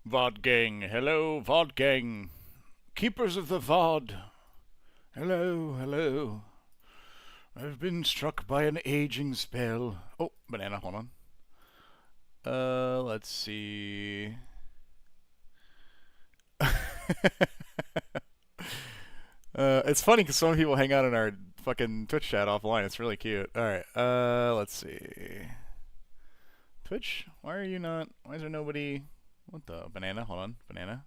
VOD gang, hello, VOD gang. Keepers of the VOD. Hello, hello. I've been struck by an aging spell. Oh, banana, hold on. Let's see. It's funny because some people hang out in our fucking Twitch chat offline. It's really cute. Alright, let's see. Twitch, why are you not? Why is there nobody? What the? Banana, hold on. Banana.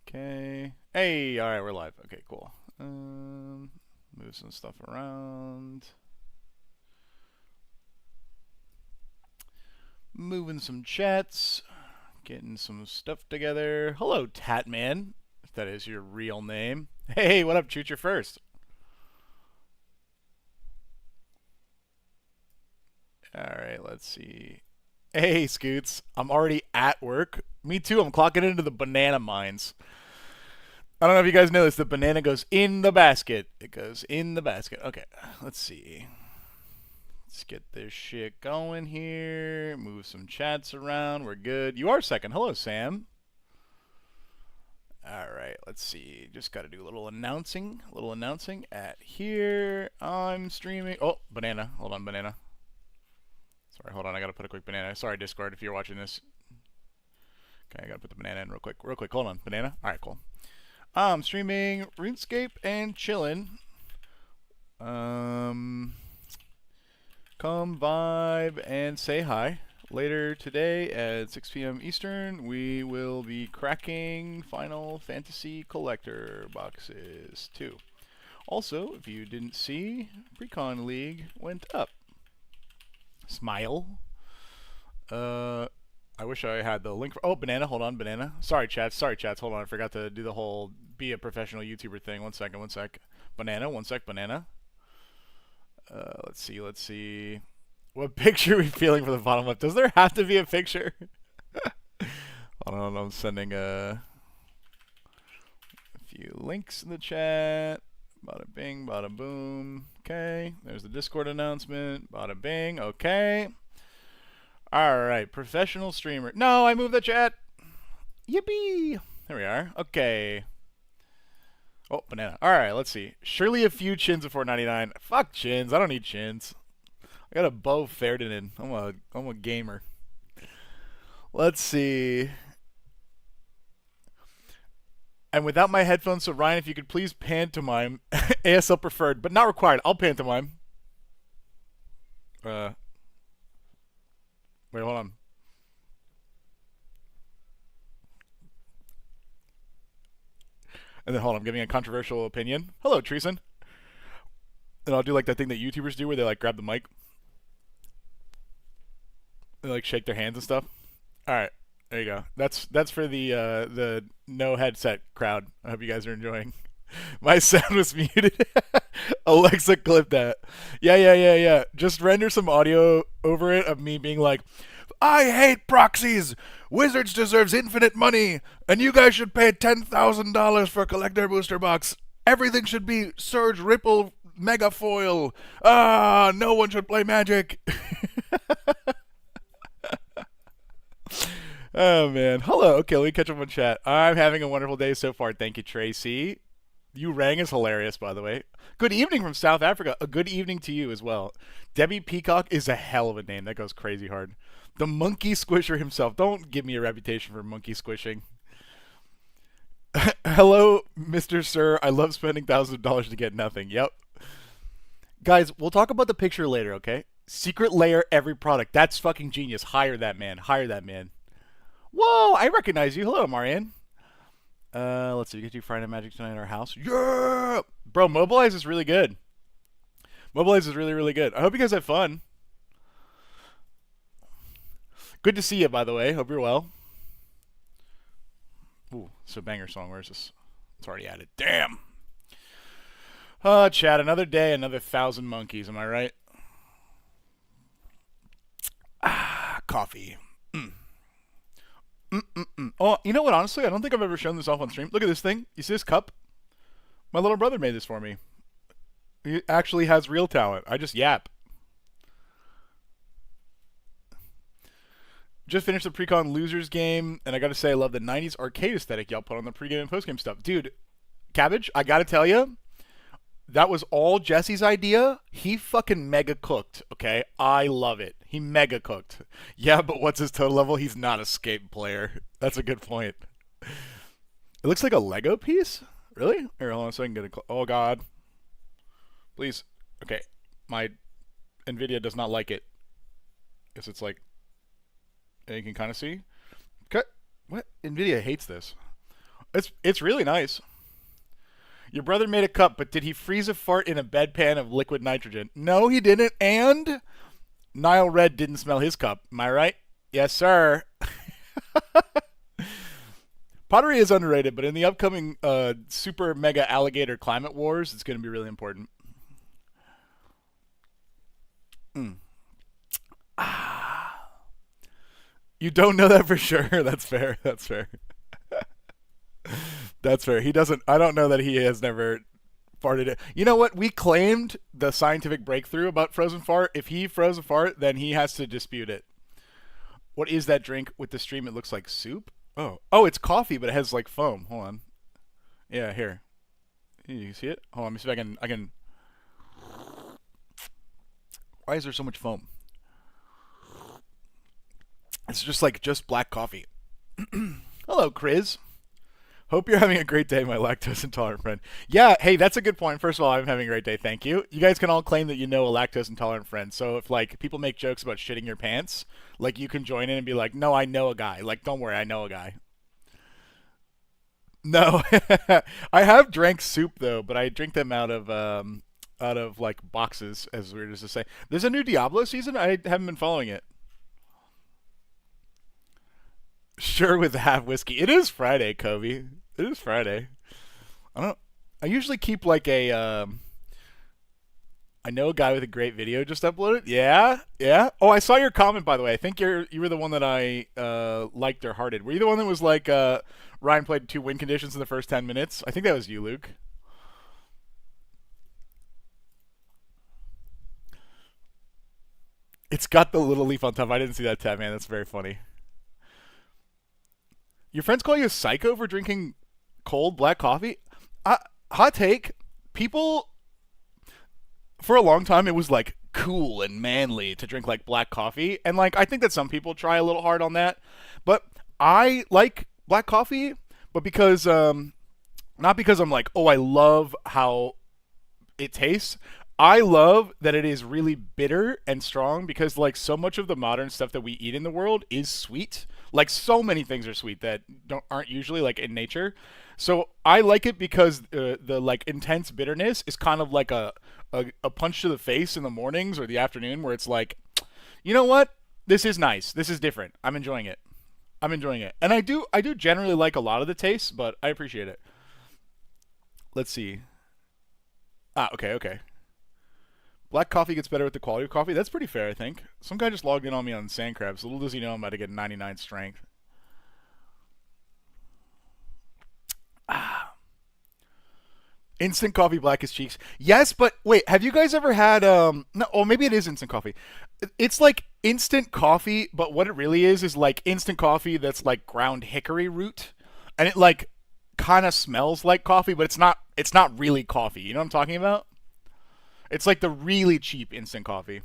Okay. Hey, alright, we're live. Okay, cool. Move some stuff around. Moving some chats. Getting some stuff together. Hello, Tatman, if that is your real name. Hey, what up, Chooch? You're first. Alright, let's see. Hey, Scoots. I'm already at work. Me too. I'm clocking into the banana mines. I don't know if you guys know this. The banana goes in the basket. It goes in the basket. Okay, let's see. Let's get this shit going here. Move some chats around. We're good. You are second. Hello, Sam. Alright, let's see. Just got to do a little announcing. A little announcing at here. I'm streaming. Oh, banana. Hold on, banana. Sorry, hold on. I got to put a quick banana. Sorry, Discord, if you're watching this. Okay, I got to put the banana in real quick. Real quick. Hold on. Banana. Alright, cool. I'm streaming RuneScape and chillin'. Come vibe and say hi. Later today at 6 p.m. Eastern, we will be cracking Final Fantasy Collector boxes too. Also, if you didn't see, Precon League went up. Smile. I wish I had the link for. Oh, banana. Hold on, banana. Sorry, chats. Sorry, chats. Hold on. I forgot to do the whole be a professional YouTuber thing. One second. One sec. Banana. One sec. Banana. Let's see. Let's see. What picture are we feeling for the bottom left? Does there have to be a picture? Hold on. I'm sending a few links in the chat. Bada bing. Bada boom. Okay. There's the Discord announcement. Bada bing. Okay. Alright, professional streamer. No, I moved the chat. Yippee! There we are. Okay. Oh, banana. Alright, let's see. Surely a few chins before 99. Fuck chins. I don't need chins. I got a Bo Ferdinand. I'm a gamer. Let's see. And without my headphones, so Ryan, if you could please pantomime. ASL preferred, but not required. I'll pantomime. Wait, hold on. And then hold on, I'm giving a controversial opinion. Hello, Treason. And I'll do like that thing that YouTubers do where they like grab the mic. They like shake their hands and stuff. Alright, there you go. That's for the no headset crowd. I hope you guys are enjoying. My sound was muted. Alexa, clip that. Yeah. Just render some audio over it of me being like, I hate proxies. Wizards deserves infinite money, and you guys should pay $10,000 for a collector booster box. Everything should be Surge Ripple Mega Foil. No one should play Magic. Oh man. Hello. Okay, let me catch up on chat. I'm having a wonderful day so far. Thank you, Tracy. You rang is hilarious, by the way. Good evening from South Africa. A good evening to you as well. Debbie Peacock is a hell of a name. That goes crazy hard. The monkey squisher himself. Don't give me a reputation for monkey squishing. Hello, Mr. Sir. I love spending thousands of dollars to get nothing. Yep. Guys, we'll talk about the picture later, okay? Secret layer every product. That's fucking genius. Hire that man. Hire that man. Whoa, I recognize you. Hello, Marianne. Let's see. We get to Friday Night Magic tonight at our house. Yeah! Bro, Mobilize is really good. Mobilize is really, really good. I hope you guys have fun. Good to see you, by the way. Hope you're well. Ooh, it's a banger song. Where is this? It's already added. Damn! Chad, another day, another 1,000 monkeys. Am I right? Coffee. Oh, you know what? Honestly, I don't think I've ever shown this off on stream. Look at this thing. You see this cup? My little brother made this for me. He actually has real talent. I just yap. Just finished the pre-con losers game, and I gotta say I love the '90s arcade aesthetic y'all put on the pregame and postgame stuff, dude. Cabbage, I gotta tell you, that was all Jesse's idea. He fucking mega cooked, okay? I love it. He mega cooked. Yeah, but what's his total level? He's not a skate player. That's a good point. It looks like a Lego piece? Really? Here, hold on so I can get a... Oh, God. Please. Okay. My NVIDIA does not like it. Guess it's like... You can kind of see. Okay. What? NVIDIA hates this. It's really nice. Your brother made a cup, but did he freeze a fart in a bedpan of liquid nitrogen? No, he didn't. And Nile Red didn't smell his cup. Am I right? Yes, sir. Pottery is underrated, but in the upcoming super mega alligator climate wars, it's going to be really important. You don't know that for sure. That's fair. That's fair. That's fair. He doesn't. I don't know that he has never farted it. You know what? We claimed the scientific breakthrough about frozen fart. If he froze a fart, then he has to dispute it. What is that drink with the stream? It looks like soup. Oh, it's coffee, but it has like foam. Hold on. Yeah, here. You see it? Hold on. Let me see if I can. Why is there so much foam? It's just black coffee. Hello, Chris. Hope you're having a great day, my lactose intolerant friend. Yeah, hey, that's a good point. First of all, I'm having a great day. Thank you. You guys can all claim that you know a lactose intolerant friend. So if like people make jokes about shitting your pants, like you can join in and be like, "No, I know a guy." Like, don't worry, I know a guy. No, I have drank soup though, but I drink them out of like boxes, as weird as to say. There's a new Diablo season. I haven't been following it. Sure, with half whiskey. It is Friday, Kobe. It is Friday. I don't. I usually keep like a. I know a guy with a great video just uploaded. Yeah, yeah. Oh, I saw your comment by the way. I think you were the one that I liked or hearted. Were you the one that was like Ryan played 2 win conditions in the first 10 minutes? I think that was you, Luke. It's got the little leaf on top. I didn't see that tab, man. That's very funny. Your friends call you a psycho for drinking cold black coffee? Hot take. People, for a long time, it was like cool and manly to drink like black coffee. And like, I think that some people try a little hard on that. But I like black coffee, but because, not because I'm like, oh, I love how it tastes. I love that it is really bitter and strong because like so much of the modern stuff that we eat in the world is sweet. Like so many things are sweet that aren't usually like in nature. So I like it because the like intense bitterness is kind of like a punch to the face in the mornings or the afternoon where it's like, you know what? This is nice. This is different. I'm enjoying it. I'm enjoying it. And I do generally like a lot of the tastes, but I appreciate it. Let's see. Okay. Black coffee gets better with the quality of coffee. That's pretty fair, I think. Some guy just logged in on me on Sand Crabs. Little does he know I'm about to get 99 strength. Instant coffee black as cheeks. Yes, but wait, have you guys ever had no, oh maybe it is instant coffee. It's like instant coffee, but what it really is like instant coffee that's like ground hickory root. And it like kind of smells like coffee, but it's not really coffee. You know what I'm talking about? It's like the really cheap instant coffee.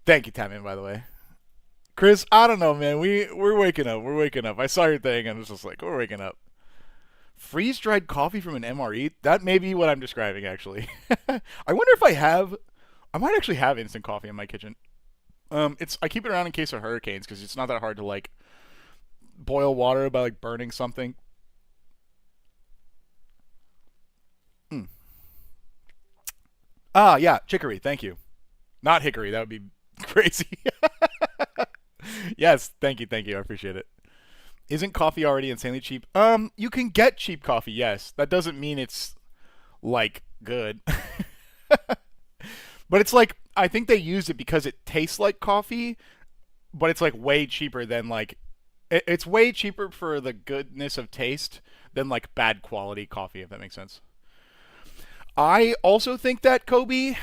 Thank you, Tammin, by the way. Chris, I don't know, man. We're waking up. We're waking up. I saw your thing and I was just like, we're waking up. Freeze dried coffee from an MRE? That may be what I'm describing, actually. I wonder if I might actually have instant coffee in my kitchen. I keep it around in case of hurricanes because it's not that hard to like boil water by like burning something. Yeah, chicory. Thank you. Not hickory. That would be crazy. Yes, thank you. I appreciate it. Isn't coffee already insanely cheap? You can get cheap coffee. Yes, that doesn't mean it's like good. But it's like I think they use it because it tastes like coffee, but it's like way cheaper than like it's way cheaper for the goodness of taste than like bad quality coffee, if that makes sense. I also think that Kobe,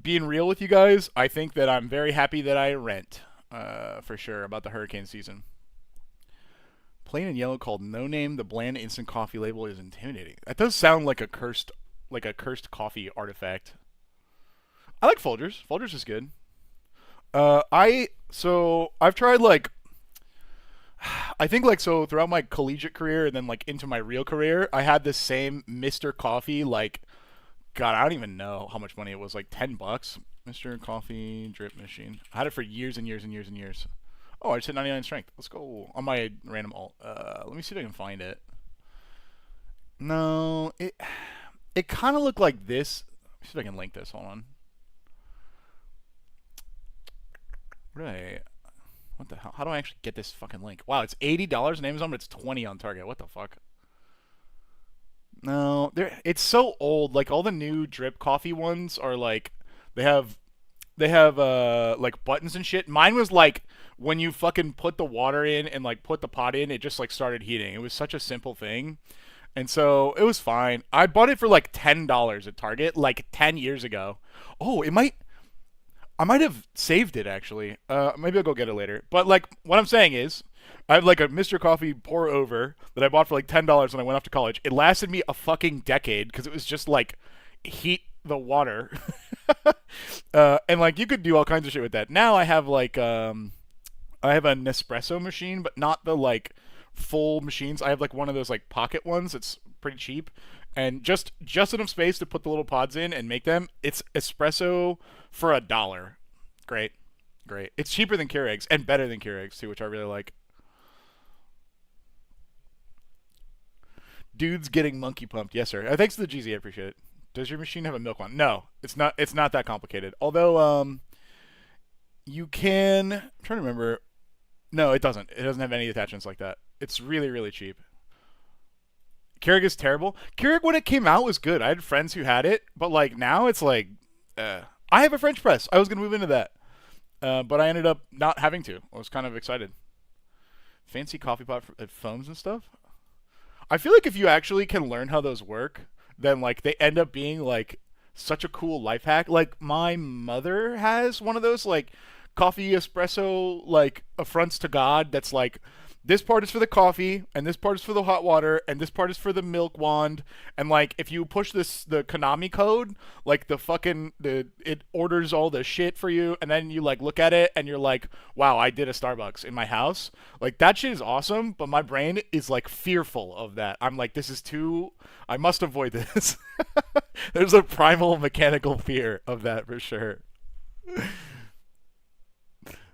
being real with you guys, I think that I'm very happy that I rent, for sure, about the hurricane season. Plain and yellow called No Name. The bland instant coffee label is intimidating. That does sound like a cursed coffee artifact. I like Folgers. Folgers is good. I've tried like I think like so throughout my collegiate career and then like into my real career, I had this same Mr. Coffee like God, I don't even know how much money it was, like $10. Mr. Coffee drip machine. I had it for years and years and years and years. Oh, I just hit 99 strength. Let's go on my random alt. Let me see if I can find it. No, it kind of looked like this. Let me see if I can link this. Hold on. Right. What the hell? How do I actually get this fucking link? Wow, it's $80 on Amazon, but it's 20 on Target. What the fuck? No, it's so old. Like all the new drip coffee ones are like they have like buttons and shit. Mine was like when you fucking put the water in and like put the pot in, it just like started heating. It was such a simple thing. And so it was fine. I bought it for like $10 at Target like 10 years ago. Oh, I might have saved it actually. Maybe I'll go get it later. But like what I'm saying is, I have like a Mr. Coffee pour over that I bought for like $10 when I went off to college. It lasted me a fucking decade because it was just like heat the water, and like you could do all kinds of shit with that. Now I have like I have a Nespresso machine, but not the like full machines. I have like one of those like pocket ones. It's pretty cheap, and just enough space to put the little pods in and make them. It's espresso for $1. Great, great. It's cheaper than Keurig's and better than Keurig's too, which I really like. Dude's getting monkey pumped. Yes, sir. Thanks to the GZ. I appreciate it. Does your machine have a milk one? No, it's not. It's not that complicated. Although, you can. I'm trying to remember. No, it doesn't. It doesn't have any attachments like that. It's really, really cheap. Keurig is terrible. Keurig when it came out was good. I had friends who had it, but like now it's like, I have a French press. I was gonna move into that, but I ended up not having to. I was kind of excited. Fancy coffee pot for, foams and stuff. I feel like if you actually can learn how those work, then like they end up being like such a cool life hack. Like my mother has one of those like coffee espresso like affronts to God that's like this part is for the coffee and this part is for the hot water and this part is for the milk wand, and like if you push this the Konami code, like the fucking the it orders all the shit for you, and then you like look at it and you're like, wow, I did a Starbucks in my house. Like that shit is awesome, but my brain is like fearful of that. I'm like, this is too, I must avoid this. There's a primal mechanical fear of that for sure.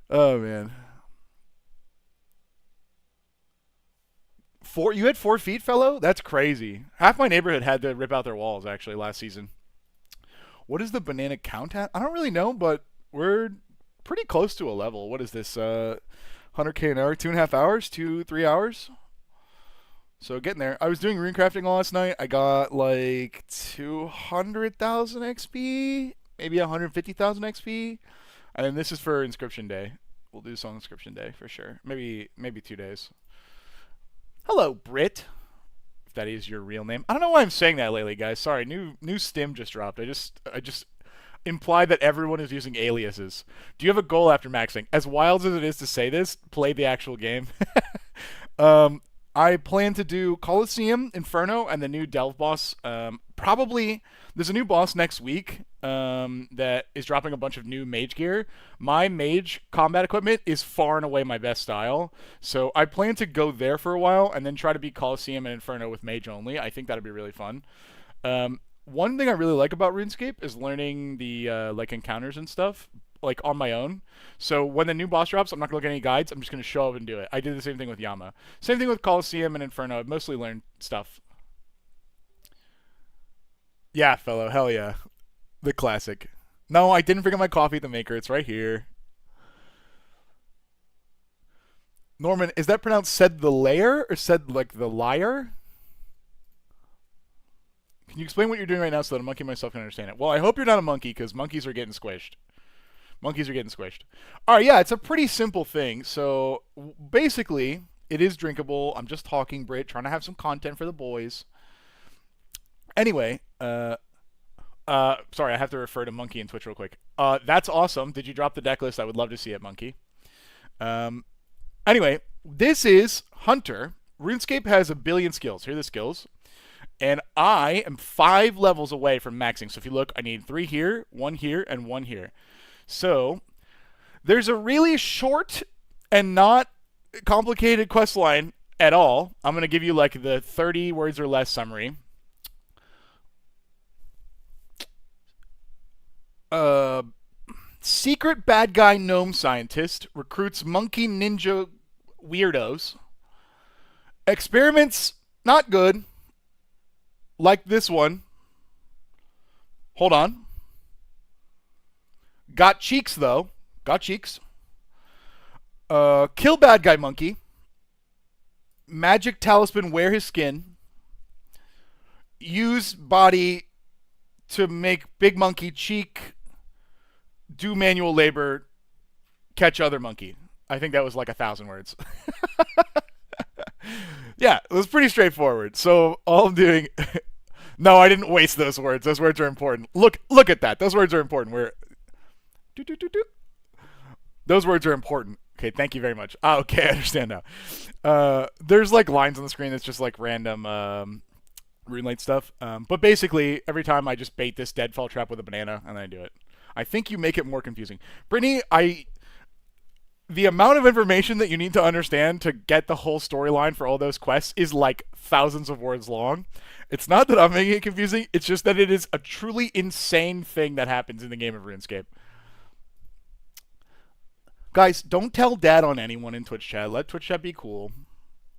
Oh man. You had 4 feet, fellow? That's crazy. Half my neighborhood had to rip out their walls actually last season. What is the banana count at? I don't really know, but we're pretty close to a level. What is this? 100k an hour, 2.5 hours, 3 hours. So getting there. I was doing runecrafting last night. I got like 200,000 XP, maybe 150,000 XP, and then this is for Inscription Day. We'll do this on Inscription Day for sure. Maybe 2 days. Hello, Brit. If that is your real name. I don't know why I'm saying that lately, guys. Sorry, new stim just dropped. I just implied that everyone is using aliases. Do you have a goal after maxing? As wild as it is to say this, play the actual game. I plan to do Coliseum, Inferno, and the new Delve boss. Probably there's a new boss next week that is dropping a bunch of new mage gear. My mage combat equipment is far and away my best style, so I plan to go there for a while and then try to beat Coliseum and Inferno with mage only. I think that'd be really fun. One thing I really like about RuneScape is learning the like encounters and stuff like on my own. So when the new boss drops, I'm not gonna look at any guides. I'm just gonna show up and do it. I did the same thing with Yama. Same thing with Coliseum and Inferno. I've mostly learned stuff. Yeah, fellow. Hell yeah. The classic. No, I didn't forget my coffee at the maker. It's right here. Norman, is that pronounced said the layer or said like the liar? Can you explain what you're doing right now so that a monkey myself can understand it? Well, I hope you're not a monkey because monkeys are getting squished. Monkeys are getting squished. All right, yeah, it's a pretty simple thing. So basically, it is drinkable. I'm just talking, Brit, trying to have some content for the boys. Anyway, Sorry, I have to refer to Monkey and Twitch real quick. That's awesome. Did you drop the deck list? I would love to see it, Monkey. Anyway, this is Hunter. RuneScape has a billion skills. Here are the skills. And I am 5 levels away from maxing. So if you look, I need 3 here, 1 here, and 1 here. So there's a really short and not complicated quest line at all. I'm going to give you like the 30 words or less summary. Secret bad guy gnome scientist recruits monkey ninja weirdos. Experiments not good. Like this one. Hold on. Got cheeks though. Got cheeks. Kill bad guy monkey. Magic talisman wear his skin. Use body to make big monkey cheek. Do manual labor. Catch other monkey. I think that was like 1,000 words. Yeah, it was pretty straightforward. So all I'm doing... No, I didn't waste those words. Those words are important. Look at that. Those words are important. Those words are important. Okay, thank you very much. Okay, I understand now. There's like lines on the screen that's just like random RuneLite stuff. But basically, every time I just bait this deadfall trap with a banana, and then I do it. I think you make it more confusing. Brittany, the amount of information that you need to understand to get the whole storyline for all those quests is like thousands of words long. It's not that I'm making it confusing, it's just that it is a truly insane thing that happens in the game of RuneScape. Guys, don't tell dad on anyone in Twitch chat. Let Twitch chat be cool.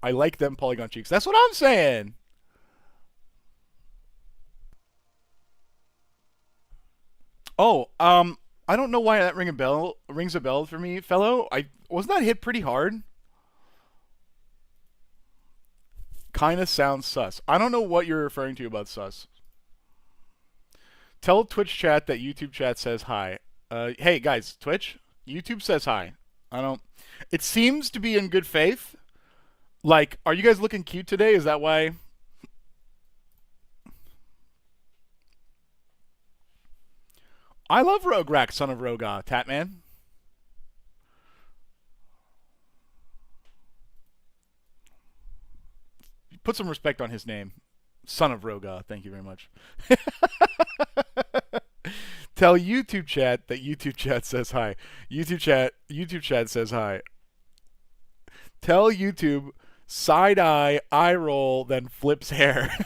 I like them polygon cheeks. That's what I'm saying. Oh, I don't know why that rings a bell for me, fellow. Wasn't that hit pretty hard? Kinda sounds sus. I don't know what you're referring to about sus. Tell Twitch chat that YouTube chat says hi. Hey guys, Twitch, YouTube says hi. It seems to be in good faith. Like, are you guys looking cute today? Is that why? I love Rograk, son of Roga, Tatman. Put some respect on his name. Son of Roga, thank you very much. Tell YouTube chat that YouTube chat says hi. YouTube chat says hi. Tell YouTube side eye roll, then flips hair.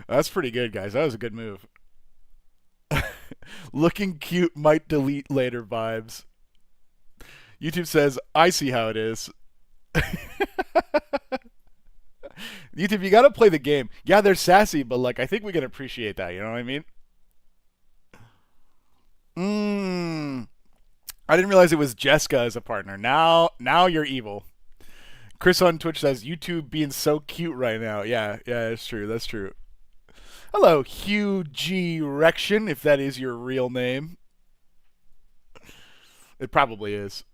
That's pretty good, guys. That was a good move. Looking cute might delete later vibes. YouTube says, I see how it is. YouTube, you gotta play the game. Yeah, they're sassy, but like I think we can appreciate that, you know what I mean? I didn't realize it was Jessica as a partner. Now you're evil. Chris on Twitch says, YouTube being so cute right now. Yeah, that's true. That's true. Hello, Hugh G. Rection, if that is your real name. It probably is.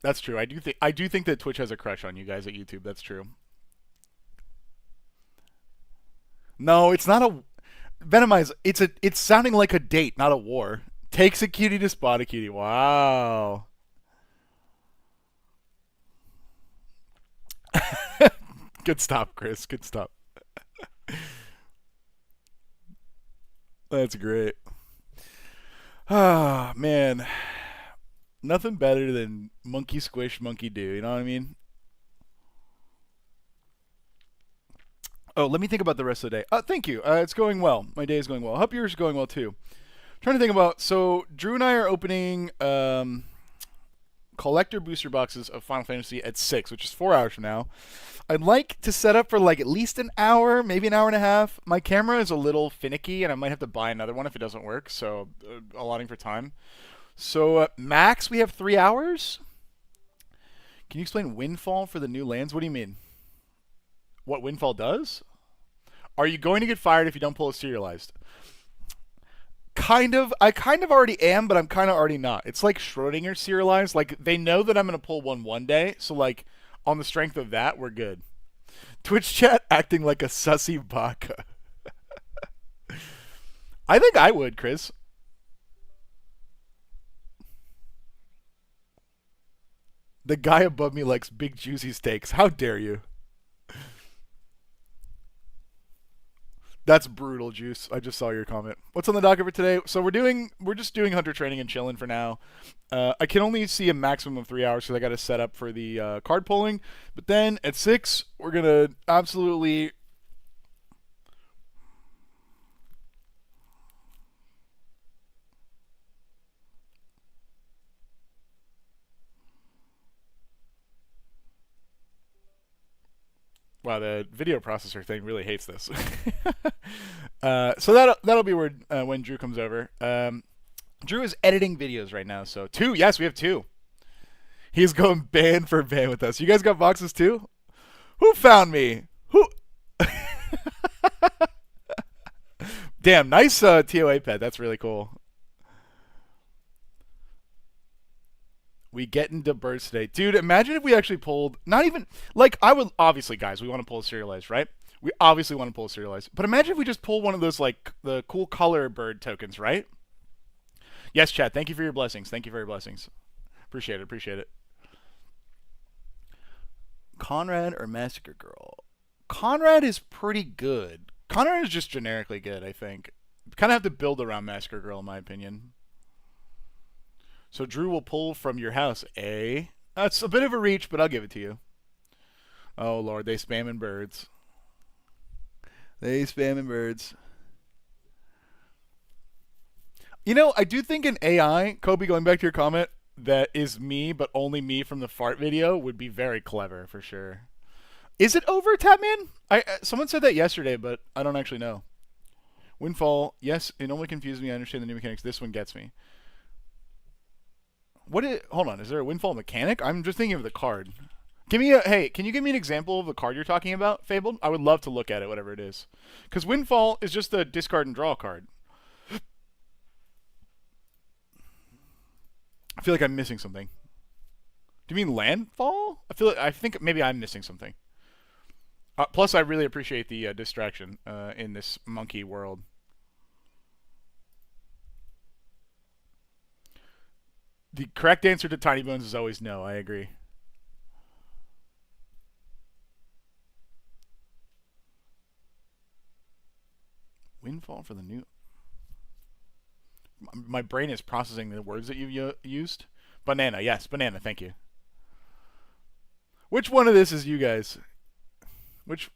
That's true. I do think that Twitch has a crush on you guys at YouTube. That's true. No, it's not a Venomize. It's sounding like a date, not a war. Takes a cutie to spot a cutie. Wow. Good stop, Chris. Good stop. That's great. Ah, man. Nothing better than monkey squish, monkey do. You know what I mean? Oh, let me think about the rest of the day. Thank you. It's going well. My day is going well. I hope yours is going well too. Trying to think about. So Drew and I are opening collector booster boxes of Final Fantasy at 6, which is 4 hours from now. I'd like to set up for like at least an hour, maybe an hour and a half. My camera is a little finicky, and I might have to buy another one if it doesn't work. So allotting for time. So max, we have 3 hours. Can you explain Windfall for the new lands? What do you mean? What Windfall does? Are you going to get fired if you don't pull a serialized? I kind of already am, but I'm kind of already not. It's like Schrodinger serialized. Like they know that I'm gonna pull one day, so like on the strength of that, we're good. Twitch chat acting like a sussy baka. I think I would, Chris. The guy above me likes big juicy steaks. How dare you? That's brutal, Juice. I just saw your comment. What's on the docket for today? So we're just doing hunter training and chilling for now. I can only see a maximum of 3 hours because I got to set up for the card pulling. But then at 6, we're gonna absolutely. Wow, the video processor thing really hates this. So that'll be where when Drew comes over. Drew is editing videos right now, so 2. Yes, we have 2. He's going band for band with us. You guys got boxes too? Who found me? Who? Damn, nice TOA pad. That's really cool. We get into birds today. Dude, imagine if we actually pulled, not even, like, I would, obviously, guys, we want to pull a serialized, right? We obviously want to pull a serialized. But imagine if we just pull one of those, like, the cool color bird tokens, right? Yes, Chad, thank you for your blessings. Thank you for your blessings. Appreciate it, appreciate it. Conrad or Massacre Girl? Conrad is pretty good. Conrad is just generically good, I think. Kind of have to build around Massacre Girl, in my opinion. So Drew will pull from your house, eh? That's a bit of a reach, but I'll give it to you. Oh, Lord, they spamming birds. They spamming birds. You know, I do think an AI, Kobe, going back to your comment, that is me, but only me from the fart video would be very clever, for sure. Is it over, Tapman? Someone said that yesterday, but I don't actually know. Windfall, yes, it only confuses me. I understand the new mechanics. This one gets me. Hold on, is there a windfall mechanic? I'm just thinking of the card. Hey, can you give me an example of the card you're talking about, Fabled? I would love to look at it, whatever it is. Because windfall is just a discard and draw card. I feel like I'm missing something. Do you mean landfall? I think maybe I'm missing something. Plus, I really appreciate the distraction in this monkey world. The correct answer to Tiny Bones is always no. I agree. Windfall for the new. My brain is processing the words that you've used. Banana, yes, banana. Thank you. Which one of this is you guys? Which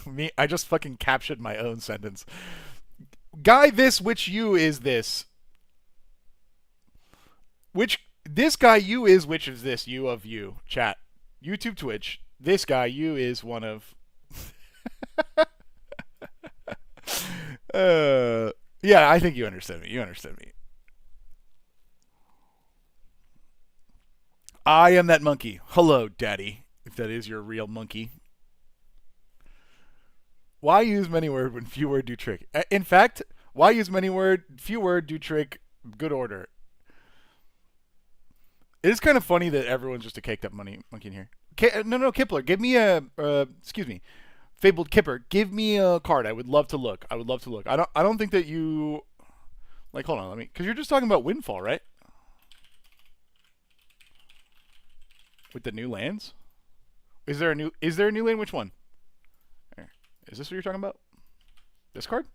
me? I just fucking captured my own sentence. Guy, this which you is this. Which this guy you is which is this you of you chat YouTube Twitch. This guy you is one of. Yeah, I think you understand me. You understand me. I am that monkey. Hello, Daddy. If that is your real monkey. Why use many word when few word do trick? In fact, why use many word, few word do trick? Good order. It is kind of funny that everyone's just a caked up monkey in here. No, Kipler, give me a. Excuse me, Fabled Kipper, give me a card. I would love to look. I don't think that you. Like, hold on, because you're just talking about Windfall, right? With the new lands. Is there a new land? Which one? Is this what you're talking about? This card?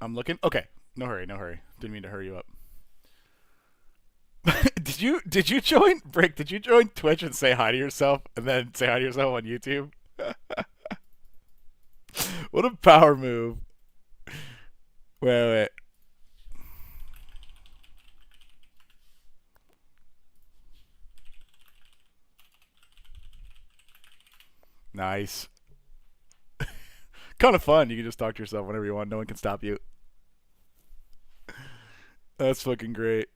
I'm looking. Okay. No hurry. Didn't mean to hurry you up. Did you join Brick? Did you join Twitch and say hi to yourself and then say hi to yourself on YouTube? What a power move. Wait. Nice. Kind of fun. You can just talk to yourself whenever you want. No one can stop you. That's fucking great.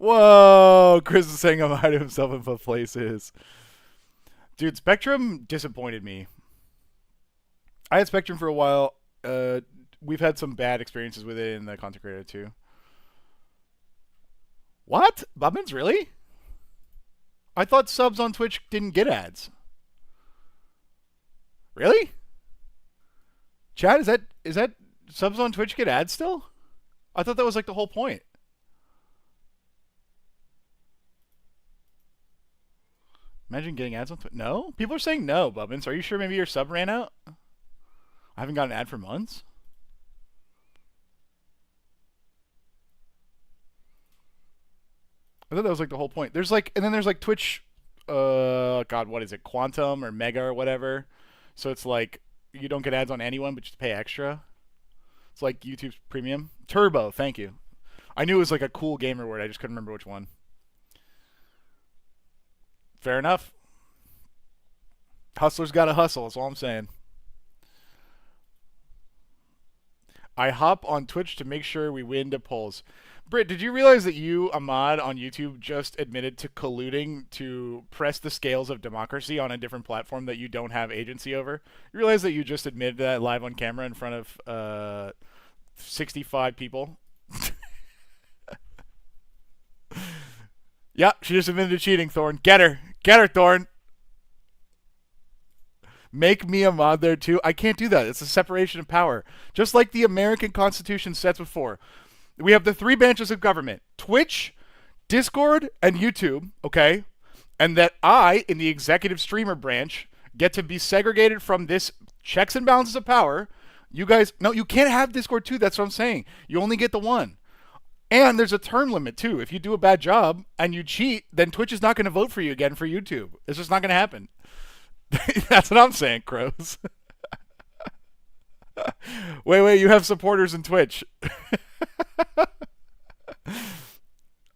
Whoa, Chris is saying I'm hiding himself in both places. Dude, Spectrum disappointed me. I had Spectrum for a while. We've had some bad experiences with it in the content creator too. What? Bubbins, really? I thought subs on Twitch didn't get ads. Really? Chad, is that subs on Twitch get ads still? I thought that was like the whole point. Imagine getting ads on Twitch. No? People are saying no, Bubbins. Are you sure maybe your sub ran out? I haven't gotten an ad for months. I thought that was like the whole point. There's like, and then there's like Twitch, God, what is it? Quantum or Mega or whatever. So it's like, you don't get ads on anyone, but you just pay extra. It's like YouTube's premium. Turbo, thank you. I knew it was like a cool gamer word. I just couldn't remember which one. Fair enough. Hustler's got to hustle. That's all I'm saying. I hop on Twitch to make sure we win the polls. Britt, did you realize that you, Ahmad, on YouTube just admitted to colluding to press the scales of democracy on a different platform that you don't have agency over? You realize that you just admitted that live on camera in front of 65 people? Yeah, she just admitted to cheating, Thorn. Get her. Get her, Thorn. Make me a mod there too. I can't do that. It's a separation of power. Just like the American Constitution sets before. We have the three branches of government: Twitch, Discord, and YouTube, okay? And that I, in the executive streamer branch, get to be segregated from this checks and balances of power. You guys, no, you can't have Discord too. That's what I'm saying. You only get the one. And there's a term limit too. If you do a bad job and you cheat, then Twitch is not going to vote for you again for YouTube. It's just not going to happen. That's what I'm saying, Crows. Wait, you have supporters in Twitch.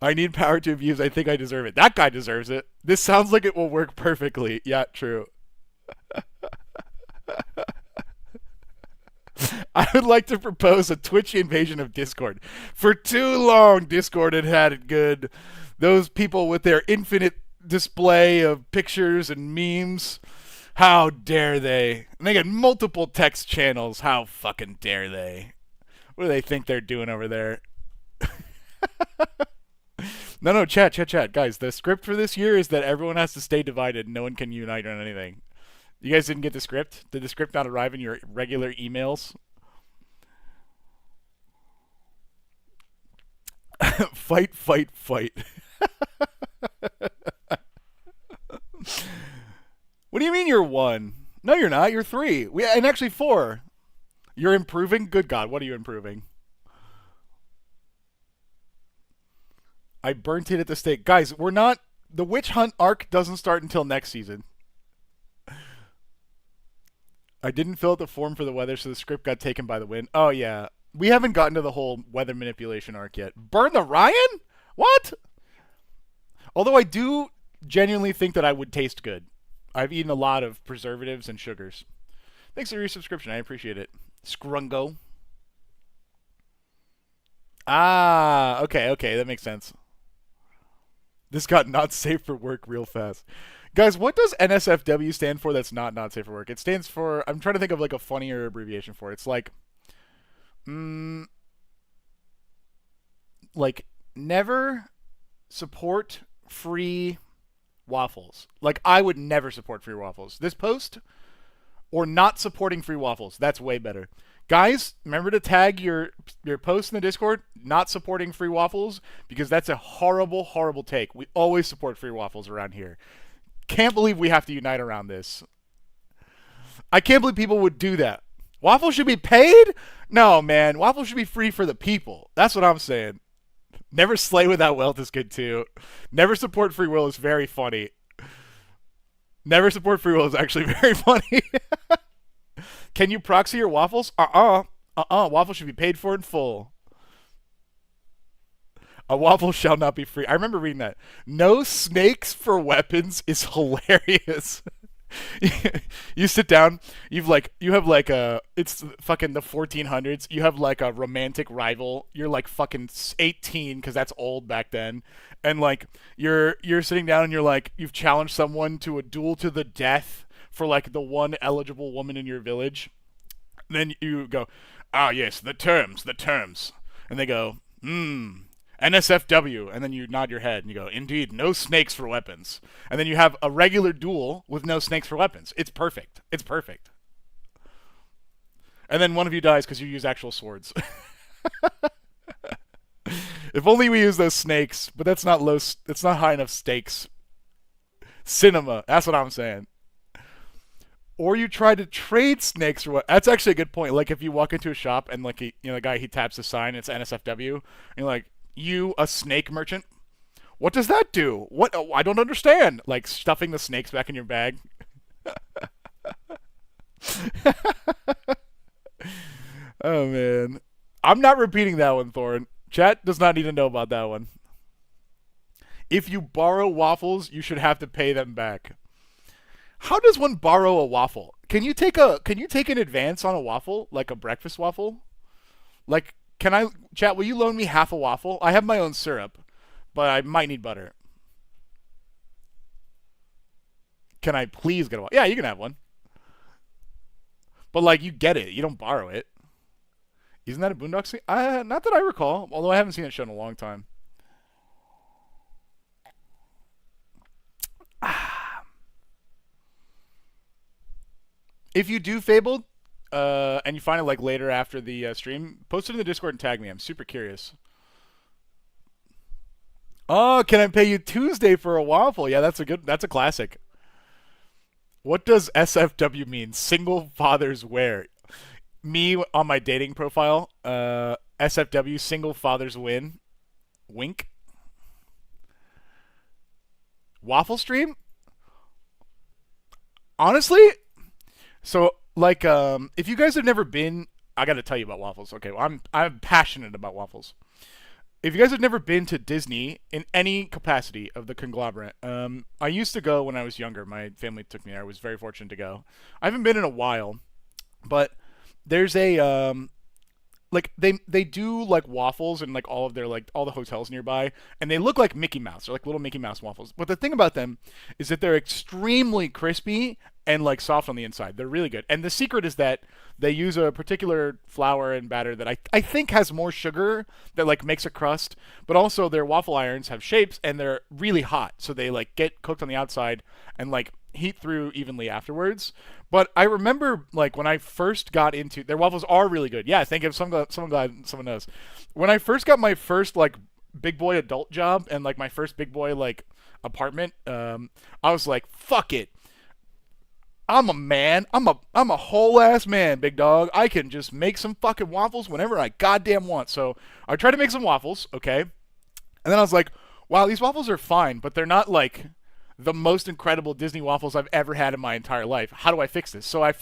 I need power to abuse. I think I deserve it. That guy deserves it. This sounds like it will work perfectly. Yeah, true. I would like to propose a Twitch invasion of Discord. For too long, Discord had it good. Those people with their infinite display of pictures and memes. How dare they? And they get multiple text channels. How fucking dare they? What do they think they're doing over there? No, chat. Guys, the script for this year is that everyone has to stay divided and no one can unite on anything. You guys didn't get the script? Did the script not arrive in your regular emails? Fight. What do you mean you're one? No, you're not. You're three. And actually four. You're improving? Good God, what are you improving? I burnt it at the stake. Guys, we're not... The Witch Hunt arc doesn't start until next season. I didn't fill out the form for the weather, so the script got taken by the wind. Oh, yeah. We haven't gotten to the whole weather manipulation arc yet. Burn the Ryan? What? Although I do genuinely think that I would taste good. I've eaten a lot of preservatives and sugars. Thanks for your subscription. I appreciate it. Scrungo. Ah, okay. That makes sense. This got not safe for work real fast. Guys, what does NSFW stand for that's not safe for work? It stands for... I'm trying to think of like a funnier abbreviation for it. It's like... like, never support free... waffles. Like, I would never support free waffles. This post, or not supporting free waffles. That's way better. Guys, remember to tag your post in the Discord, not supporting free waffles, because that's a horrible take. We always support free waffles around here. Can't believe we have to unite around this. I can't believe people would do that. Waffles should be paid? No, man. Waffles should be free for the people. That's what I'm saying. Never slay without wealth is good too. Never support free will is very funny. Never support free will is actually very funny. Can you proxy your waffles? Waffles should be paid for in full. A waffle shall not be free. I remember reading that. No snakes for weapons is hilarious. You sit down. You have like a it's fucking the 1400s. You have like a romantic rival. You're like fucking 18 because that's old back then, and like you're sitting down and you're like you've challenged someone to a duel to the death for like the one eligible woman in your village. Then you go, ah yes, the terms, and they go, NSFW, and then you nod your head and you go, indeed, no snakes for weapons. And then you have a regular duel with no snakes for weapons. It's perfect. It's perfect. And then one of you dies because you use actual swords. If only we use those snakes, but that's not low. It's not high enough stakes. Cinema. That's what I'm saying. Or you try to trade snakes for what? That's actually a good point. Like if you walk into a shop and like the guy he taps the sign, it's NSFW, and you're like, you a snake merchant? What does that do? What? Oh, I don't understand. Like stuffing the snakes back in your bag. Oh man, I'm not repeating that one, Thorin. Chat does not need to know about that one. If you borrow waffles, you should have to pay them back. How does one borrow a waffle? Can you take an advance on a waffle, like a breakfast waffle? Like, can I chat? Will you loan me half a waffle? I have my own syrup, but I might need butter. Can I please get a waffle? Yeah, you can have one. But like, you get it. You don't borrow it. Isn't that a Boondock scene? Not that I recall. Although I haven't seen it shown in a long time. If you do Fabled, and you find it like later after the stream, post it in the Discord and tag me. I'm super curious. Oh, can I pay you Tuesday for a waffle? Yeah, that's a classic. What does SFW mean? Single fathers wear. Me on my dating profile, SFW, single fathers win. Wink. Waffle stream? Honestly, so like if you guys have never been, I got to tell you about waffles. Okay, well, I'm passionate about waffles. If you guys have never been to Disney in any capacity of the conglomerate, I used to go when I was younger. My family took me there. I was very fortunate to go. I haven't been in a while, but there's a like they do like waffles and like all of their like all the hotels nearby, and they look like Mickey Mouse. They're like little Mickey Mouse waffles. But the thing about them is that they're extremely crispy and like soft on the inside. They're really good. And the secret is that they use a particular flour and batter that I think has more sugar that like makes a crust, but also their waffle irons have shapes and they're really hot, so they like get cooked on the outside and like heat through evenly afterwards. But I remember like when I first got into their waffles are really good. Yeah, thank you. Someone glad someone knows. When I first got my first like big boy adult job and like my first big boy like apartment, I was like, fuck it. I'm a man. I'm a whole ass man, big dog. I can just make some fucking waffles whenever I goddamn want. So I tried to make some waffles, okay? And then I was like, wow, these waffles are fine, but they're not like the most incredible Disney waffles I've ever had in my entire life. How do I fix this? So I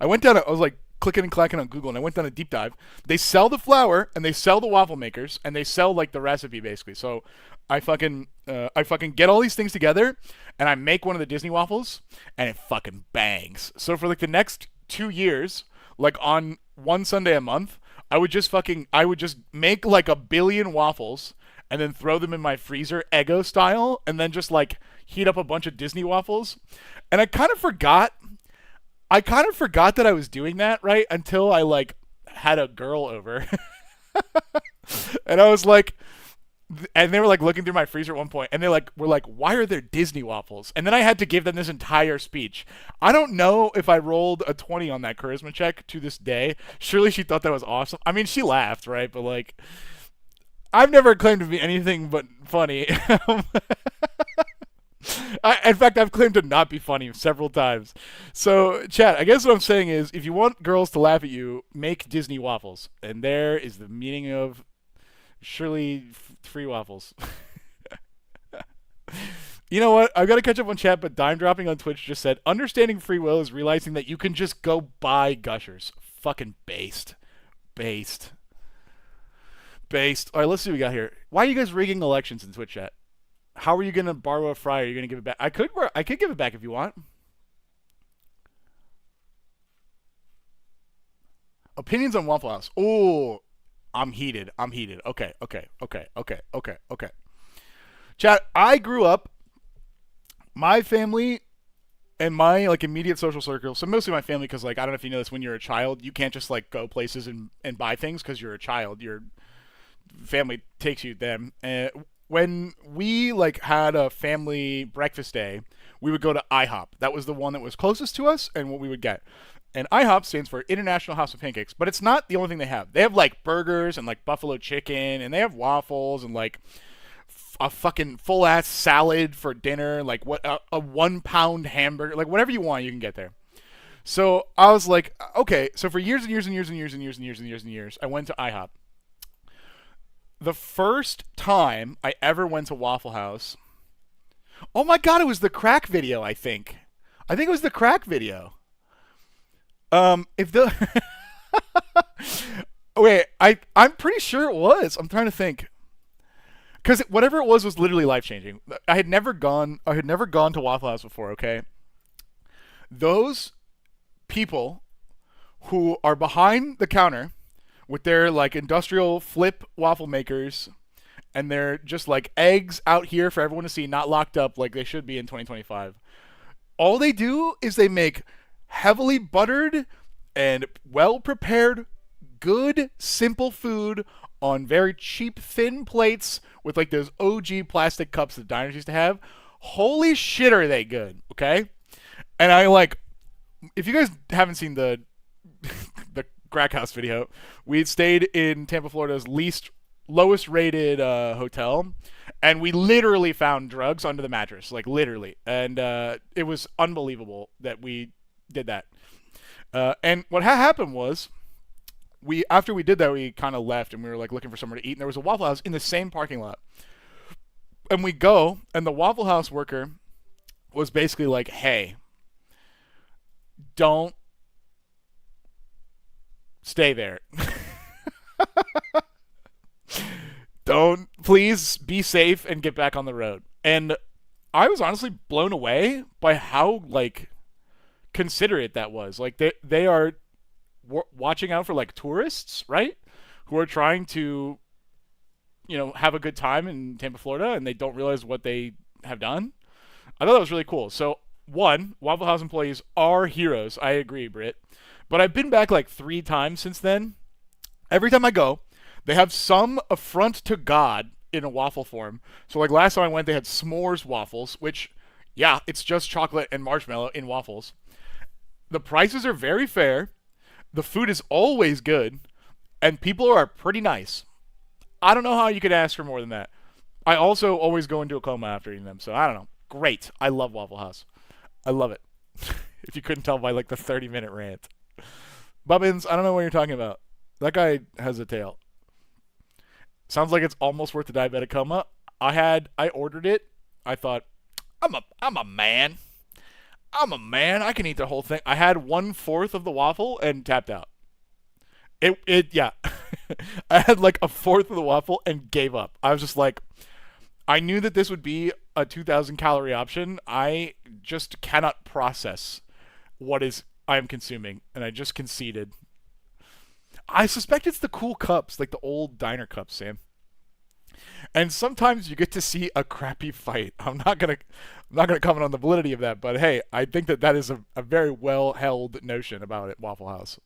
went down, I was like clicking and clacking on Google, and I went down a deep dive. They sell the flour, and they sell the waffle makers, and they sell like the recipe basically. So I fucking get all these things together, and I make one of the Disney waffles, and it fucking bangs. So for like the next 2 years, like on one Sunday a month, I would just make like a billion waffles and then throw them in my freezer, Eggo style, and then just like heat up a bunch of Disney waffles. And I kind of forgot that I was doing that, right? Until I like had a girl over. And I was like, and they were like looking through my freezer at one point, and they like were like, why are there Disney waffles? And then I had to give them this entire speech. I don't know if I rolled a 20 on that charisma check to this day. Surely she thought that was awesome. I mean, she laughed, right? But like, I've never claimed to be anything but funny. In fact, I've claimed to not be funny several times. So, chat, I guess what I'm saying is, if you want girls to laugh at you, make Disney waffles. And there is the meaning of surely free waffles. You know what? I've got to catch up on chat, but Dime Dropping on Twitch just said, understanding free will is realizing that you can just go buy gushers. Fucking based. Based. All right, let's see what we got here. Why are you guys rigging elections in Twitch chat? How are you gonna borrow a fry? Are you gonna give it back? I could give it back if you want. Opinions on Waffle House. Oh, I'm heated. I'm heated. Okay, okay, okay, okay, okay, okay. Chat, I grew up, my family and my like immediate social circle, so mostly my family, because like I don't know if you know this, when you're a child you can't just like go places and buy things because you're a child. Your family takes you them. And when we like had a family breakfast day, we would go to IHOP. That was the one that was closest to us and what we would get. And IHOP stands for International House of Pancakes, but it's not the only thing they have. They have like burgers and like buffalo chicken, and they have waffles and like a fucking full ass salad for dinner, like what a 1 pound hamburger, like whatever you want, you can get there. So I was like, okay. So for years and years and years and years and years and years and years and years, I went to IHOP. The first time I ever went to Waffle House, oh my god, it was the crack video. I think it was the crack video. If the wait, I'm pretty sure it was. I'm trying to think. Because whatever it was literally life changing. I had never gone to Waffle House before. Okay, those people who are behind the counter with their like industrial flip waffle makers, and they're just like eggs out here for everyone to see, not locked up like they should be in 2025. All they do is they make heavily buttered and well prepared, good, simple food on very cheap, thin plates with like those OG plastic cups that diners used to have. Holy shit, are they good? Okay, and I like. If you guys haven't seen the the Crack House video, we stayed in Tampa, Florida's lowest rated hotel, and we literally found drugs under the mattress, like literally, and it was unbelievable that we did that. And what happened was, after we did that, we kind of left and we were like looking for somewhere to eat, and there was a Waffle House in the same parking lot. And we go, and the Waffle House worker was basically like, "Hey, don't stay there. Don't, please be safe and get back on the road." And I was honestly blown away by how like considerate that was. Like they are watching out for like tourists, right? Who are trying to, have a good time in Tampa, Florida, and they don't realize what they have done. I thought that was really cool. So one, Waffle House employees are heroes. I agree, Britt. But I've been back like 3 times since then. Every time I go, they have some affront to God in a waffle form. So like last time I went, they had s'mores waffles, which, yeah, it's just chocolate and marshmallow in waffles. The prices are very fair. The food is always good. And people are pretty nice. I don't know how you could ask for more than that. I also always go into a coma after eating them. So I don't know. Great. I love Waffle House. I love it. If you couldn't tell by like the 30-minute rant. Bubbins, I don't know what you're talking about. That guy has a tail. Sounds like it's almost worth a diabetic coma. I ordered it. I thought, I'm a man. I'm a man. I can eat the whole thing. I had 1/4 of the waffle and tapped out. Yeah. I had like 1/4 of the waffle and gave up. I was just like, I knew that this would be a 2,000 calorie option. I just cannot process what I am consuming, and I just conceded. I suspect it's the cool cups, like the old diner cups, Sam. And sometimes you get to see a crappy fight. I'm not gonna comment on the validity of that, but hey, I think that is a very well held notion about it. Waffle House.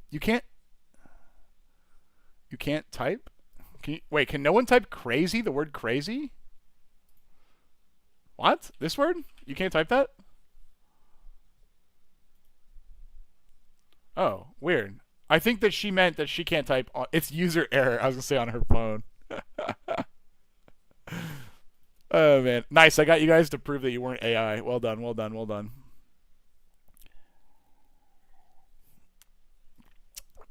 You can't type. Wait, can no one type crazy? The word crazy? What? This word? You can't type that? Oh, weird. I think that she meant that she can't type it's user error. I was gonna say on her phone. Oh man, nice. I got you guys to prove that you weren't AI. Well done, well done, well done.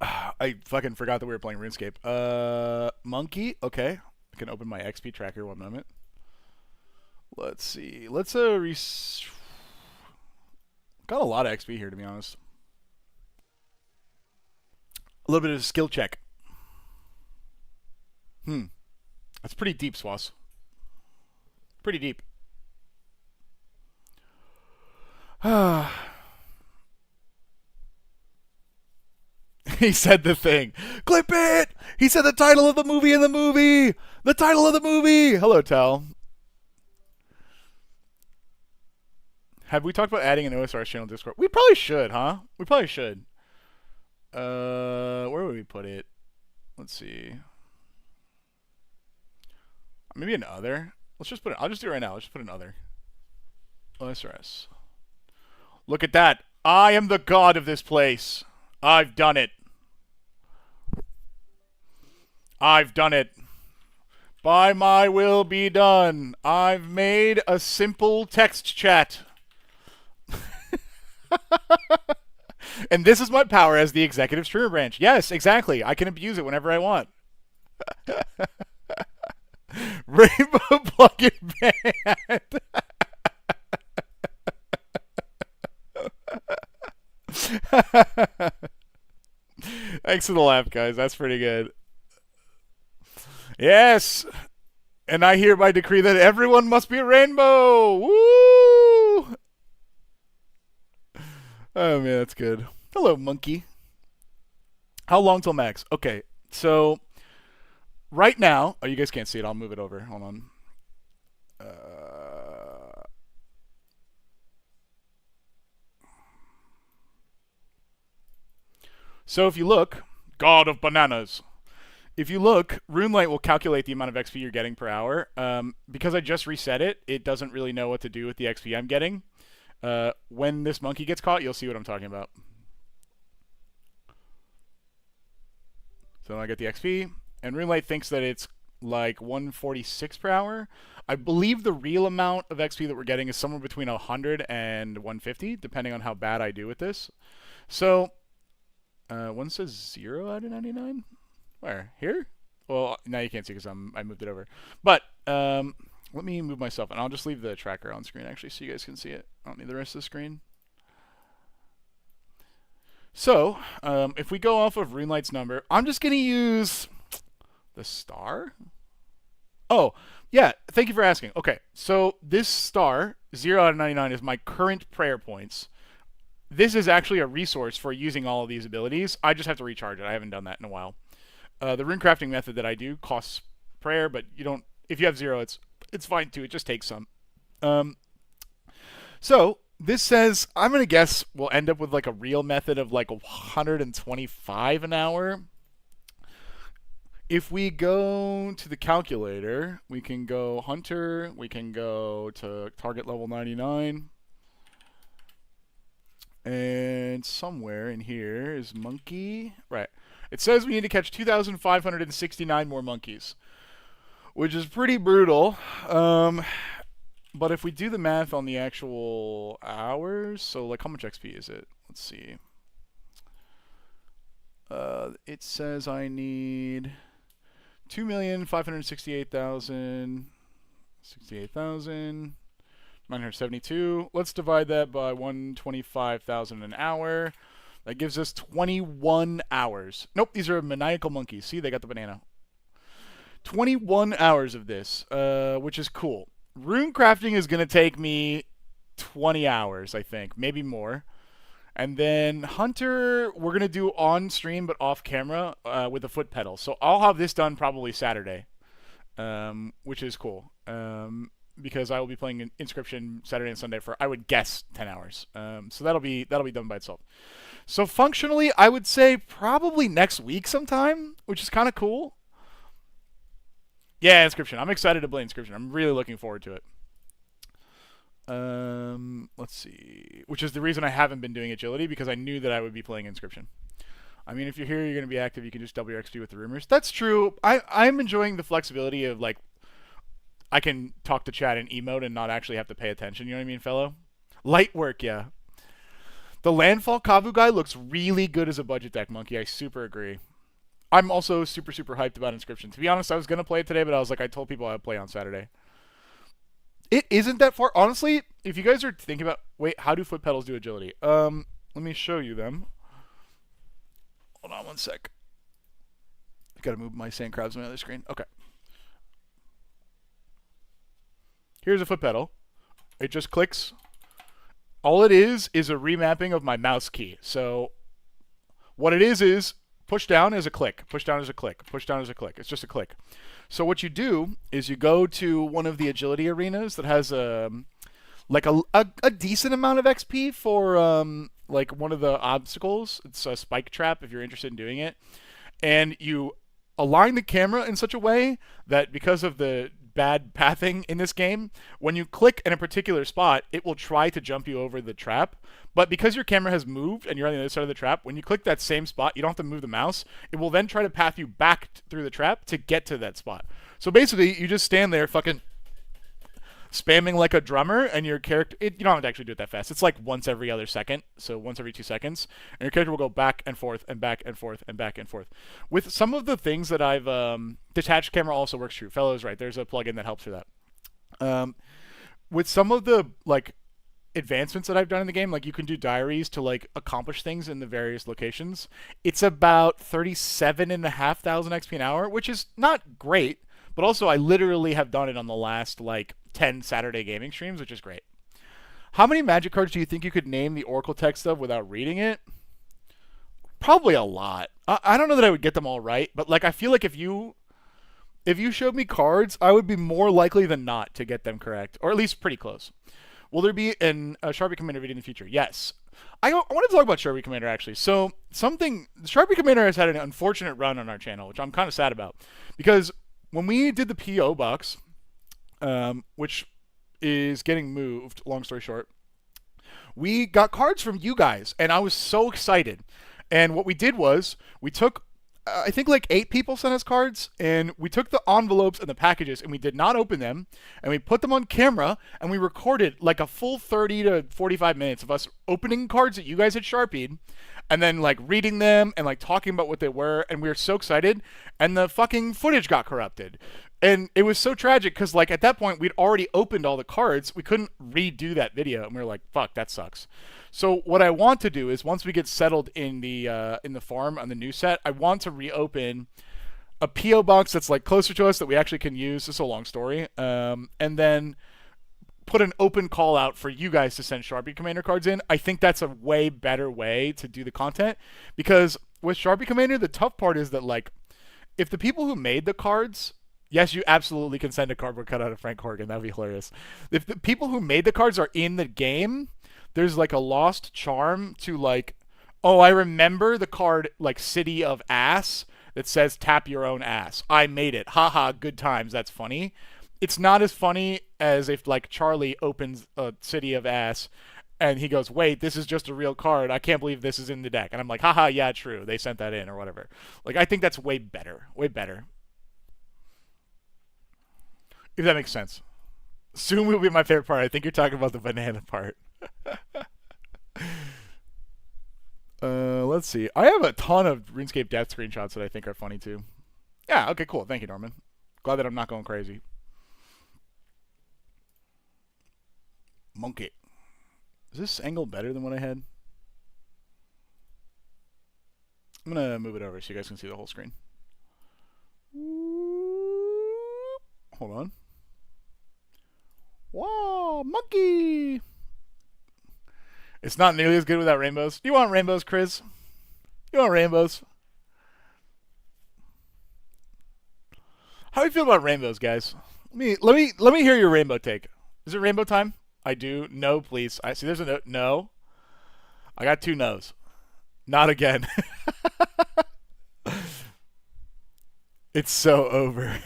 I fucking forgot that we were playing RuneScape. Monkey. Okay, I can open my XP tracker 1 moment. Let's see. Let's got a lot of XP here, to be honest. A little bit of a skill check. That's pretty deep, Swass. Pretty deep. He said the thing. Clip it! He said the title of the movie in the movie! The title of the movie! Hello, Tal. Have we talked about adding an OSRS channel Discord? We probably should, huh? We probably should. Where would we put it? Let's see. Maybe an other. Let's just put it. I'll just do it right now. Let's just put an other. OSRS. Look at that. I am the god of this place. I've done it. I've done it. By my will be done. I've made a simple text chat. And this is my power as the executive streamer branch. Yes, exactly. I can abuse it whenever I want. Rainbow plugin band. Thanks for the laugh, guys. That's pretty good. Yes. And I hereby decree that everyone must be a rainbow. Woo! Oh, man, that's good. Hello, monkey. How long till max? Okay, so right now... Oh, you guys can't see it. I'll move it over. Hold on. So if you look... God of bananas. If you look, RuneLight will calculate the amount of XP you're getting per hour. Because I just reset it, it doesn't really know what to do with the XP I'm getting. When this monkey gets caught, you'll see what I'm talking about. So I get the XP, and RuneLight thinks that it's like 146 per hour. I believe the real amount of XP that we're getting is somewhere between 100 and 150, depending on how bad I do with this. So, one says 0 out of 99? Where? Here? Well, now you can't see because I moved it over. But, let me move myself, and I'll just leave the tracker on screen, actually, so you guys can see it. I don't need the rest of the screen. So, if we go off of RuneLight's number, I'm just going to use the star. Oh, yeah, thank you for asking. Okay, so this star, 0 out of 99, is my current prayer points. This is actually a resource for using all of these abilities. I just have to recharge it. I haven't done that in a while. The rune crafting method that I do costs prayer, but you don't. If you have 0, it's fine too. It just takes some. So this says I'm gonna guess we'll end up with like a real method of like 125 an hour. If we go to the calculator, we can go hunter. We can go to target level 99. And somewhere in here is monkey. Right. It says we need to catch 2,569 more monkeys, which is pretty brutal. But if we do the math on the actual hours, so like how much XP is it? Let's see. It says I need 2,568,000, 972. Let's divide that by 125,000 an hour. That gives us 21 hours. Nope, these are maniacal monkeys. See, they got the banana. 21 hours of this, which is cool. Rune crafting is going to take me 20 hours, I think. Maybe more. And then Hunter, we're going to do on stream but off camera with a foot pedal. So I'll have this done probably Saturday, which is cool. Because I will be playing Inscription Saturday and Sunday for, I would guess, 10 hours. So that'll be done by itself. So functionally, I would say probably next week sometime, which is kind of cool. Yeah, Inscription. I'm excited to play Inscription. I'm really looking forward to it. Let's see. Which is the reason I haven't been doing Agility, because I knew that I would be playing Inscription. I mean, if you're here, you're going to be active. You can just double your XP with the rumors. That's true. I'm enjoying the flexibility of, like, I can talk to chat and emote and not actually have to pay attention. You know what I mean, fellow? Light work, yeah. The Landfall Kavu guy looks really good as a budget deck, Monkey. I super agree. I'm also super, super hyped about Inscription. To be honest, I was going to play it today, but I was like, I told people I would play on Saturday. It isn't that far. Honestly, if you guys are thinking about, wait, how do foot pedals do agility? Let me show you them. Hold on one sec. I got to move my sand crabs on my other screen. Okay. Here's a foot pedal. It just clicks. All it is a remapping of my mouse key. So what it is Push down is a click. Push down is a click. Push down is a click. It's just a click. So what you do is you go to one of the agility arenas that has like a decent amount of XP for like one of the obstacles. It's a spike trap if you're interested in doing it. And you align the camera in such a way that because of the bad pathing in this game, when you click in a particular spot, it will try to jump you over the trap. But because your camera has moved and you're on the other side of the trap, when you click that same spot, you don't have to move the mouse. It will then try to path you back through the trap to get to that spot. So basically, you just stand there fucking spamming like a drummer, and your character, you don't have to actually do it that fast. It's like once every other second, so once every 2 seconds, and your character will go back and forth and back and forth and back and forth. With some of the things that I've detached camera also works true. Fellows, right? There's a plugin that helps for that. With some of the like advancements that I've done in the game, like you can do diaries to like accomplish things in the various locations. It's about 37,500 XP an hour, which is not great, but also I literally have done it on the last like 10 Saturday gaming streams, which is great. How many magic cards do you think you could name the Oracle text of without reading it? Probably a lot. I don't know that I would get them all right, but like I feel like if you showed me cards, I would be more likely than not to get them correct, or at least pretty close. Will there be a Sharpie Commander video in the future? Yes. I want to talk about Sharpie Commander actually. So Sharpie Commander has had an unfortunate run on our channel, which I'm kind of sad about, because when we did the PO box, which is getting moved, long story short, we got cards from you guys, and I was so excited. And what we did was, we took, I think like 8 people sent us cards, and we took the envelopes and the packages, and we did not open them, and we put them on camera, and we recorded like a full 30 to 45 minutes of us opening cards that you guys had Sharpied, and then like reading them, and like talking about what they were, and we were so excited, and the fucking footage got corrupted. And it was so tragic because, like, at that point, we'd already opened all the cards. We couldn't redo that video. And we were like, fuck, that sucks. So what I want to do is once we get settled in the farm on the new set, I want to reopen a P.O. box that's, like, closer to us that we actually can use. This is a long story. And then put an open call out for you guys to send Sharpie Commander cards in. I think that's a way better way to do the content. Because with Sharpie Commander, the tough part is that, like, if the people who made the cards... Yes, you absolutely can send a cardboard cutout of Frank Horgan. That would be hilarious. If the people who made the cards are in the game, there's like a lost charm to like, oh, I remember the card like City of Ass that says tap your own ass. I made it. Haha, good times. That's funny. It's not as funny as if like Charlie opens a City of Ass and he goes, wait, this is just a real card. I can't believe this is in the deck. And I'm like, haha, yeah, true. They sent that in or whatever. Like, I think that's way better. Way better. If that makes sense. Soon will be my favorite part. I think you're talking about the banana part. Let's see. I have a ton of RuneScape death screenshots that I think are funny too. Yeah, okay, cool. Thank you, Norman. Glad that I'm not going crazy. Monkey. Is this angle better than what I had? I'm going to move it over so you guys can see the whole screen. Hold on. Whoa, monkey! It's not nearly as good without rainbows. Do you want rainbows, Chris? You want rainbows? How do you feel about rainbows, guys? Let me hear your rainbow take. Is it rainbow time? I do. No, please. I see. There's a no. No. I got 2 no's. Not again. It's so over.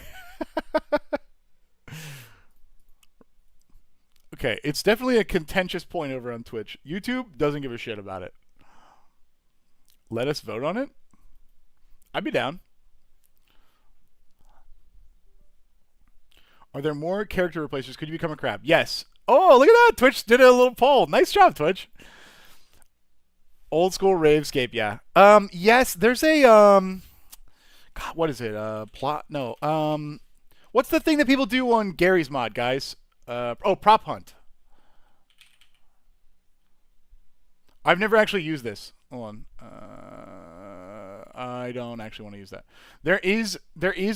Okay, it's definitely a contentious point over on Twitch. YouTube doesn't give a shit about it. Let us vote on it? I'd be down. Are there more character replacers? Could you become a crab? Yes. Oh, look at that. Twitch did a little poll. Nice job, Twitch. Old school Ravescape, yeah. Yes, there's a, God, what is it? Plot? No. What's the thing that people do on Gary's mod, guys? Oh, prop hunt. I've never actually used this. Hold on. I don't actually want to use that. There is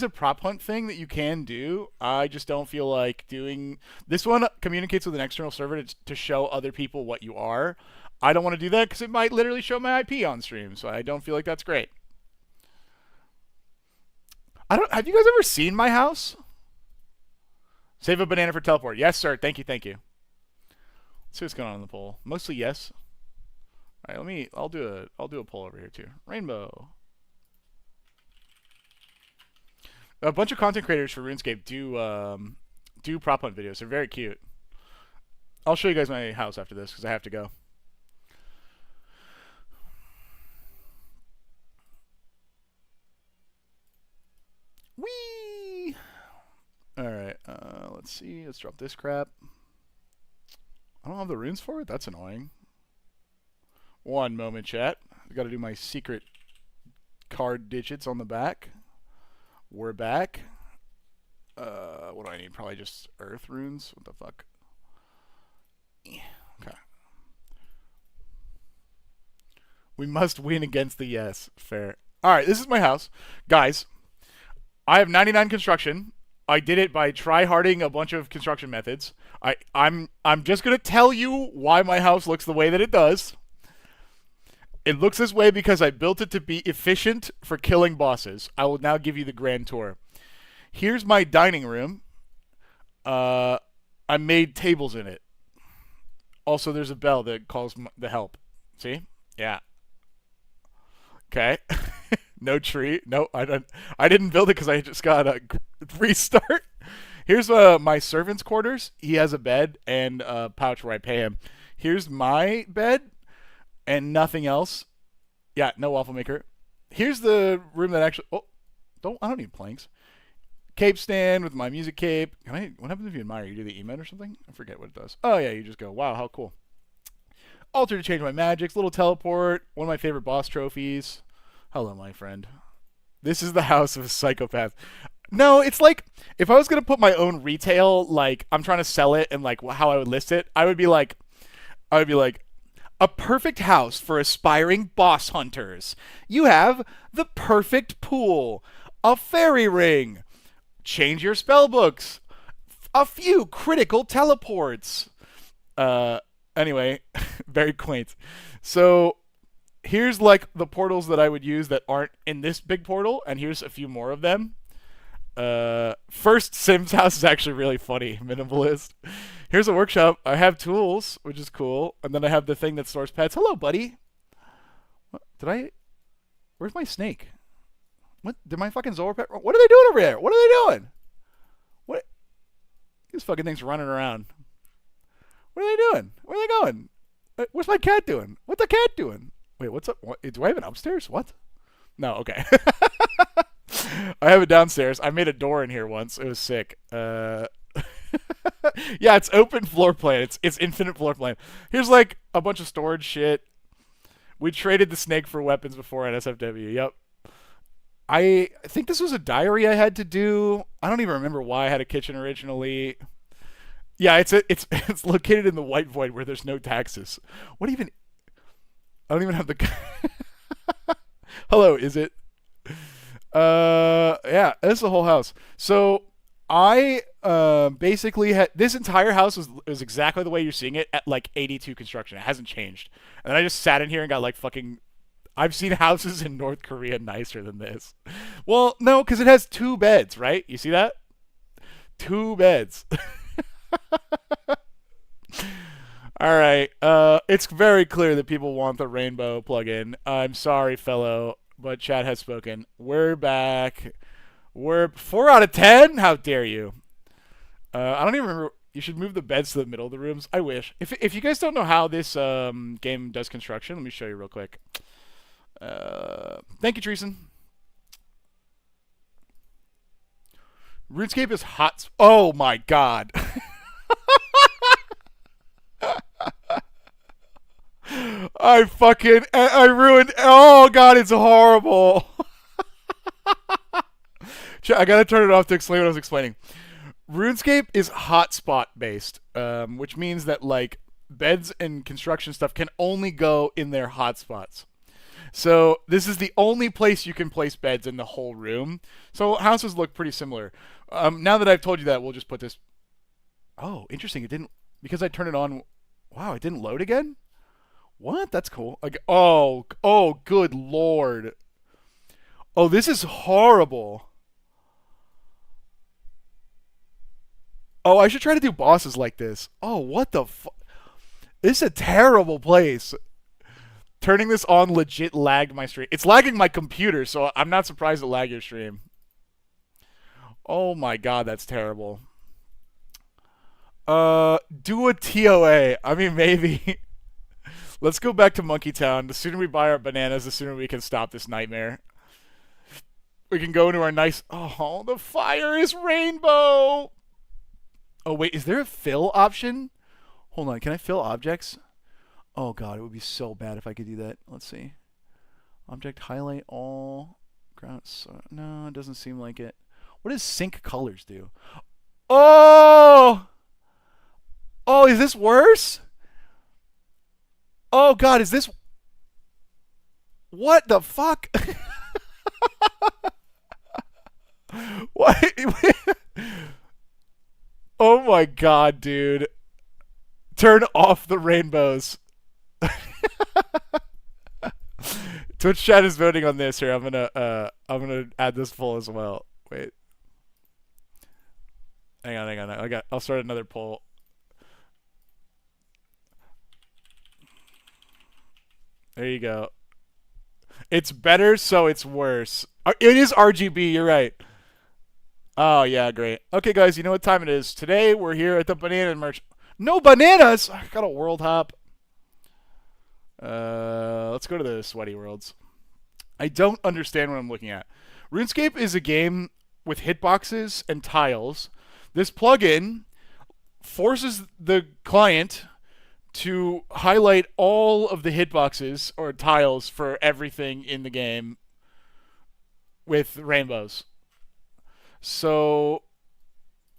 a prop hunt thing that you can do. I just don't feel like doing this one. Communicates with an external server to show other people what you are. I don't want to do that because it might literally show my IP on stream, so I don't feel like that's great. I don't. Have you guys ever seen my house? Save a banana for teleport. Yes, sir. Thank you. Thank you. Let's see what's going on in the poll. Mostly yes. All right. Let me. I'll do a poll over here too. Rainbow. A bunch of content creators for RuneScape do prop hunt videos. They're very cute. I'll show you guys my house after this because I have to go. Whee! Alright, let's see. Let's drop this crap. I don't have the runes for it? That's annoying. One moment, chat. I gotta do my secret card digits on the back. We're back. What do I need? Probably just earth runes. What the fuck? Okay. We must win against the yes. Fair. Alright, this is my house. Guys, I have 99 construction. I did it by try-harding a bunch of construction methods. I'm just gonna tell you why my house looks the way that it does. It looks this way because I built it to be efficient for killing bosses. I will now give you the grand tour. Here's my dining room. I made tables in it. Also, there's a bell that calls the help. See? Yeah. Okay. No tree. No, I didn't build it because I just got a restart. Here's my servant's quarters. He has a bed and a pouch where I pay him. Here's my bed and nothing else. Yeah, no waffle maker. Here's the room that actually. Oh, I don't need planks. Cape stand with my music cape. What happens if you admire? You do the emote or something? I forget what it does. Oh yeah, you just go, wow, how cool. Altar to change my magics. Little teleport. One of my favorite boss trophies. Hello, my friend. This is the house of a psychopath. No, it's like if I was gonna put my own retail, like I'm trying to sell it and like how I would list it, I would be like, a perfect house for aspiring boss hunters. You have the perfect pool, a fairy ring, change your spell books, a few critical teleports. Anyway, very quaint. So here's like the portals that I would use that aren't in this big portal, and here's a few more of them. First Sims house is actually really funny, minimalist. Here's a workshop. I have tools, which is cool, and then I have the thing that stores pets. Hello, buddy. What, where's my snake? What did my fucking Zora pet? What are they doing over there? What are they doing? What? These fucking things running around. What are they doing? Where are they going? What's my cat doing? What's the cat doing? Wait, what's up? What, do I have it upstairs? What? No, okay. I have it downstairs. I made a door in here once. It was sick. Yeah, it's open floor plan. It's infinite floor plan. Here's like a bunch of storage shit. We traded the snake for weapons before at SFW. Yep. I think this was a diary I had to do. I don't even remember why I had a kitchen originally. Yeah, it's located in the white void where there's no taxes. What even? I don't even have the. Hello, is it? Yeah, this is the whole house. So I basically had this entire house was exactly the way you're seeing it at like 82 construction. It hasn't changed. And I just sat in here and got like fucking. I've seen houses in North Korea nicer than this. Well, no, because it has 2 beds, right? You see that? 2 beds. All right. It's very clear that people want the rainbow plugin. I'm sorry, fellow, but chat has spoken. We're back. We're 4 out of 10. How dare you? I don't even remember. You should move the beds to the middle of the rooms. I wish. If you guys don't know how this game does construction, let me show you real quick. Thank you, Treason. RuneScape is hot. Oh my god. I ruined. Oh god, it's horrible. I gotta turn it off to explain what I was explaining. RuneScape is hotspot based, which means that like beds and construction stuff can only go in their hotspots. So this is the only place you can place beds in the whole room. So houses look pretty similar. Now that I've told you that, we'll just put this. Oh, interesting. It didn't because I turned it on. Wow, it didn't load again. What? That's cool. Like, oh, good lord. Oh, this is horrible. Oh, I should try to do bosses like this. Oh, what the fuck? This is a terrible place. Turning this on legit lagged my stream. It's lagging my computer, so I'm not surprised it lagged your stream. Oh my god, that's terrible. Do a TOA. I mean, maybe. Let's go back to Monkey Town. The sooner we buy our bananas, the sooner we can stop this nightmare. We can go into our nice... Oh, the fire is rainbow! Oh, wait, is there a fill option? Hold on, can I fill objects? Oh god, it would be so bad if I could do that. Let's see. Object highlight all. Ground. No, it doesn't seem like it. What does sync colors do? Oh! Oh, is this worse? Oh god, is this... What the fuck? What? Oh my god, dude. Turn off the rainbows. Twitch chat is voting on this here. I'm gonna add this poll as well. Wait. Hang on. I'll start another poll. There you go. It's better, so it's worse. It is RGB, you're right. Oh, yeah, great. Okay, guys, you know what time it is. Today, we're here at the banana merch. No bananas! I got a world hop. Let's go to the sweaty worlds. I don't understand what I'm looking at. RuneScape is a game with hitboxes and tiles. This plugin forces the client to highlight all of the hitboxes or tiles for everything in the game with rainbows. So,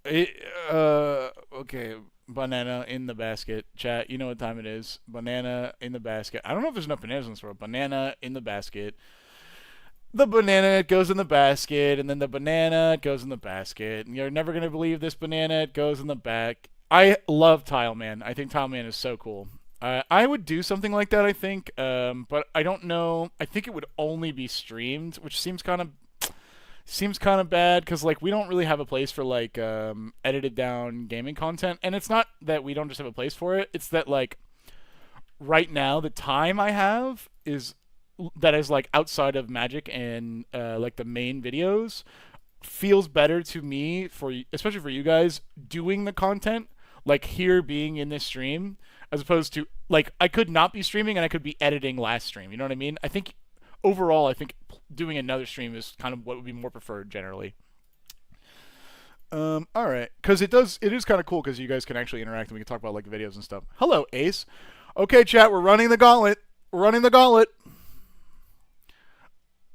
okay, banana in the basket. Chat, you know what time it is. Banana in the basket. I don't know if there's enough bananas in this world. Banana in the basket. The banana goes in the basket, and then the banana goes in the basket. And you're never going to believe this banana. It goes in the back. I love Tile Man. I think Tile Man is so cool. I would do something like that, I think, but I don't know. I think it would only be streamed, which seems kind of bad because like we don't really have a place for like edited down gaming content, and it's not that we don't just have a place for it. It's that like right now the time I have is like outside of Magic and like the main videos feels better to me for especially for you guys doing the content like here being in this stream as opposed to like I could not be streaming and I could be editing last stream. You know what I mean? I think overall, I think doing another stream is kind of what would be more preferred generally. All right, because it is kind of cool because you guys can actually interact and we can talk about like the videos and stuff. Hello, Ace. Okay, chat, we're running the gauntlet. We're running the gauntlet.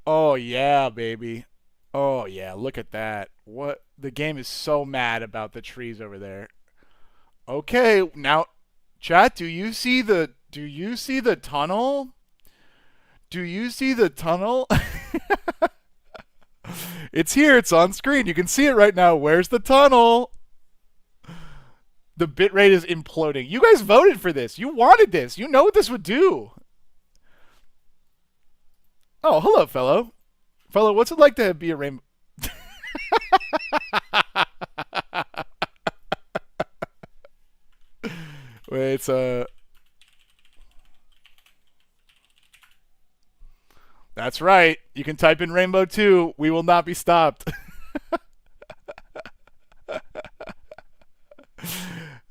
Oh yeah, baby. Oh yeah, look at that. What the game is so mad about the trees over there. Okay, now, chat, do you see the tunnel? Do you see the tunnel? It's here. It's on screen. You can see it right now. Where's the tunnel? The bitrate is imploding. You guys voted for this. You wanted this. You know what this would do. Oh, hello, fellow. Fellow, what's it like to be a rainbow? Wait, it's That's right. You can type in rainbow too. We will not be stopped.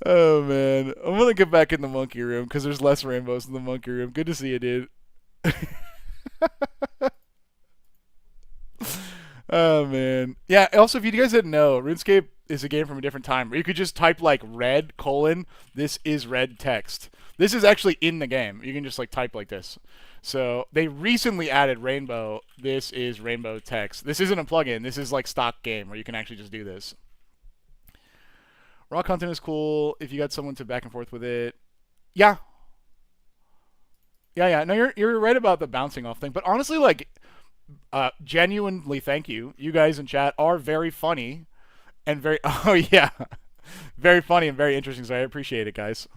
Oh man, I'm gonna get back in the monkey room because there's less rainbows in the monkey room. Good to see you, dude. Oh man, yeah. Also, if you guys didn't know, RuneScape is a game from a different time where you could just type like red : this is red text. This is actually in the game. You can just like type like this. So they recently added rainbow. This is rainbow text. This isn't a plugin. This is like stock game where you can actually just do this. Raw content is cool if you got someone to back and forth with it. Yeah. Yeah. No, you're right about the bouncing off thing. But honestly, like, genuinely, thank you. You guys in chat are very funny and very. Oh yeah, very funny and very interesting. So I appreciate it, guys.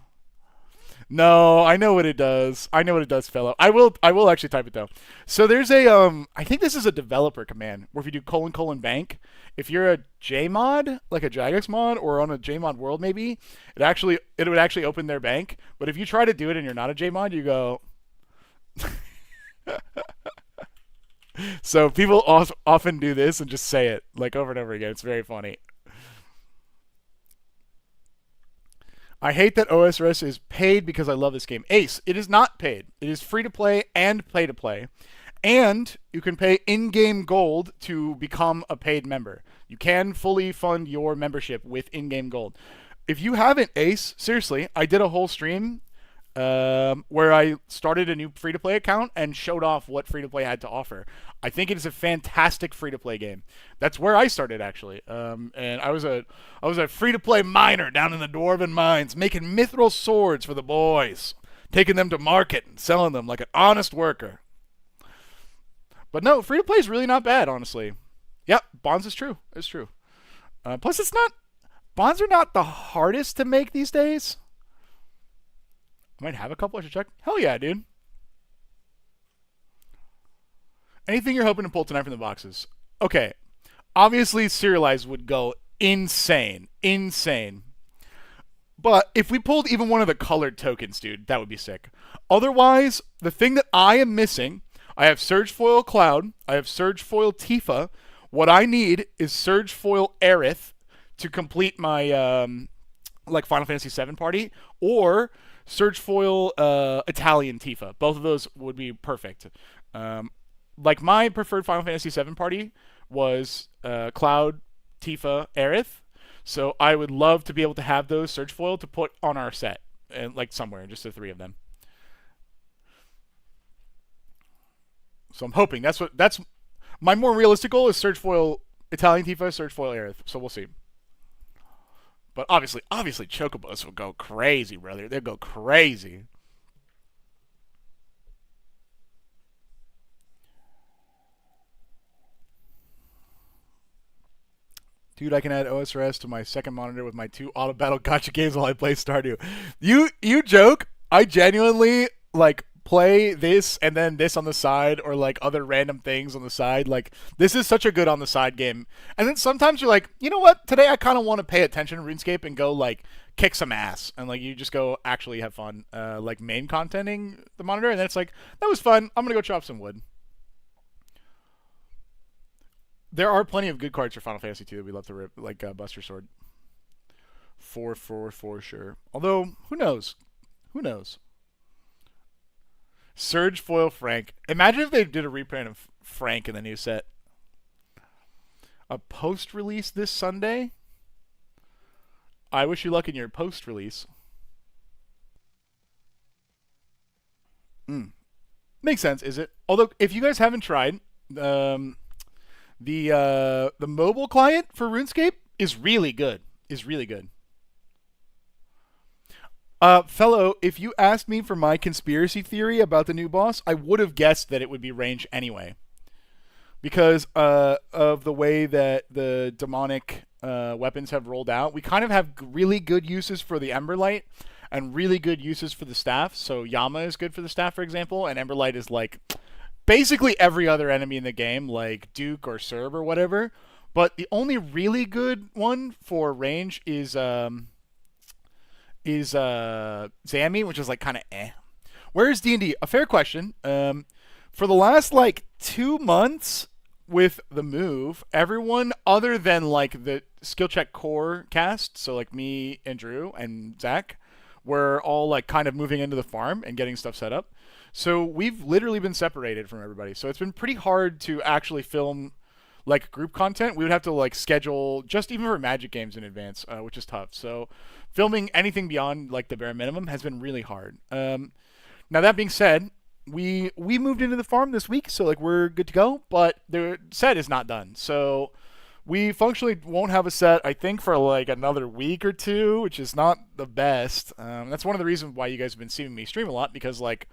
No, I know what it does. I know what it does, fellow. I will actually type it though. So there's a I think this is a developer command where if you do colon colon bank, if you're a Jmod, like a Jagex mod or on a Jmod world maybe, it would actually open their bank. But if you try to do it and you're not a Jmod, you go. So people often do this and just say it like over and over again. It's very funny. I hate that OSRS is paid because I love this game. Ace, it is not paid. It is free to play and pay to play. And you can pay in-game gold to become a paid member. You can fully fund your membership with in-game gold. If you haven't, Ace, seriously, I did a whole stream where I started a new free-to-play account and showed off what free-to-play had to offer. I think it is a fantastic free-to-play game. That's where I started, actually. And I was a free-to-play miner down in the Dwarven Mines, making mithril swords for the boys, taking them to market and selling them like an honest worker. But no, free-to-play is really not bad, honestly. Yep, bonds is true. It's true. Plus, it's not... Bonds are not the hardest to make these days. I might have a couple I should check. Hell yeah, dude. Anything you're hoping to pull tonight from the boxes? Okay. Obviously, serialized would go insane. Insane. But if we pulled even one of the colored tokens, dude, that would be sick. Otherwise, the thing that I am missing, I have Surge Foil Cloud, I have Surge Foil Tifa. What I need is Surge Foil Aerith to complete my like Final Fantasy VII party, or Surge Foil Italian Tifa. Both of those would be perfect. Like my preferred Final Fantasy VII party was Cloud, Tifa, Aerith. So I would love to be able to have those Surge Foil to put on our set, and like somewhere, just the three of them. So I'm hoping that's my more realistic goal is Surge Foil Italian Tifa, Surge Foil Aerith. So we'll see. But obviously, Chocobos will go crazy, brother. They'll go crazy. Dude, I can add OSRS to my second monitor with my 2 auto battle gotcha games while I play Stardew. You joke. I genuinely like play this and then this on the side, or like other random things on the side. Like, this is such a good on the side game. And then sometimes you're like, you know what? Today I kind of want to pay attention to RuneScape and go like kick some ass, and like you just go actually have fun, like main contenting the monitor, and then it's like, that was fun. I'm gonna go chop some wood. There are plenty of good cards for Final Fantasy 2 that we love to rip, like Buster Sword. For sure. Although, who knows? Who knows? Surge Foil Frank. Imagine if they did a reprint of Frank in the new set. A post-release this Sunday? I wish you luck in your post-release. Makes sense, is it? Although, if you guys haven't tried, the mobile client for RuneScape is really good. Fellow, if you asked me for my conspiracy theory about the new boss, I would have guessed that it would be range anyway. Because of the way that the demonic weapons have rolled out. We kind of have really good uses for the Emberlight and really good uses for the staff. So Yama is good for the staff, for example, and Emberlight is like basically every other enemy in the game, like Duke or Serb or whatever. But the only really good one for range is Zami, which is like kind of eh. Where is D&D? A fair question. For the last like 2 months with the move, everyone other than like the skill check core cast, so like me and Drew and Zach, were all like kind of moving into the farm and getting stuff set up. So we've literally been separated from everybody. So it's been pretty hard to actually film like group content. We would have to like schedule just even for Magic games in advance, which is tough. So filming anything beyond like the bare minimum has been really hard. Now that being said, we moved into the farm this week, so like we're good to go, but the set is not done. So we functionally won't have a set, I think, for like another week or two, which is not the best. That's one of the reasons why you guys have been seeing me stream a lot, because like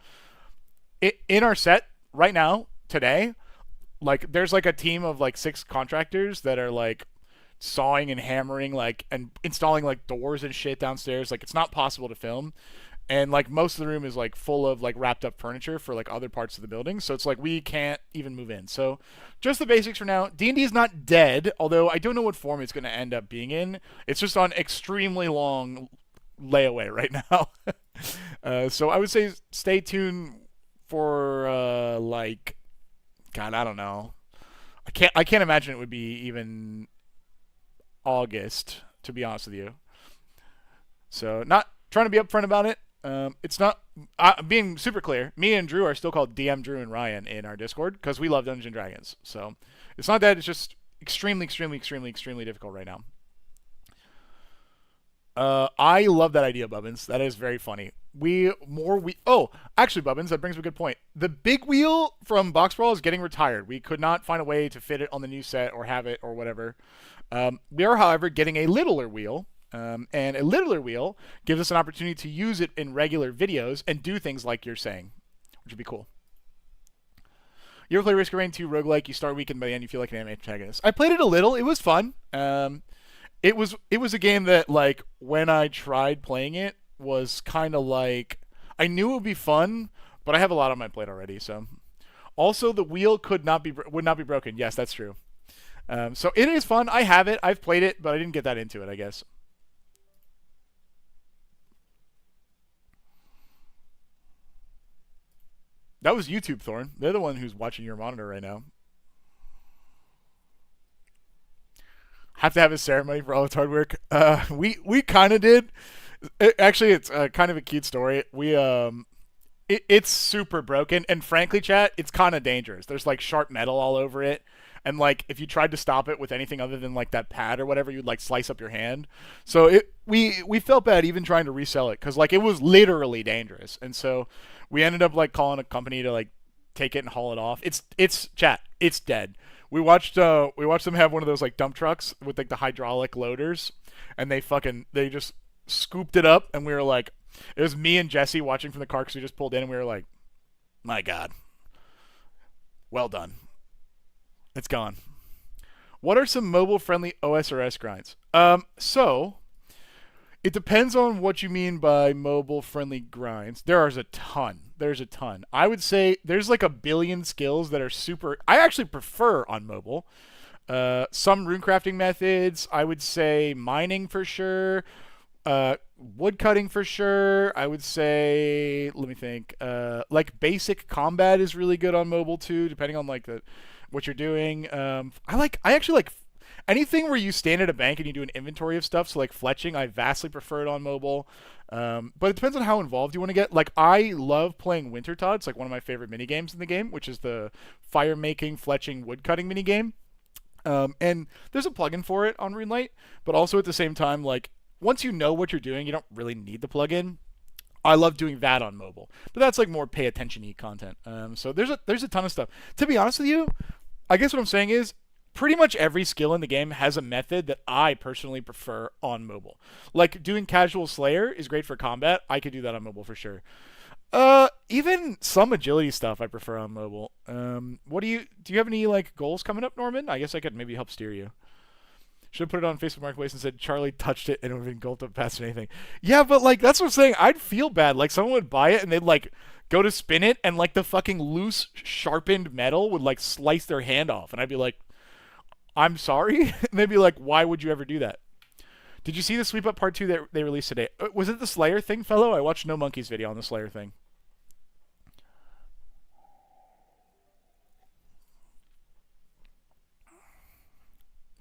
in our set right now, today, like there's like a team of like 6 contractors that are like sawing and hammering like and installing like doors and shit downstairs. Like it's not possible to film. and like most of the room is like full of like wrapped up furniture for like other parts of the building, so it's like we can't even move in. So just the basics for now. D&D is not dead, although I don't know what form it's going to end up being in. It's just on extremely long layaway right now. So I would say stay tuned for like, God, I don't know. I can't imagine it would be even August, to be honest with you. So not trying to be upfront about it. It's not being super clear. Me and Drew are still called DM Drew and Ryan in our Discord because we love Dungeons and Dragons. So it's not that. It's just extremely, extremely, extremely, extremely difficult right now. I love that idea, Bubbins. That is very funny. Oh, actually, Bubbins, that brings up a good point. The big wheel from Box Brawl is getting retired. We could not find a way to fit it on the new set or have it or whatever. We are, however, getting a littler wheel. And a littler wheel gives us an opportunity to use it in regular videos and do things like you're saying, which would be cool. You ever play Risk of Rain 2 roguelike? You start weak and by the end you feel like an anime protagonist. I played it a little. It was fun. It was a game that, like, when I tried playing it, was kind of like, I knew it would be fun, but I have a lot on my plate already. So, also the wheel would not be broken. Yes, that's true. So it is fun. I have it. I've played it, but I didn't get that into it, I guess. That was YouTube, Thorn. They're the one who's watching your monitor right now. Have to have a ceremony for all its hard work. We kind of did. Actually, it's kind of a cute story. It's super broken, and frankly, chat, it's kind of dangerous. There's like sharp metal all over it, and like if you tried to stop it with anything other than like that pad or whatever, you'd like slice up your hand. So we felt bad even trying to resell it because like it was literally dangerous, and so we ended up like calling a company to like take it and haul it off. It's chat. It's dead. We watched them have one of those like dump trucks with like the hydraulic loaders, and they just scooped it up, and we were like, it was me and Jesse watching from the car because we just pulled in, and we were like, my God, well done. It's gone. What are some mobile-friendly OSRS grinds? So it depends on what you mean by mobile-friendly grinds. There's a ton. There's a ton. I would say there's like a billion skills that are super. I actually prefer on mobile. Some rune crafting methods. I would say mining for sure. Wood cutting for sure. I would say, let me think. Like basic combat is really good on mobile too, depending on like what you're doing. I actually like anything where you stand at a bank and you do an inventory of stuff. So like fletching, I vastly prefer it on mobile. But it depends on how involved you want to get. Like I love playing Wintertod. It's like one of my favorite mini games in the game, which is the fire making, fletching, wood cutting mini game. And there's a plugin for it on RuneLite, but also at the same time, like once you know what you're doing, you don't really need the plugin. I love doing that on mobile, but that's like more pay attention-y content. So there's a ton of stuff. To be honest with you, I guess what I'm saying is pretty much every skill in the game has a method that I personally prefer on mobile. Like doing casual slayer is great for combat. I could do that on mobile for sure. Even some agility stuff I prefer on mobile. What do you have any like goals coming up, Norman? I guess I could maybe help steer you. Should have put it on Facebook Marketplace and said Charlie touched it and it would have been gulped up past anything. Yeah, but like that's what I'm saying. I'd feel bad. Like someone would buy it and they'd like go to spin it and like the fucking loose sharpened metal would like slice their hand off, and I'd be like, I'm sorry. And they'd be like, why would you ever do that? Did you see the Sweep Up Part 2 that they released today? Was it the Slayer thing, fellow? I watched No Monkey's video on the Slayer thing.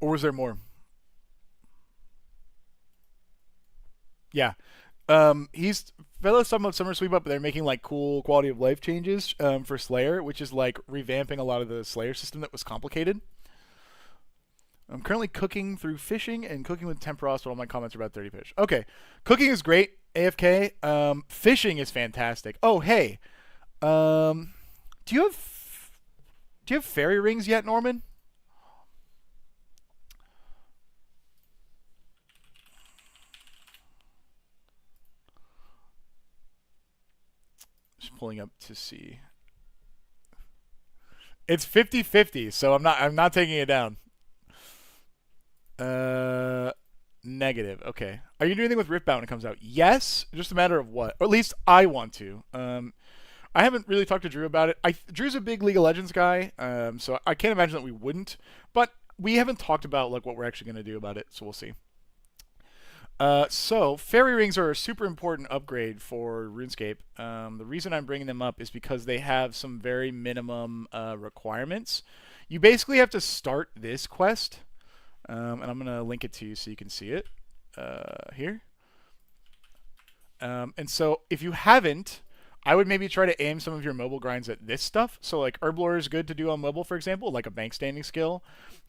Or was there more? Yeah. He's fellows talking about Summer Sweep Up, but they're making like cool quality of life changes for Slayer, which is like revamping a lot of the Slayer system that was complicated. I'm currently cooking through fishing and cooking with Temperos, but all my comments are about 30 fish. Okay. Cooking is great, AFK. Fishing is fantastic. Oh, hey. Um, do you have fairy rings yet, Norman? Just pulling up to see. It's 50-50, so I'm not taking it down. Uh Negative. Okay. Are you doing anything with Riftbound when it comes out? Yes. Just a matter of what. Or at least I want to. I haven't really talked to Drew about it. Drew's a big League of Legends guy, so I can't imagine that we wouldn't. But we haven't talked about like what we're actually going to do about it, so we'll see. So fairy rings are a super important upgrade for RuneScape. The reason I'm bringing them up is because they have some very minimum requirements. You basically have to start this quest, and I'm gonna link it to you so you can see it here. And so if you haven't, I would maybe try to aim some of your mobile grinds at this stuff. So like Herblore is good to do on mobile, for example, like a bank standing skill.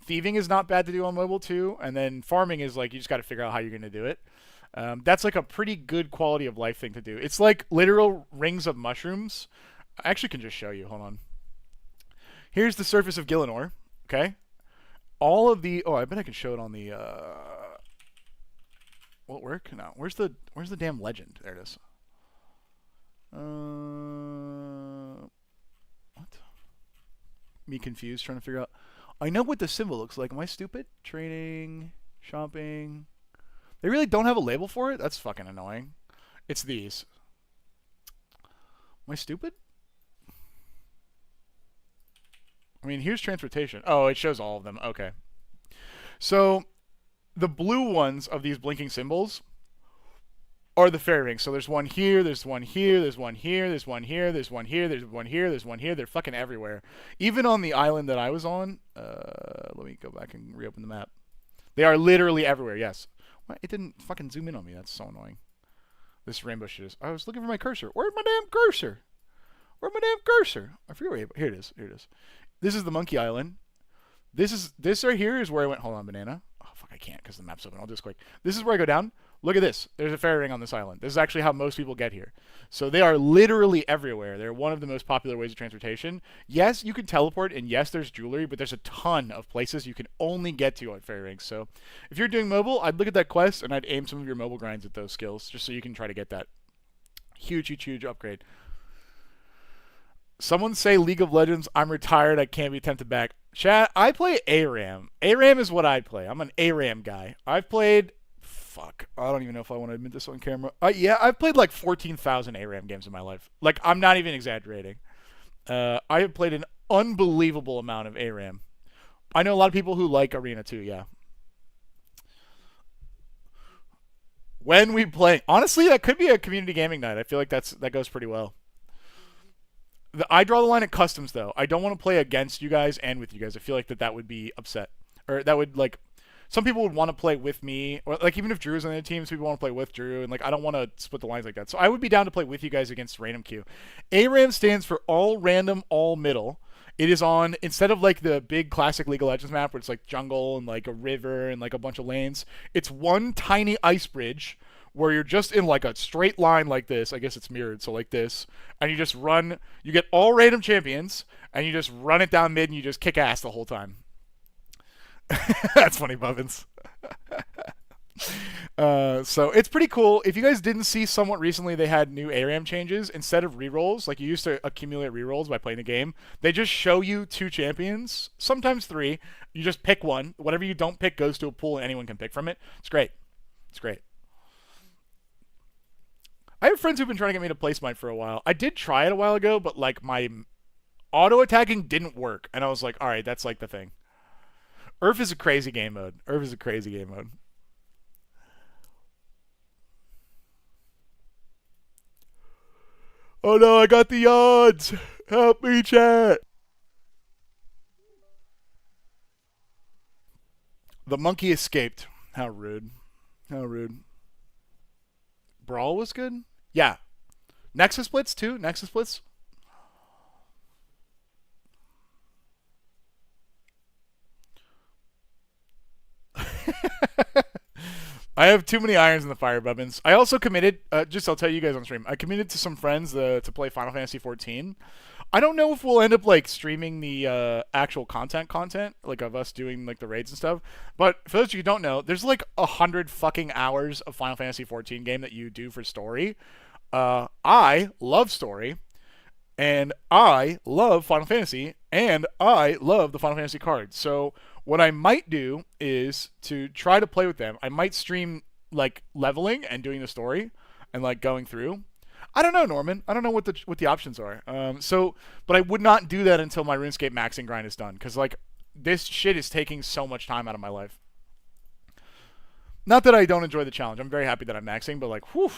Thieving is not bad to do on mobile too. And then farming is like you just got to figure out how you're going to do it. That's like a pretty good quality of life thing to do. It's like literal rings of mushrooms. I actually can just show you. Hold on. Here's the surface of Gillinor. Okay. All of the... Oh, I bet I can show it on the... Will it work? No. Where's the damn legend? There it is. What? Me confused, trying to figure out. I know what the symbol looks like. Am I stupid? Trading, shopping. They really don't have a label for it? That's fucking annoying. It's these. Am I stupid? I mean, here's transportation. Oh, it shows all of them. Okay. So, the blue ones of these blinking symbols are the fairy rings. So there's one here, there's one here, there's one here, there's one here, there's one here, there's one here, there's one here. They're fucking everywhere. Even on the island that I was on, let me go back and reopen the map. They are literally everywhere, yes. What? It didn't fucking zoom in on me. That's so annoying. This rainbow shit is... I was looking for my cursor. Where's my damn cursor? Where's my damn cursor? I forget where... Here it is. Here it is. This is the monkey island. This right here is where I went... Hold on, banana. Oh, fuck, I can't because the map's open. I'll do this quick. This is where I go down. Look at this. There's a fairy ring on this island. This is actually how most people get here. So they are literally everywhere. They're one of the most popular ways of transportation. Yes, you can teleport, and yes, there's jewelry, but there's a ton of places you can only get to on fairy rings. So if you're doing mobile, I'd look at that quest, and I'd aim some of your mobile grinds at those skills, just so you can try to get that huge, huge, huge upgrade. Someone say League of Legends, I'm retired, I can't be tempted back. Chat, I play ARAM. ARAM is what I play. I'm an ARAM guy. I've played... Fuck. I don't even know if I want to admit this on camera. Yeah, I've played like 14,000 ARAM games in my life. Like, I'm not even exaggerating. I have played an unbelievable amount of ARAM. I know a lot of people who like Arena too, yeah. When we play... Honestly, that could be a community gaming night. I feel like that goes pretty well. I draw the line at customs, though. I don't want to play against you guys and with you guys. I feel like that would be upset. Or that would, like... Some people would want to play with me, or like even if Drew's on the team, some people want to play with Drew, and like I don't want to split the lines like that. So I would be down to play with you guys against random queue. ARAM stands for all random, all middle. It is on, instead of like the big classic League of Legends map where it's like jungle and like a river and like a bunch of lanes, it's one tiny ice bridge where you're just in like a straight line like this. I guess it's mirrored, so like this, and you just run. You get all random champions, and you just run it down mid, and you just kick ass the whole time. That's funny, Bubbins. So it's pretty cool. If you guys didn't see somewhat recently, they had new ARAM changes. Instead of rerolls, like you used to accumulate rerolls by playing the game, they just show you 2 champions, sometimes 3. You just pick one. Whatever you don't pick goes to a pool and anyone can pick from it. It's great. It's great. I have friends who've been trying to get me to play Smite for a while. I did try it a while ago, but like my auto-attacking didn't work. And I was like, alright, that's like the thing. Earth is a crazy game mode. Earth is a crazy game mode. Oh no, I got the odds! Help me, chat! The monkey escaped. How rude. How rude. Brawl was good? Yeah. Nexus Blitz too? Nexus Blitz? I have too many irons in the fire, Bubbins. I also committed, I'll tell you guys on stream, I committed to some friends to play Final Fantasy 14. I don't know if we'll end up like streaming the actual content, like of us doing like the raids and stuff. But for those of you who don't know, there's like 100 fucking hours of Final Fantasy 14 game that you do for story. I love story, and I love Final Fantasy, and I love the Final Fantasy cards. So What I might do is to try to play with them. I might stream like leveling and doing the story and like going through. I don't know, Norman. I don't know what the options are. But I would not do that until my RuneScape maxing grind is done, because like this shit is taking so much time out of my life. Not that I don't enjoy the challenge. I'm very happy that I'm maxing, but like, whew.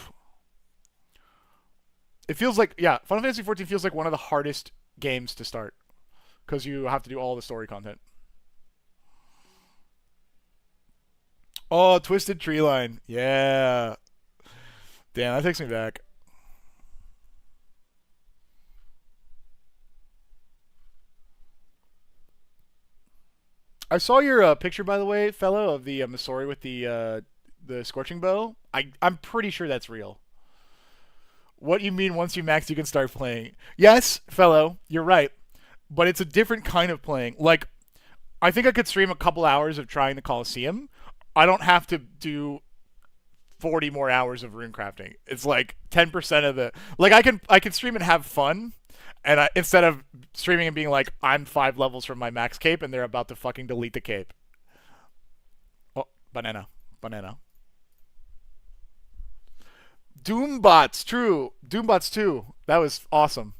It feels like, yeah, Final Fantasy 14 feels like one of the hardest games to start, because you have to do all the story content. Oh, Twisted Tree Line. Yeah. Damn, that takes me back. I saw your picture, by the way, fellow, of the Missouri with the scorching bow. I'm pretty sure that's real. What you mean once you max, you can start playing? Yes, fellow, you're right, but it's a different kind of playing. Like, I think I could stream a couple hours of trying the Coliseum. I don't have to do 40 more hours of rune crafting. It's like 10% of the like I can stream and have fun, and instead of streaming and being like I'm 5 levels from my max cape and they're about to fucking delete the cape. Oh, banana. Doombots, true. Doombots 2. That was awesome.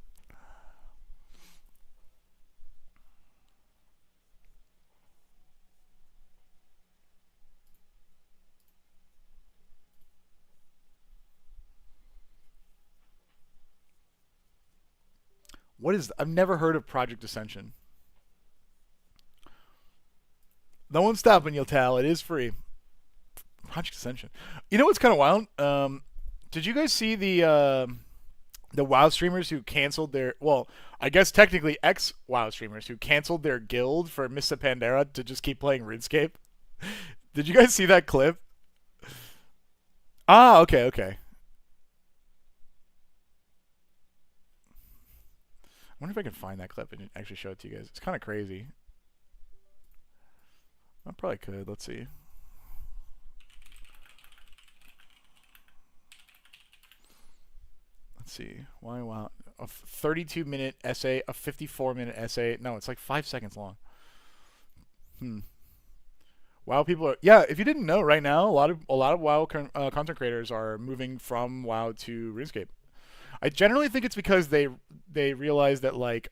What is? I've never heard of Project Ascension. No one's stopping you, Tal. It is free. Project Ascension. You know what's kind of wild? Did you guys see the WoW streamers who canceled their, well, I guess technically ex WoW streamers who canceled their guild for Missa Pandera to just keep playing RuneScape? Did you guys see that clip? Ah, okay. I wonder if I can find that clip and actually show it to you guys. It's kind of crazy. I probably could. Let's see. Let's see. Why WoW? A 32-minute essay, a 54-minute essay. No, it's like 5 seconds long. WoW people are, yeah. If you didn't know, right now a lot of WoW content creators are moving from WoW to RuneScape. I generally think it's because they realize that like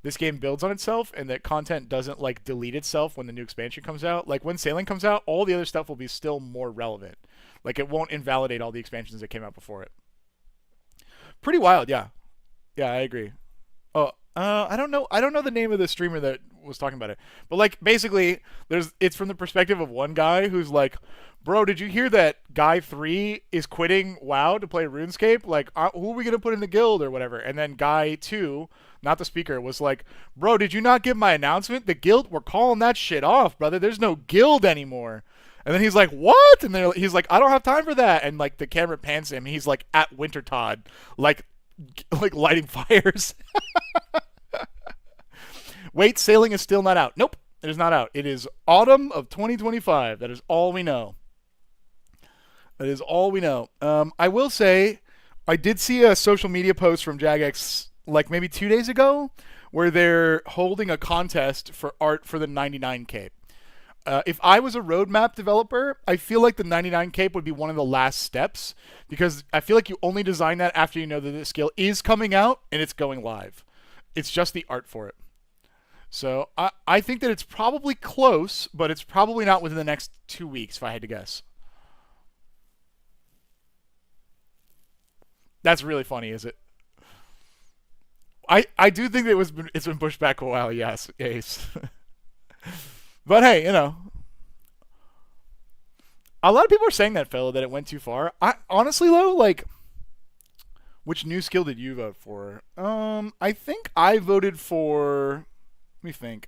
this game builds on itself and that content doesn't like delete itself when the new expansion comes out. Like when Sailing comes out, all the other stuff will be still more relevant. Like it won't invalidate all the expansions that came out before it. Pretty wild, yeah. Yeah, I agree. Oh, I don't know. I don't know the name of the streamer that was talking about it, but like basically, it's from the perspective of one guy who's like, "Bro, did you hear that Guy 3 is quitting WoW to play RuneScape? Like, who are we gonna put in the guild or whatever?" And then Guy 2, not the speaker, was like, "Bro, did you not get my announcement? The guild, we're calling that shit off, brother. There's no guild anymore." And then he's like, "What?" And then he's like, "I don't have time for that." And like the camera pans him. He's like at Wintertodd, like lighting fires. Wait, Sailing is still not out. Nope, it is not out. It is autumn of 2025. That is all we know. That is all we know. I will say, I did see a social media post from Jagex like maybe 2 days ago where they're holding a contest for art for the 99 cape. If I was a roadmap developer, I feel like the 99 cape would be one of the last steps, because I feel like you only design that after you know that the skill is coming out and it's going live. It's just the art for it. So I think that it's probably close, but it's probably not within the next 2 weeks, if I had to guess. That's really funny, is it? I do think that it's been pushed back a while. Yes, Ace. But hey, a lot of people are saying that, fellow, that it went too far. I honestly, though, like, which new skill did you vote for? I think I voted for. Let me think.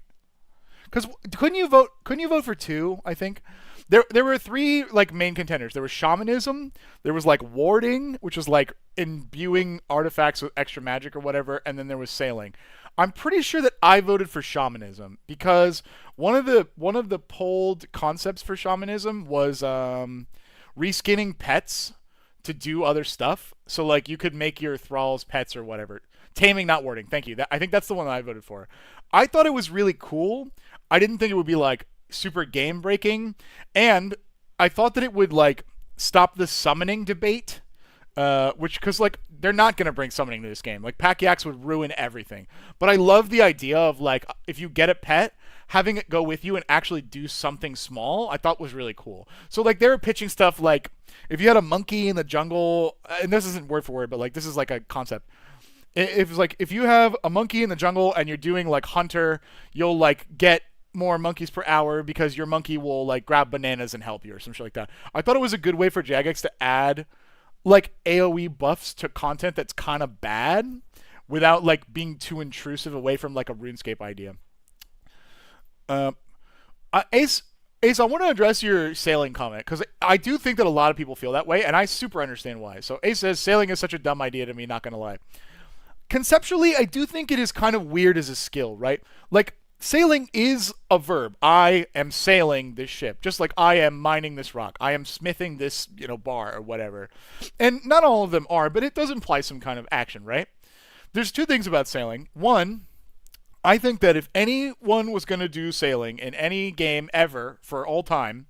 Because couldn't you vote? Couldn't you vote for 2? I think there were 3 like main contenders. There was shamanism. There was like warding, which was like imbuing artifacts with extra magic or whatever, and then there was sailing. I'm pretty sure that I voted for shamanism because one of the polled concepts for shamanism was reskinning pets to do other stuff. So like you could make your thralls pets or whatever. Taming, not warding. Thank you. I think that's the one that I voted for. I thought it was really cool. I didn't think it would be like super game breaking, and I thought that it would like stop the summoning debate. Which, because like they're not gonna bring summoning to this game. Like pack yaks would ruin everything. But I love the idea of like if you get a pet, having it go with you and actually do something small. I thought was really cool. So like they were pitching stuff like if you had a monkey in the jungle, and this isn't word for word, but like this is like a concept. If it's like if you have a monkey in the jungle and you're doing like hunter, you'll like get more monkeys per hour because your monkey will like grab bananas and help you or some shit like that. I thought it was a good way for Jagex to add like AoE buffs to content that's kind of bad without like being too intrusive away from like a RuneScape idea. Um, Ace, I want to address your sailing comment because I do think that a lot of people feel that way, and I super understand why. So Ace says sailing is such a dumb idea to me. Not gonna lie. Conceptually, I do think it is kind of weird as a skill, right? Like sailing is a verb. I am sailing this ship, just like I am mining this rock. I am smithing this, bar or whatever. And not all of them are, but it does imply some kind of action, right? There's two things about sailing. One, I think that if anyone was going to do sailing in any game ever for all time,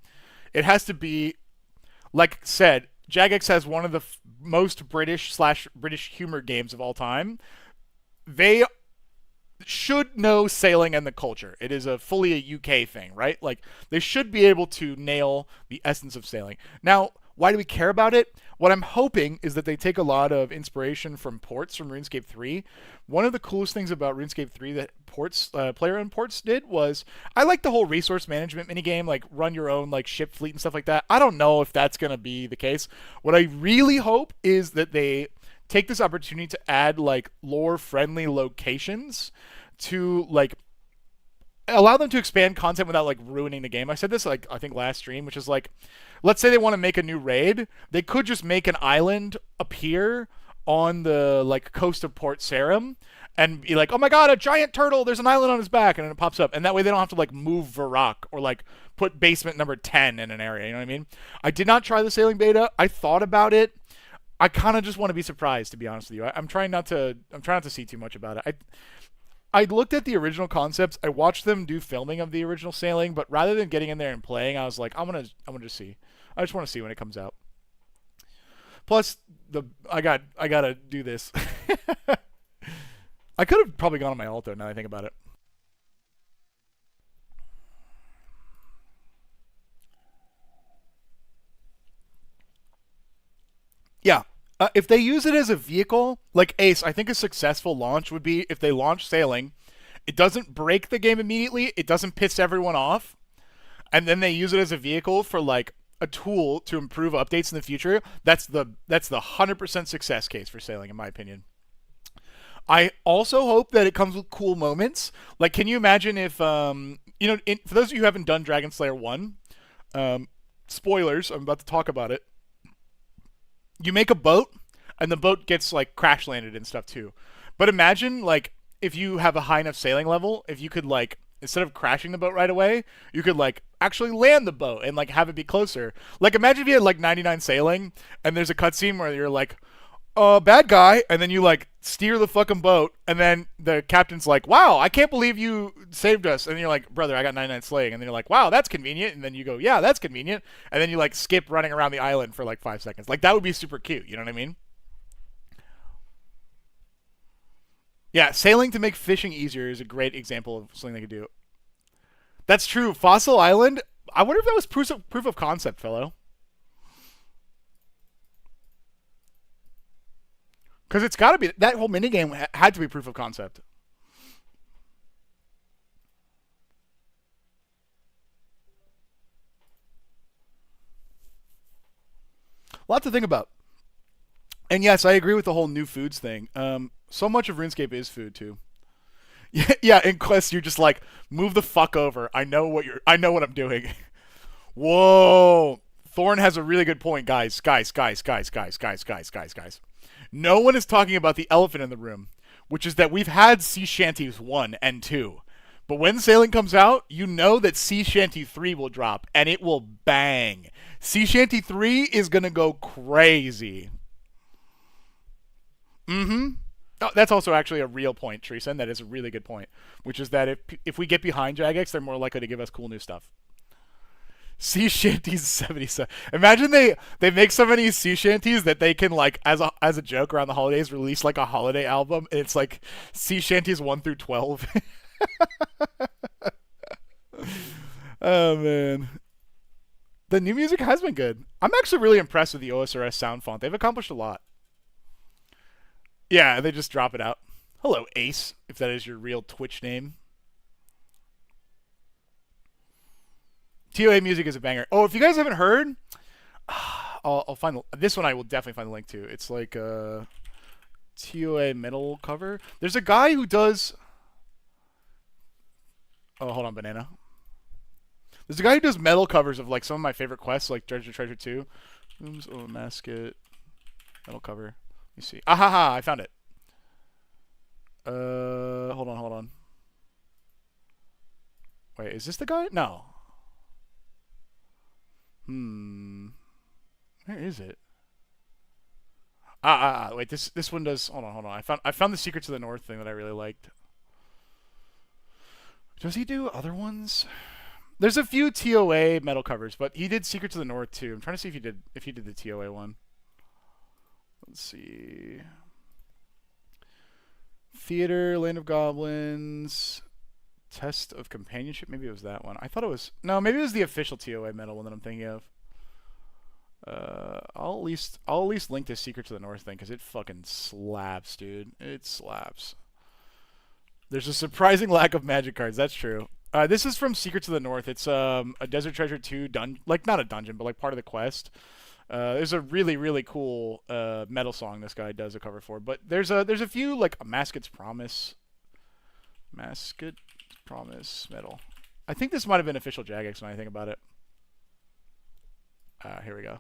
it has to be, like said, Jagex has one of the most British humor games of all time. They should know sailing and the culture. It is a fully a UK thing, right? Like they should be able to nail the essence of sailing. Now, why do we care about it? What I'm hoping is that they take a lot of inspiration from ports from RuneScape 3. One of the coolest things about RuneScape 3 that player-owned ports did was I like the whole resource management minigame, like run your own like ship fleet and stuff like that. I don't know if that's going to be the case. What I really hope is that they take this opportunity to add like lore-friendly locations to like allow them to expand content without like ruining the game. I said this like I think last stream, which is like, let's say they want to make a new raid, they could just make an island appear on the like coast of Port Sarim and be like, oh my god, a giant turtle, there's an island on his back, and then it pops up, and that way they don't have to like move Varrock or like put basement number 10 in an area. You know what I mean? I did not try the sailing beta. I thought about it. I kind of just want to be surprised, to be honest with you. I'm trying not to see too much about it. I looked at the original concepts. I watched them do filming of the original sailing, but rather than getting in there and playing, I was like, I'm gonna just see. I just want to see when it comes out. Plus, I gotta do this. I could have probably gone on my alto now that I think about it. Yeah. If they use it as a vehicle, like Ace, I think a successful launch would be if they launch sailing. It doesn't break the game immediately. It doesn't piss everyone off. And then they use it as a vehicle for like a tool to improve updates in the future. That's the 100% success case for sailing, in my opinion. I also hope that it comes with cool moments. Like, can you imagine if, for those of you who haven't done Dragon Slayer 1, spoilers, I'm about to talk about it. You make a boat, and the boat gets like crash landed and stuff too. But imagine like if you have a high enough sailing level, if you could like instead of crashing the boat right away, you could like actually land the boat and like have it be closer. Like imagine if you had like 99 sailing, and there's a cutscene where you're like, bad guy, and then you like steer the fucking boat, and then the captain's like, wow, I can't believe you saved us, and you're like, brother, I got 99 slaying, and then you're like, wow, that's convenient, and then you go, yeah, that's convenient, and then you like skip running around the island for like 5 seconds. Like that would be super cute, you know what I mean? Yeah, sailing to make fishing easier is a great example of something they could do. That's true. Fossil Island, I wonder if that was proof of concept, fellow. Because it's got to be, that whole minigame had to be proof of concept. A lot to think about. And yes, I agree with the whole new foods thing. So much of RuneScape is food too. Yeah, in Quest you're just like, move the fuck over. I know what I'm doing. Whoa. Thorn has a really good point, guys. Guys. No one is talking about the elephant in the room, which is that we've had Sea Shanties 1 and 2. But when Sailing comes out, you know that Sea Shanty 3 will drop, and it will bang. Sea Shanty 3 is going to go crazy. Mm-hmm. Oh, that's also actually a real point, Teresa. That is a really good point, which is that if we get behind Jagex, they're more likely to give us cool new stuff. Sea shanties 77. Imagine they make so many sea shanties that they can like as a joke around the holidays release like a holiday album and it's like sea shanties 1 through 12. Oh man. The new music has been good. I'm actually really impressed with the OSRS sound font. They've accomplished a lot. Yeah, they just drop it out. Hello, Ace, if that is your real Twitch name. TOA music is a banger. Oh, if you guys haven't heard, I'll find this one. I will definitely find the link to. It's like a TOA metal cover. There's a guy who does. Oh, hold on, banana. There's a guy who does metal covers of like some of my favorite quests, like Treasure 2. Oh, Masket. Metal cover. Let me see. Ahaha, I found it. Hold on. Wait, is this the guy? No. Where is it? Wait, this one does. Hold on. I found the Secrets of the North thing that I really liked. Does he do other ones? There's a few TOA metal covers, but he did Secrets of the North too. I'm trying to see if he did the TOA one. Let's see. Theater, Land of Goblins, Test of Companionship. Maybe it was that one. I thought it was maybe it was the official TOA metal one that I'm thinking of. I'll at least link this Secrets of the North thing because it fucking slaps, dude. It slaps. There's a surprising lack of magic cards. That's true. This is from Secrets of the North. It's a Desert Treasure 2 like not a dungeon, but like part of the quest. There's a really really cool metal song this guy does a cover for. But there's a few like a Masket's Promise metal. I think this might have been official Jagex when I think about it. Here we go.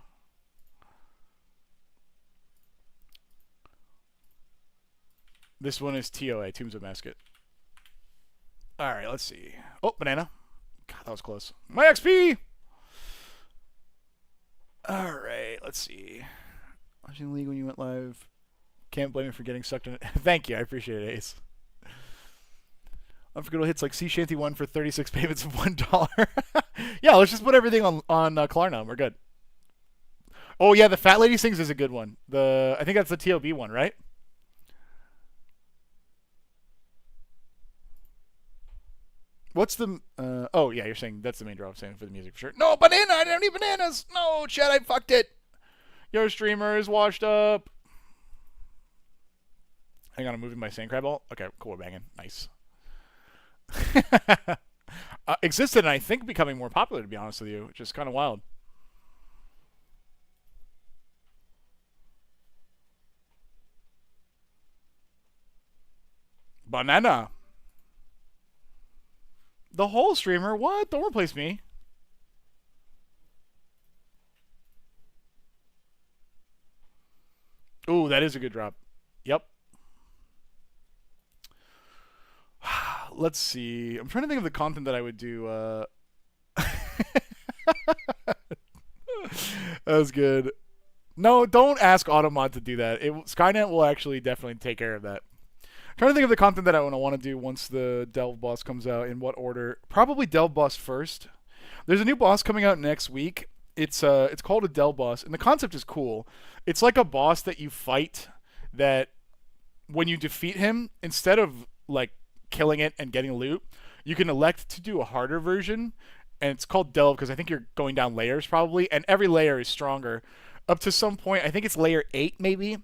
This one is TOA, Tombs of Masket. Alright, let's see. Oh, banana. God, that was close. My XP! Alright, let's see. Watching League when you went live. Can't blame me for getting sucked in it. Thank you, I appreciate it, Ace. Unforgettable hits like Sea Shanty 1 for 36 payments of $1. Yeah, let's just put everything on Klarna. We're good. Oh, yeah, the Fat Lady Sings is a good one. I think that's the TOB one, right? What's the... oh, yeah, you're saying that's the main draw. I'm saying for the music for sure. No, banana! I don't need bananas! No, Chad, I fucked it! Your streamer is washed up. Hang on, I'm moving my sand crab ball. Okay, cool, we're banging. Nice. Existed and I think becoming more popular, to be honest with you, which is kind of wild. Banana. The whole streamer? What? Don't replace me. Ooh, that is a good drop. Yep. Let's see. I'm trying to think of the content that I would do. That was good. No, don't ask Automod to do that. Skynet will actually definitely take care of that. I'm trying to think of the content that I want to do once the Delve boss comes out. In what order? Probably Delve boss first. There's a new boss coming out next week. It's called a Delve boss, and the concept is cool. It's like a boss that you fight that when you defeat him, instead of like killing it and getting loot, you can elect to do a harder version, and it's called Delve because I think you're going down layers probably, and every layer is stronger up to some point. I think it's layer 8 maybe.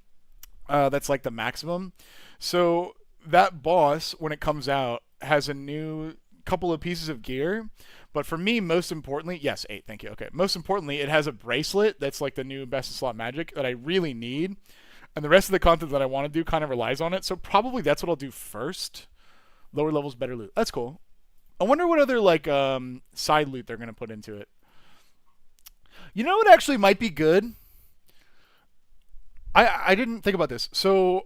That's like the maximum. So that boss, when it comes out, has a new couple of pieces of gear. But for me, most importantly, yes, 8, thank you. Okay, most importantly, it has a bracelet that's like the new Best of Slot Magic that I really need. And the rest of the content that I want to do kind of relies on it. So probably that's what I'll do first. Lower levels, better loot. That's cool. I wonder what other like side loot they're going to put into it. You know what actually might be good? I didn't think about this. So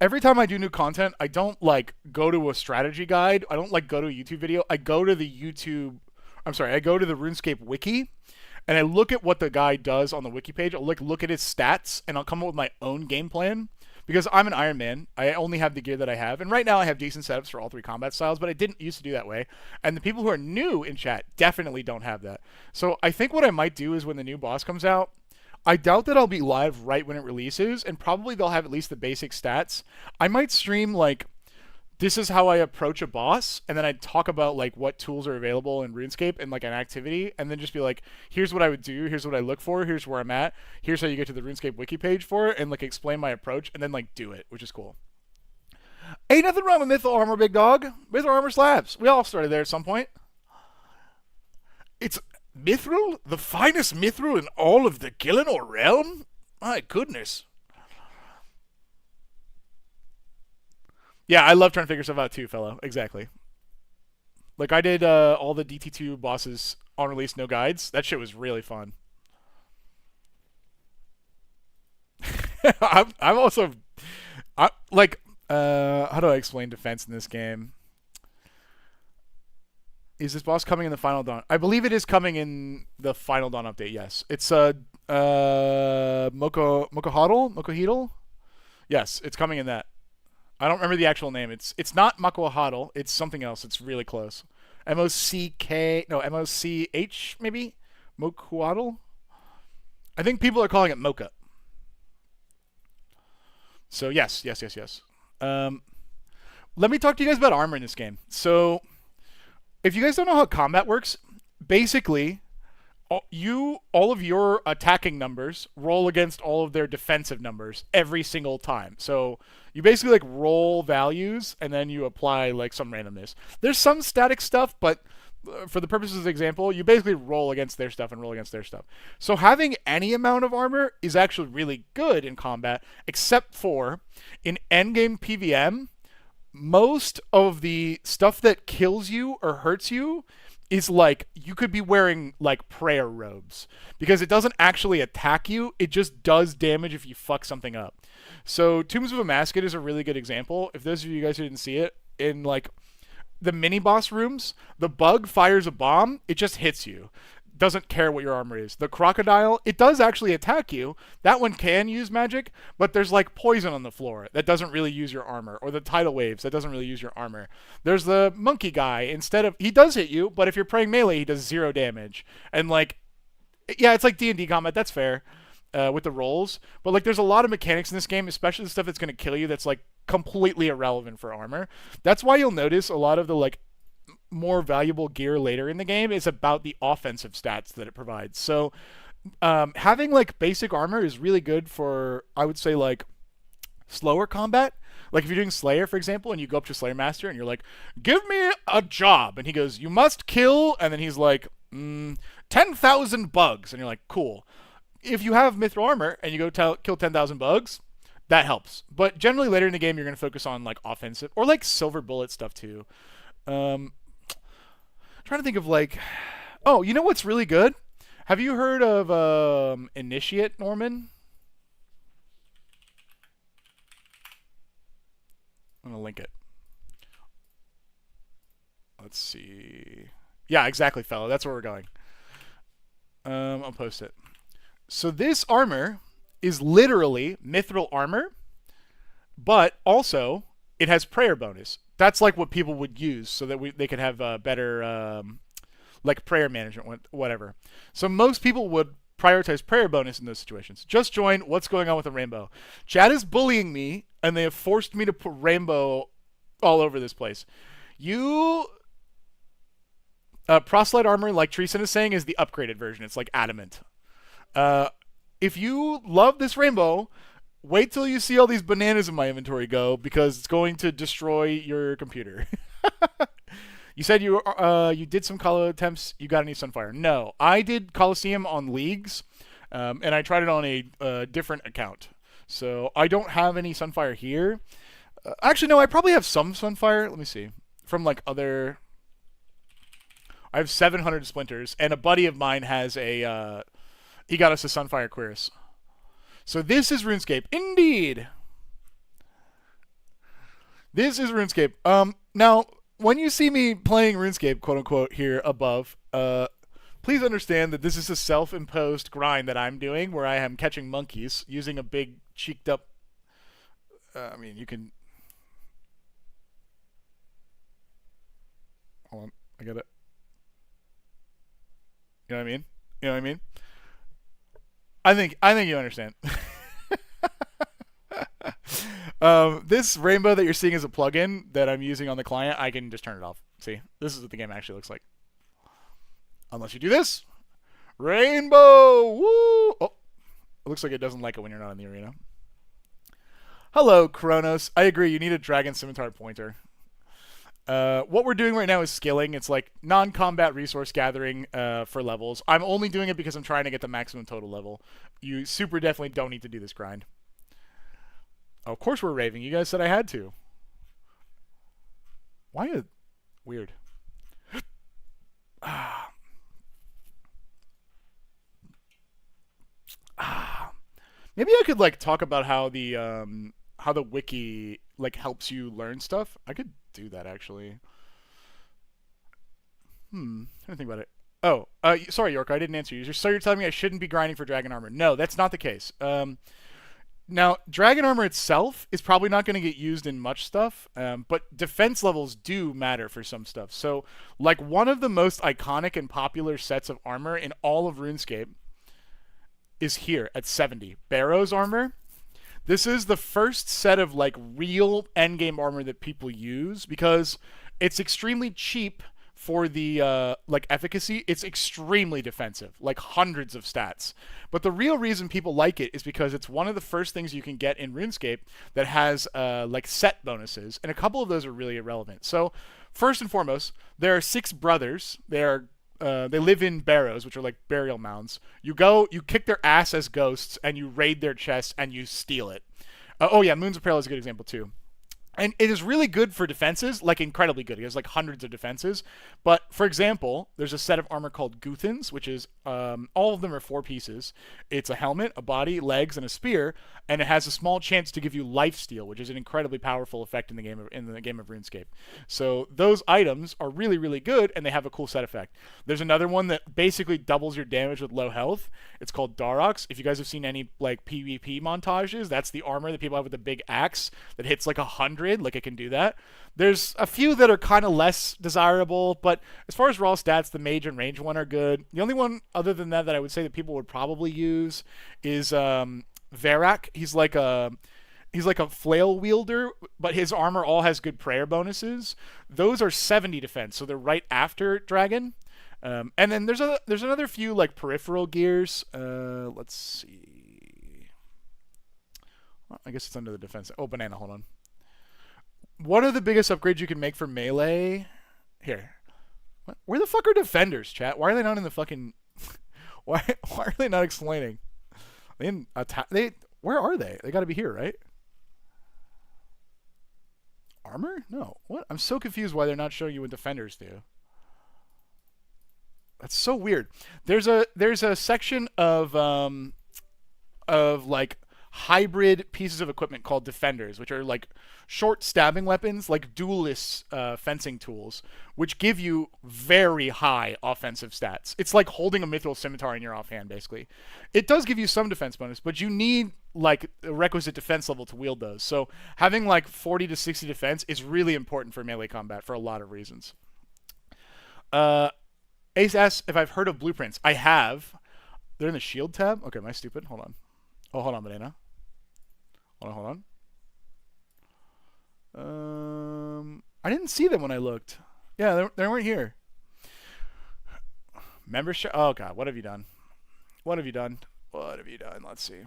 every time I do new content, I don't like go to a strategy guide. I don't like go to a YouTube video. I go to the RuneScape wiki, and I look at what the guy does on the wiki page. I'll look at his stats, and I'll come up with my own game plan because I'm an Iron Man. I only have the gear that I have, and right now I have decent setups for all three combat styles, but I didn't used to do that way. And the people who are new in chat definitely don't have that. So I think what I might do is when the new boss comes out, I doubt that I'll be live right when it releases, and probably they'll have at least the basic stats. I might stream like this is how I approach a boss, and then I'd talk about like what tools are available in RuneScape and like an activity, and then just be like, here's what I would do, here's what I look for, here's where I'm at, here's how you get to the RuneScape wiki page for it, and like explain my approach, and then like do it, which is cool. Ain't nothing wrong with Mythril Armor, big dog. Mythril Armor slabs. We all started there at some point. It's Mithril? The finest Mithril in all of the Gillinor realm? My goodness. Yeah, I love trying to figure stuff out too, fellow. Exactly. Like I did all the DT2 bosses on release, no guides. That shit was really fun. I'm also, like, how do I explain defense in this game? Is this boss coming in the Final Dawn? I believe it is coming in the Final Dawn update. Yes, it's Mokohedl. Yes, it's coming in that. I don't remember the actual name. It's not Mokohedl. It's something else. It's really close. Moch maybe. Mokohedl. I think people are calling it Mocha. So yes. Let me talk to you guys about armor in this game. So if you guys don't know how combat works, basically, all of your attacking numbers roll against all of their defensive numbers every single time. So you basically like roll values and then you apply like some randomness. There's some static stuff, but for the purposes of the example, you basically roll against their stuff and roll against their stuff. So having any amount of armor is actually really good in combat, except for in endgame PVM, most of the stuff that kills you or hurts you is like you could be wearing like prayer robes because it doesn't actually attack you. It just does damage if you fuck something up. So Tombs of a Masked is a really good example. If those of you guys who didn't see it, in like the mini boss rooms, the bug fires a bomb, it just hits you. Doesn't care what your armor is. The crocodile, it does actually attack you. That one can use magic, but there's like poison on the floor that doesn't really use your armor, or the tidal waves that doesn't really use your armor. There's the monkey guy. Instead of, he does hit you, but if you're praying melee, he does 0 damage. And like, yeah, it's like D&D combat. That's fair with the rolls, but like there's a lot of mechanics in this game, especially the stuff that's going to kill you. That's like completely irrelevant for armor. That's why you'll notice a lot of the like more valuable gear later in the game is about the offensive stats that it provides. So having like basic armor is really good for, I would say, like slower combat. Like if you're doing Slayer, for example, and you go up to Slayer Master and you're like, give me a job, and he goes, you must kill, and then he's like 10,000 bugs, and you're like, cool. If you have Mithril Armor and you go kill 10,000 bugs, that helps. But generally later in the game, you're going to focus on like offensive or like silver bullet stuff too. Trying to think of like, oh, you know what's really good? Have you heard of Initiate, Norman? I'm gonna link it. Let's see. Yeah, exactly, fellow. That's where we're going. I'll post it. So this armor is literally Mithril Armor, but also it has prayer bonus. That's like what people would use so that they could have better like prayer management, whatever. So most people would prioritize prayer bonus in those situations. Just join What's Going On with a Rainbow. Chad is bullying me, and they have forced me to put rainbow all over this place. You... Proselyte Armor, like Treason is saying, is the upgraded version. It's like adamant. If you love this rainbow, wait till you see all these bananas in my inventory go, because it's going to destroy your computer. You said you did some Colo attempts. You got any Sunfire? No, I did Coliseum on Leagues, and I tried it on a different account. So I don't have any Sunfire here. Actually, no, I probably have some Sunfire. Let me see. From like other... I have 700 splinters, and a buddy of mine has a... he got us a Sunfire Quirus. So this is RuneScape. Indeed! This is RuneScape. Now, when you see me playing RuneScape, quote-unquote, here above, please understand that this is a self-imposed grind that I'm doing, where I am catching monkeys using a big, cheeked-up I mean, you can. Hold on, I got it. You know what I mean? You know what I mean? I think you understand. This rainbow that you're seeing is a plugin that I'm using on the client. I can just turn it off. See, this is what the game actually looks like. Unless you do this, rainbow. Woo! Oh, it looks like it doesn't like it when you're not in the arena. Hello, Kronos. I agree. You need a dragon scimitar pointer. What we're doing right now is skilling. It's like non-combat resource gathering for levels. I'm only doing it because I'm trying to get the maximum total level. You super definitely don't need to do this grind. Oh, of course we're raving. You guys said I had to. Why is weird? Maybe I could like talk about how the wiki like helps you learn stuff. I could do that actually. I think about it. Oh, sorry, York. I didn't answer you. So you're telling me I shouldn't be grinding for dragon armor? No, that's not the case. Now, dragon armor itself is probably not going to get used in much stuff, but defense levels do matter for some stuff. So, like one of the most iconic and popular sets of armor in all of RuneScape is here at 70. Barrow's armor. This is the first set of like real endgame armor that people use because it's extremely cheap for the like efficacy. It's extremely defensive, like hundreds of stats. But the real reason people like it is because it's one of the first things you can get in RuneScape that has like set bonuses, and a couple of those are really irrelevant. So first and foremost, there are 6 brothers. They live in barrows, which are like burial mounds. You kick their ass as ghosts, and you raid their chest, and you steal it. Oh yeah, Moon's Apparel is a good example too. And it is really good for defenses, like incredibly good. It has like hundreds of defenses. But for example, there's a set of armor called Guthans, which is all of them are 4 pieces. It's a helmet, a body, legs, and a spear, and it has a small chance to give you lifesteal, which is an incredibly powerful effect in the game of RuneScape. So those items are really, really good, and they have a cool set effect. There's another one that basically doubles your damage with low health. It's called Darox. If you guys have seen any like PvP montages, that's the armor that people have with the big axe that hits like 100. Like it can do that. There's a few that are kind of less desirable, but as far as raw stats, the mage and range one are good. The only one other than that I would say that people would probably use is Varak. He's like a flail wielder, but his armor all has good prayer bonuses. Those are 70 defense, so they're right after dragon. And then there's another few like peripheral gears. Let's see. Well, I guess it's under the defense. Oh, banana. Hold on. One of the biggest upgrades you can make for melee. Here. What? Where the fuck are defenders, chat? Why are they not in the fucking... Why are they not explaining? They didn't attack... Where are they? They gotta be here, right? Armor? No. What? I'm so confused why they're not showing you what defenders do. That's so weird. There's a section of like hybrid pieces of equipment called defenders, which are like short stabbing weapons, like duelist fencing tools, which give you very high offensive stats. It's like holding a mithril scimitar in your offhand, basically. It does give you some defense bonus, but you need like a requisite defense level to wield those. So having like 40 to 60 defense is really important for melee combat for a lot of reasons. Ace asks if I've heard of blueprints. I have. They're in the shield tab. Okay, am I stupid? Hold on. Oh, hold on, banana. Hold on. I didn't see them when I looked. Yeah, they weren't here. Membership. Oh god, what have you done? What have you done? What have you done? Let's see.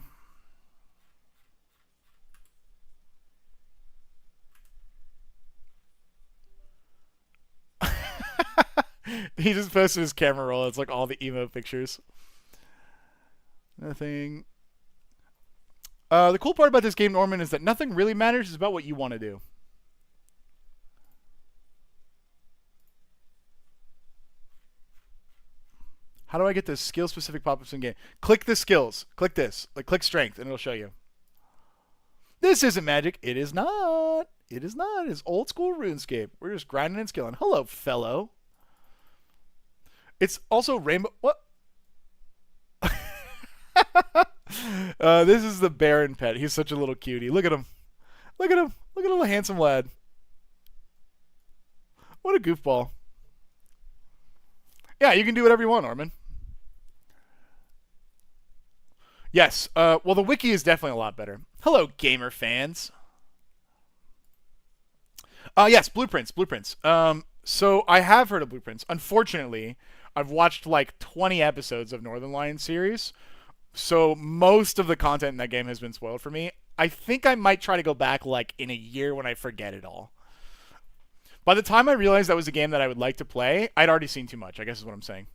He just posted his camera roll. It's like all the emo pictures. Nothing. The cool part about this game, Norman, is that nothing really matters. It's about what you want to do. How do I get the skill-specific pop-ups in game? Click the skills. Click this. Like, click strength, and it'll show you. This isn't magic. It is not. It is not. It's old school RuneScape. We're just grinding and skilling. Hello, fellow. It's also rainbow. What? This is the Baron pet. He's such a little cutie. Look at him. Look at him. Look at the handsome lad. What a goofball. Yeah, you can do whatever you want, Norman. Yes. Well, the wiki is definitely a lot better. Hello, gamer fans. Yes, blueprints. Blueprints. So I have heard of blueprints. Unfortunately, I've watched like 20 episodes of Northern Lions series, so most of the content in that game has been spoiled for me. I think I might try to go back like in a year when I forget it all. By the time I realized that was a game that I would like to play, I'd already seen too much, I guess is what I'm saying.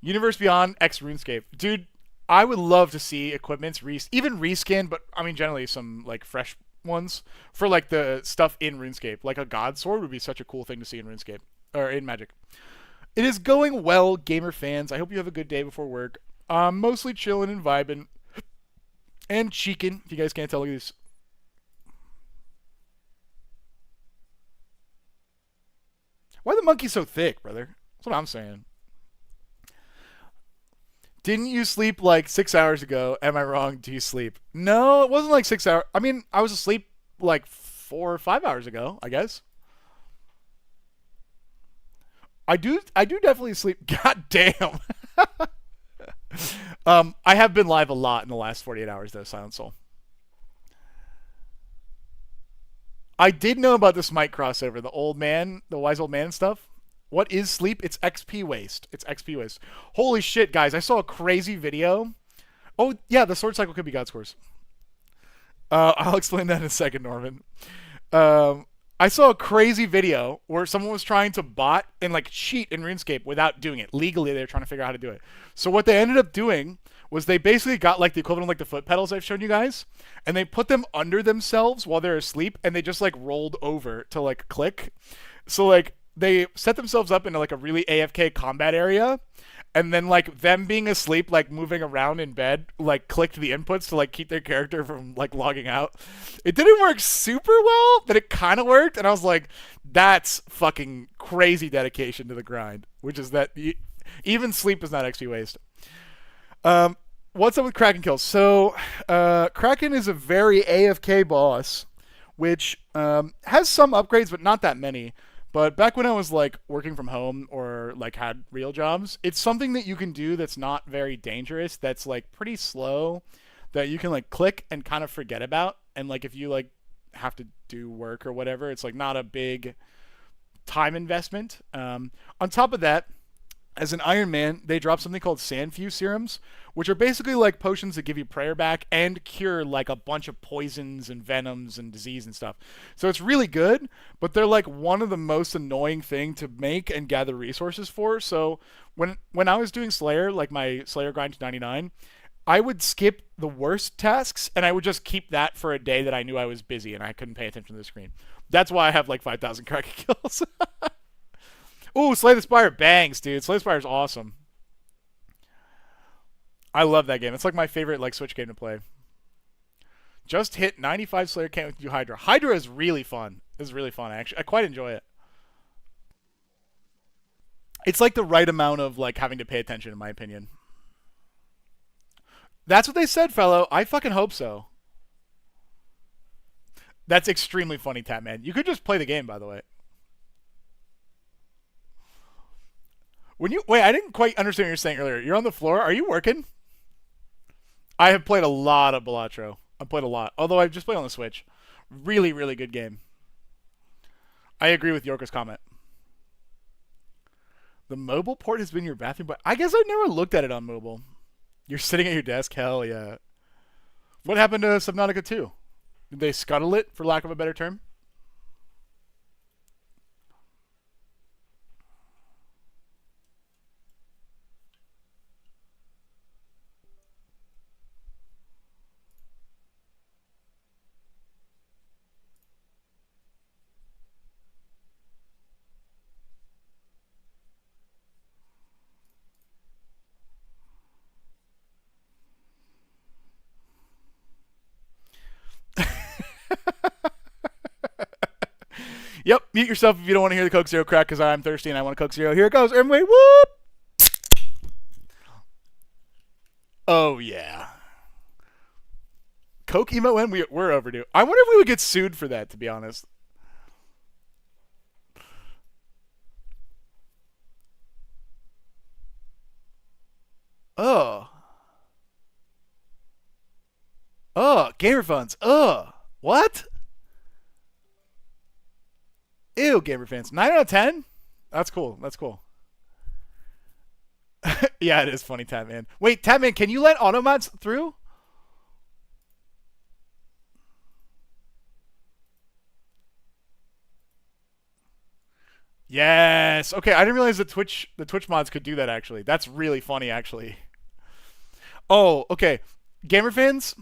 Universe Beyond X RuneScape. Dude, I would love to see equipments, even reskin, but I mean generally some like fresh ones for like the stuff in RuneScape. Like a God Sword would be such a cool thing to see in RuneScape or in Magic. It is going well, gamer fans. I hope you have a good day before work. Mostly chilling and vibing and cheeking. If you guys can't tell, look at this. Why are the monkeys so thick, brother? That's what I'm saying. Didn't you sleep like 6 hours ago? Am I wrong? Do you sleep? No, it wasn't like 6 hours. I mean, I was asleep like 4 or 5 hours ago, I guess. I do definitely sleep. God damn. I have been live a lot in the last 48 hours though, Silent Soul. I did know about the Smite crossover, the old man, the wise old man stuff. What is sleep? It's XP waste. It's XP waste. Holy shit, guys. I saw a crazy video. Oh, yeah, the sword cycle could be God scores. I'll explain that in a second, Norman. I saw a crazy video where someone was trying to bot and like cheat in RuneScape without doing it. Legally, they were trying to figure out how to do it. So what they ended up doing was they basically got like the equivalent of like the foot pedals I've shown you guys, and they put them under themselves while they're asleep, and they just like rolled over to like click. So like they set themselves up into like a really AFK combat area, and then like them being asleep, like moving around in bed, like clicked the inputs to like keep their character from like logging out. It didn't work super well, but it kind of worked, and I was like, that's fucking crazy dedication to the grind, which is that even sleep is not XP waste. What's up with Kraken kills? So Kraken is a very AFK boss, which has some upgrades, but not that many. But back when I was like working from home or like had real jobs, it's something that you can do that's not very dangerous, that's like pretty slow, that you can like click and kind of forget about. And like if you like have to do work or whatever, it's like not a big time investment. On top of that, as an Iron Man, they drop something called sandfuse serums, which are basically like potions that give you prayer back and cure like a bunch of poisons and venoms and disease and stuff. So it's really good, but they're like one of the most annoying thing to make and gather resources for. So when I was doing Slayer, like my Slayer grind to 99, I would skip the worst tasks and I would just keep that for a day that I knew I was busy and I couldn't pay attention to the screen. That's why I have like 5,000 Kraken kills. Ooh, Slay the Spire bangs, dude. Slay the Spire is awesome. I love that game. It's like my favorite like Switch game to play. Just hit 95 Slayer, can't do Hydra. Hydra is really fun. It's really fun, actually. I quite enjoy it. It's like the right amount of like having to pay attention, in my opinion. That's what they said, fellow. I fucking hope so. That's extremely funny, Tatman. You could just play the game, by the way. Wait, I didn't quite understand what you were saying earlier. You're on the floor. Are you working? I have played a lot of Balatro. I've played a lot. Although I've just played on the Switch. Really, really good game. I agree with Yorka's comment. The mobile port has been your bathroom, but I guess I've never looked at it on mobile. You're sitting at your desk? Hell yeah. What happened to Subnautica 2? Did they scuttle it, for lack of a better term? Yep, mute yourself if you don't want to hear the Coke Zero crack because I'm thirsty and I want a Coke Zero. Here it goes. Everybody, whoop! Oh, yeah. Coke emo in? We're overdue. I wonder if we would get sued for that, to be honest. Oh. Oh, gamer phones. Oh. What? Ew, gamer fans. 9 out of 10? That's cool. That's cool. Yeah, it is funny, Tatman. Wait, Tatman, can you let automods through? Yes. Okay, I didn't realize the Twitch mods could do that actually. That's really funny actually. Oh, okay. Gamer fans,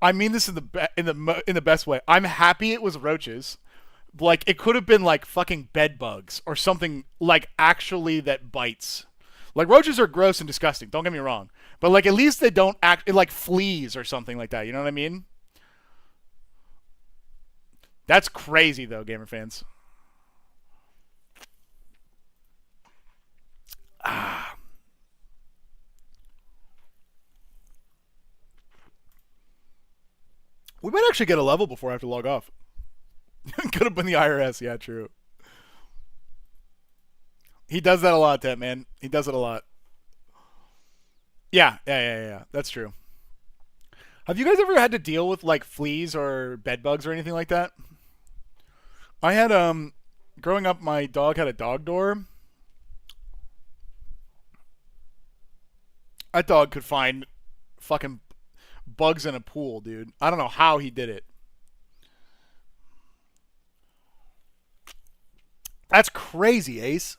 I mean this in the best way. I'm happy it was roaches. Like it could have been like fucking bed bugs or something like actually that bites. Like roaches are gross and disgusting. Don't get me wrong, but like at least they don't act like fleas or something like that. You know what I mean? That's crazy though, gamer fans. Ah. We might actually get a level before I have to log off. Could have been the IRS. Yeah, true. He does that a lot, that man. He does it a lot. Yeah. That's true. Have you guys ever had to deal with like fleas or bed bugs or anything like that? I had growing up my dog had a dog door. That dog could find fucking bugs in a pool, dude. I don't know how he did it. That's crazy, Ace.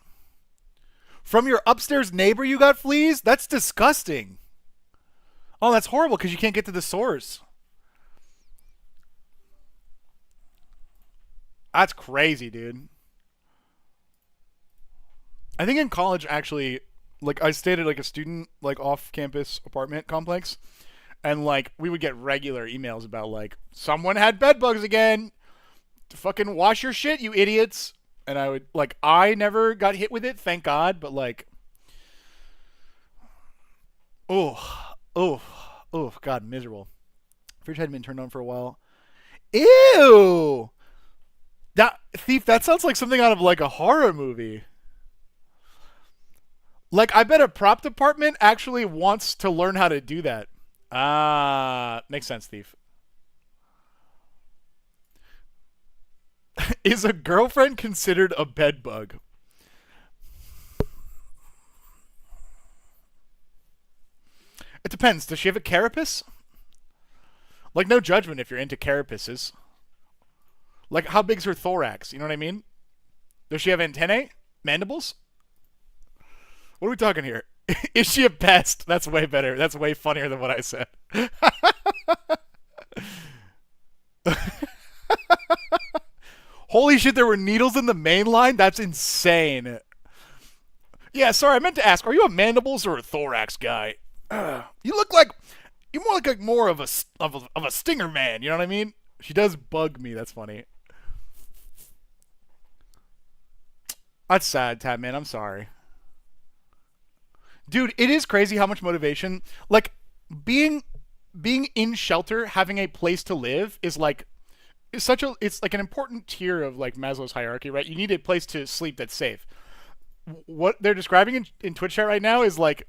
From your upstairs neighbor you got fleas? That's disgusting. Oh, that's horrible because you can't get to the source. That's crazy, dude. I think in college, actually, like I stayed at like a student like off-campus apartment complex, and like we would get regular emails about like someone had bed bugs again. Fucking wash your shit, you idiots. And I would like I never got hit with it, thank God. But like, oh, oh, oh, God, miserable. Fridge hadn't been turned on for a while. Ew. That thief. That sounds like something out of like a horror movie. Like I bet a prop department actually wants to learn how to do that. Ah, makes sense, thief. Is a girlfriend considered a bed bug? It depends. Does she have a carapace? Like, no judgment if you're into carapaces. Like, how big's her thorax? You know what I mean? Does she have antennae? Mandibles? What are we talking here? Is she a pest? That's way better. That's way funnier than what I said. Holy shit, there were needles in the main line? That's insane. Yeah, sorry, I meant to ask, are you a mandibles or a thorax guy? You look like you're more like more of a stinger man, you know what I mean? She does bug me, that's funny. That's sad, Tab man, I'm sorry. Dude, it is crazy how much motivation like being being in shelter, having a place to live is like it's like an important tier of like Maslow's hierarchy, right? You need a place to sleep that's safe. What they're describing in Twitch chat right now is like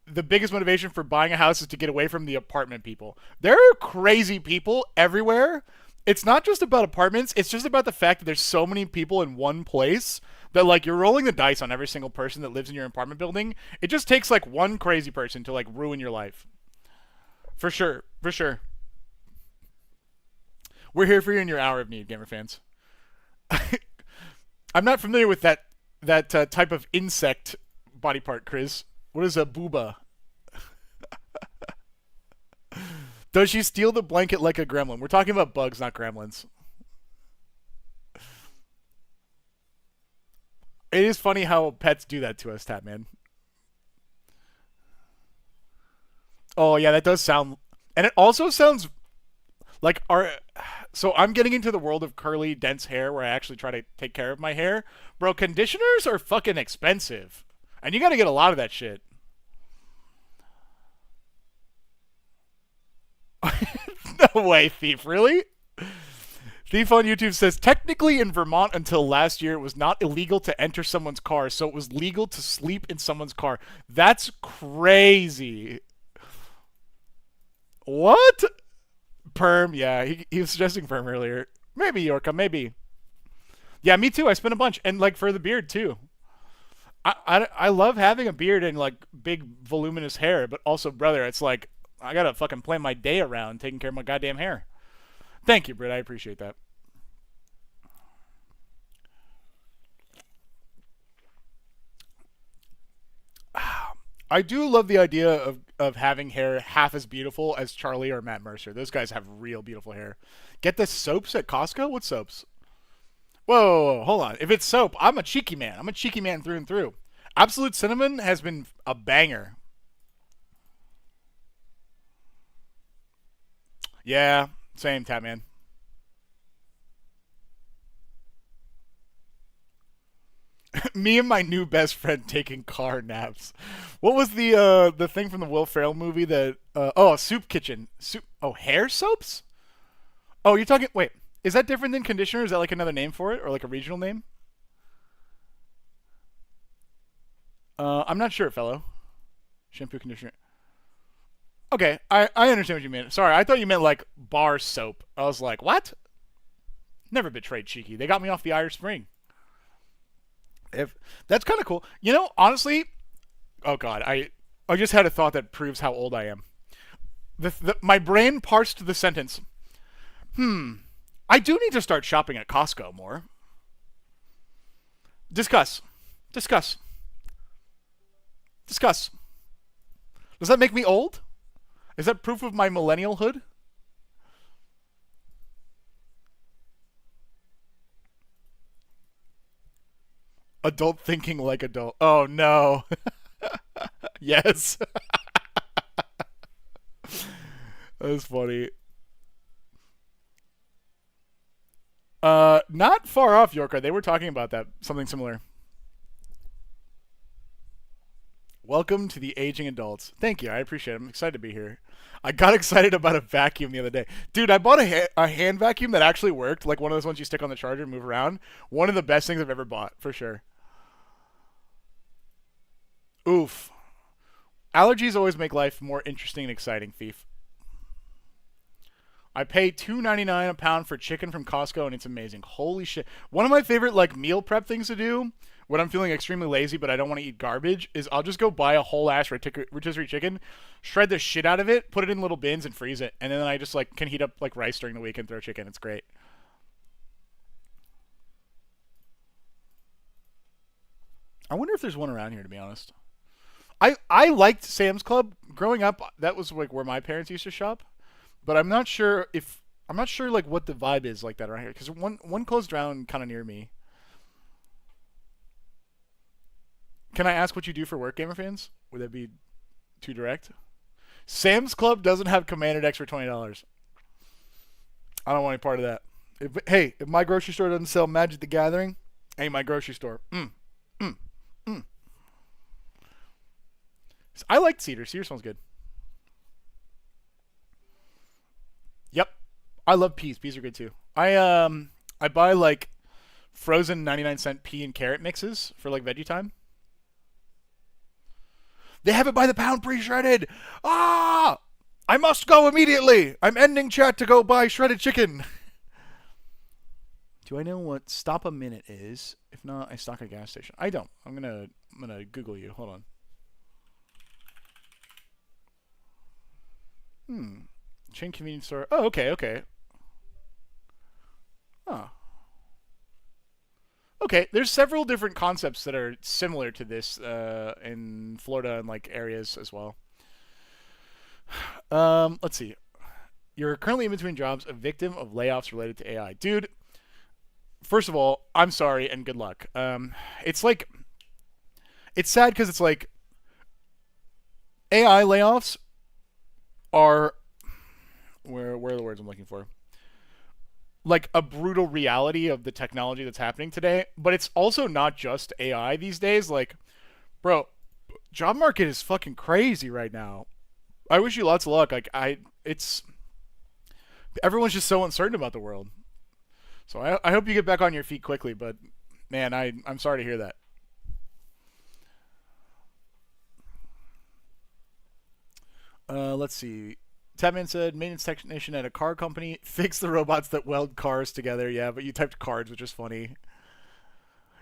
the biggest motivation for buying a house is to get away from the apartment people. There are crazy people everywhere. It's not just about apartments, it's just about the fact that there's so many people in one place that like you're rolling the dice on every single person that lives in your apartment building. It just takes like one crazy person to like ruin your life. For sure. For sure. We're here for you in your hour of need, gamer fans. I'm not familiar with that type of insect body part, Chris. What is a booba? Does she steal the blanket like a gremlin? We're talking about bugs, not gremlins. It is funny how pets do that to us, Tatman. Oh yeah, that does sound, and it also sounds like our. So I'm getting into the world of curly, dense hair, where I actually try to take care of my hair. Bro, conditioners are fucking expensive, and you got to get a lot of that shit. No way, Thief. Really? Thief on YouTube says technically in Vermont until last year it was not illegal to enter someone's car, so it was legal to sleep in someone's car. That's crazy. What? Perm, yeah. He was suggesting perm earlier. Maybe Yorka, maybe. Yeah, me too. I spent a bunch, and like for the beard too. I love having a beard and like big voluminous hair, but also, brother, it's like I gotta fucking plan my day around taking care of my goddamn hair. Thank you, Britt. I appreciate that. I do love the idea of having hair half as beautiful as Charlie or Matt Mercer. Those guys have real beautiful hair. Get the soaps at Costco? What soaps? Whoa, hold on. If it's soap, I'm a cheeky man. I'm a cheeky man through and through. Absolute Cinnamon has been a banger. Yeah, same, Tatman. Me and my new best friend taking car naps. What was the thing from the Will Ferrell movie that oh, soup kitchen. Soup oh, hair soaps? Oh, you're talking wait, is that different than conditioner? Is that like another name for it or like a regional name? I'm not sure, fellow. Shampoo conditioner. Okay, I understand what you meant. Sorry, I thought you meant like bar soap. I was like, what? Never betrayed Cheeky. They got me off the Irish Spring. If that's kind of cool. You know, honestly, oh god, I just had a thought that proves how old I am. My brain parsed the sentence. I do need to start shopping at Costco more. Discuss. Discuss. Discuss. Does that make me old? Is that proof of my millennialhood? Adult thinking like adult. Oh no. Yes. That's funny. Not far off Yorka. They were talking about that. Something similar. Welcome to the aging adults. Thank you. I appreciate it. I'm excited to be here. I got excited about a vacuum the other day. Dude, I bought a hand vacuum that actually worked. Like one of those ones you stick on the charger and move around. One of the best things I've ever bought, for sure. Oof. Allergies always make life more interesting and exciting, Thief. I pay $2.99 a pound for chicken from Costco, and it's amazing. Holy shit! One of my favorite like meal prep things to do when I'm feeling extremely lazy but I don't want to eat garbage is I'll just go buy a whole ass rotisserie chicken, shred the shit out of it, put it in little bins, and freeze it, and then I just like can heat up like rice during the week and throw chicken. It's great. I wonder if there's one around here. To be honest, I liked Sam's Club growing up. That was like where my parents used to shop. But I'm not sure like what the vibe is like that around here because one closed down kind of near me. Can I ask what you do for work, gamer fans? Would that be too direct? Sam's Club doesn't have Commander decks for $20. I don't want any part of that. Hey, if my grocery store doesn't sell Magic the Gathering, ain't my grocery store. Mm, mm. I like cedar. Cedar smells good. Yep. I love peas. Peas are good too. I buy like frozen 99-cent pea and carrot mixes for like veggie time. They have it by the pound pre-shredded. Ah! I must go immediately. I'm ending chat to go buy shredded chicken. Do I know what stop a minute is? If not, I stock a gas station. I don't. I'm gonna Google you. Hold on. Chain convenience store. Oh, okay, okay. Oh. Okay, there's several different concepts that are similar to this in Florida and like areas as well. Let's see. You're currently in between jobs, a victim of layoffs related to AI. Dude, first of all, I'm sorry and good luck. It's like it's sad because it's like AI layoffs are where are the words I'm looking for? Like a brutal reality of the technology that's happening today, but it's also not just AI these days. Like, bro, job market is fucking crazy right now. I wish you lots of luck. Like it's Everyone's just so uncertain about the world. So I hope you get back on your feet quickly. But man, I'm sorry to hear that. Let's see. Tapman said, maintenance technician at a car company. Fix the robots that weld cars together. Yeah, but you typed cards, which is funny.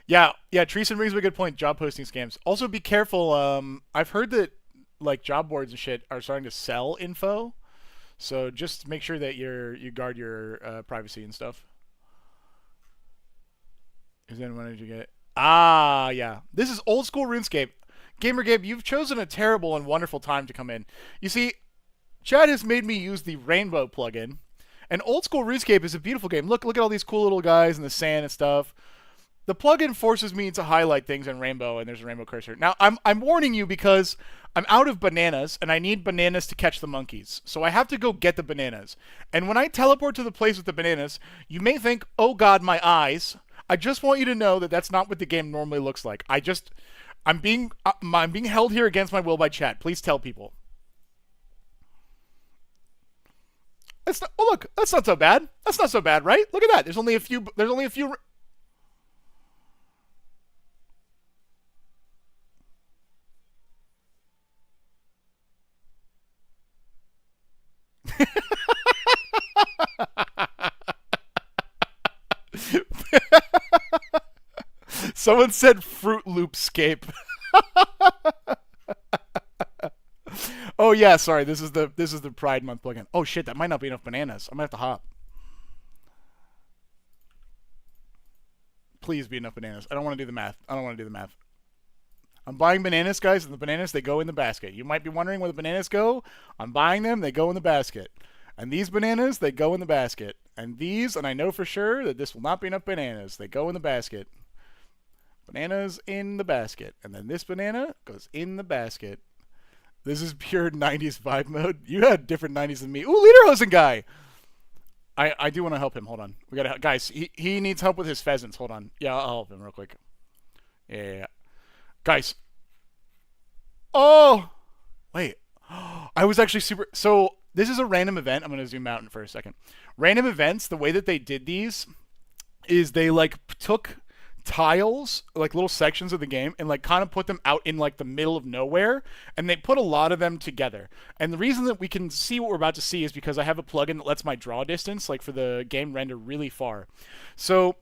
Yeah, yeah. Treason brings up a good point. Job posting scams. Also, be careful. I've heard that like job boards and shit are starting to sell info. So just make sure that you guard your privacy and stuff. Is then when did you get it? Ah, yeah. This is old school RuneScape. Gamer Gabe, you've chosen a terrible and wonderful time to come in. You see, Chad has made me use the Rainbow plugin, and old school RuneScape is a beautiful game. Look at all these cool little guys in the sand and stuff. The plugin forces me to highlight things in Rainbow, and there's a rainbow cursor. Now, I'm warning you because I'm out of bananas, and I need bananas to catch the monkeys. So I have to go get the bananas. And when I teleport to the place with the bananas, you may think, oh god, my eyes. I just want you to know that that's not what the game normally looks like. I'm being held here against my will by chat. Please tell people. That's not, oh look, that's not so bad. That's not so bad, right? Look at that. There's only a few. Someone said Fruit Loopscape. Oh yeah, sorry. This is the Pride Month plugin. Oh shit, that might not be enough bananas. I'm gonna have to hop. Please be enough bananas. I don't want to do the math. I'm buying bananas, guys, and the bananas, they go in the basket. You might be wondering where the bananas go. I'm buying them. They go in the basket. And these bananas, they go in the basket. And these, and I know for sure that this will not be enough bananas. They go in the basket. Bananas in the basket. And then this banana goes in the basket. This is pure 90s vibe mode. You had different 90s than me. Ooh, Lederhosen guy. I do want to help him. Hold on. We gotta, guys, he needs help with his pheasants. Hold on. Yeah, I'll help him real quick. Yeah. Guys. Oh! Wait. I was actually super... So, this is a random event. I'm going to zoom out for a second. Random events, the way that they did these is they, like, took tiles, like little sections of the game, and like kind of put them out in like the middle of nowhere, and they put a lot of them together. And the reason that we can see what we're about to see is because I have a plugin that lets my draw distance, like for the game, render really far. So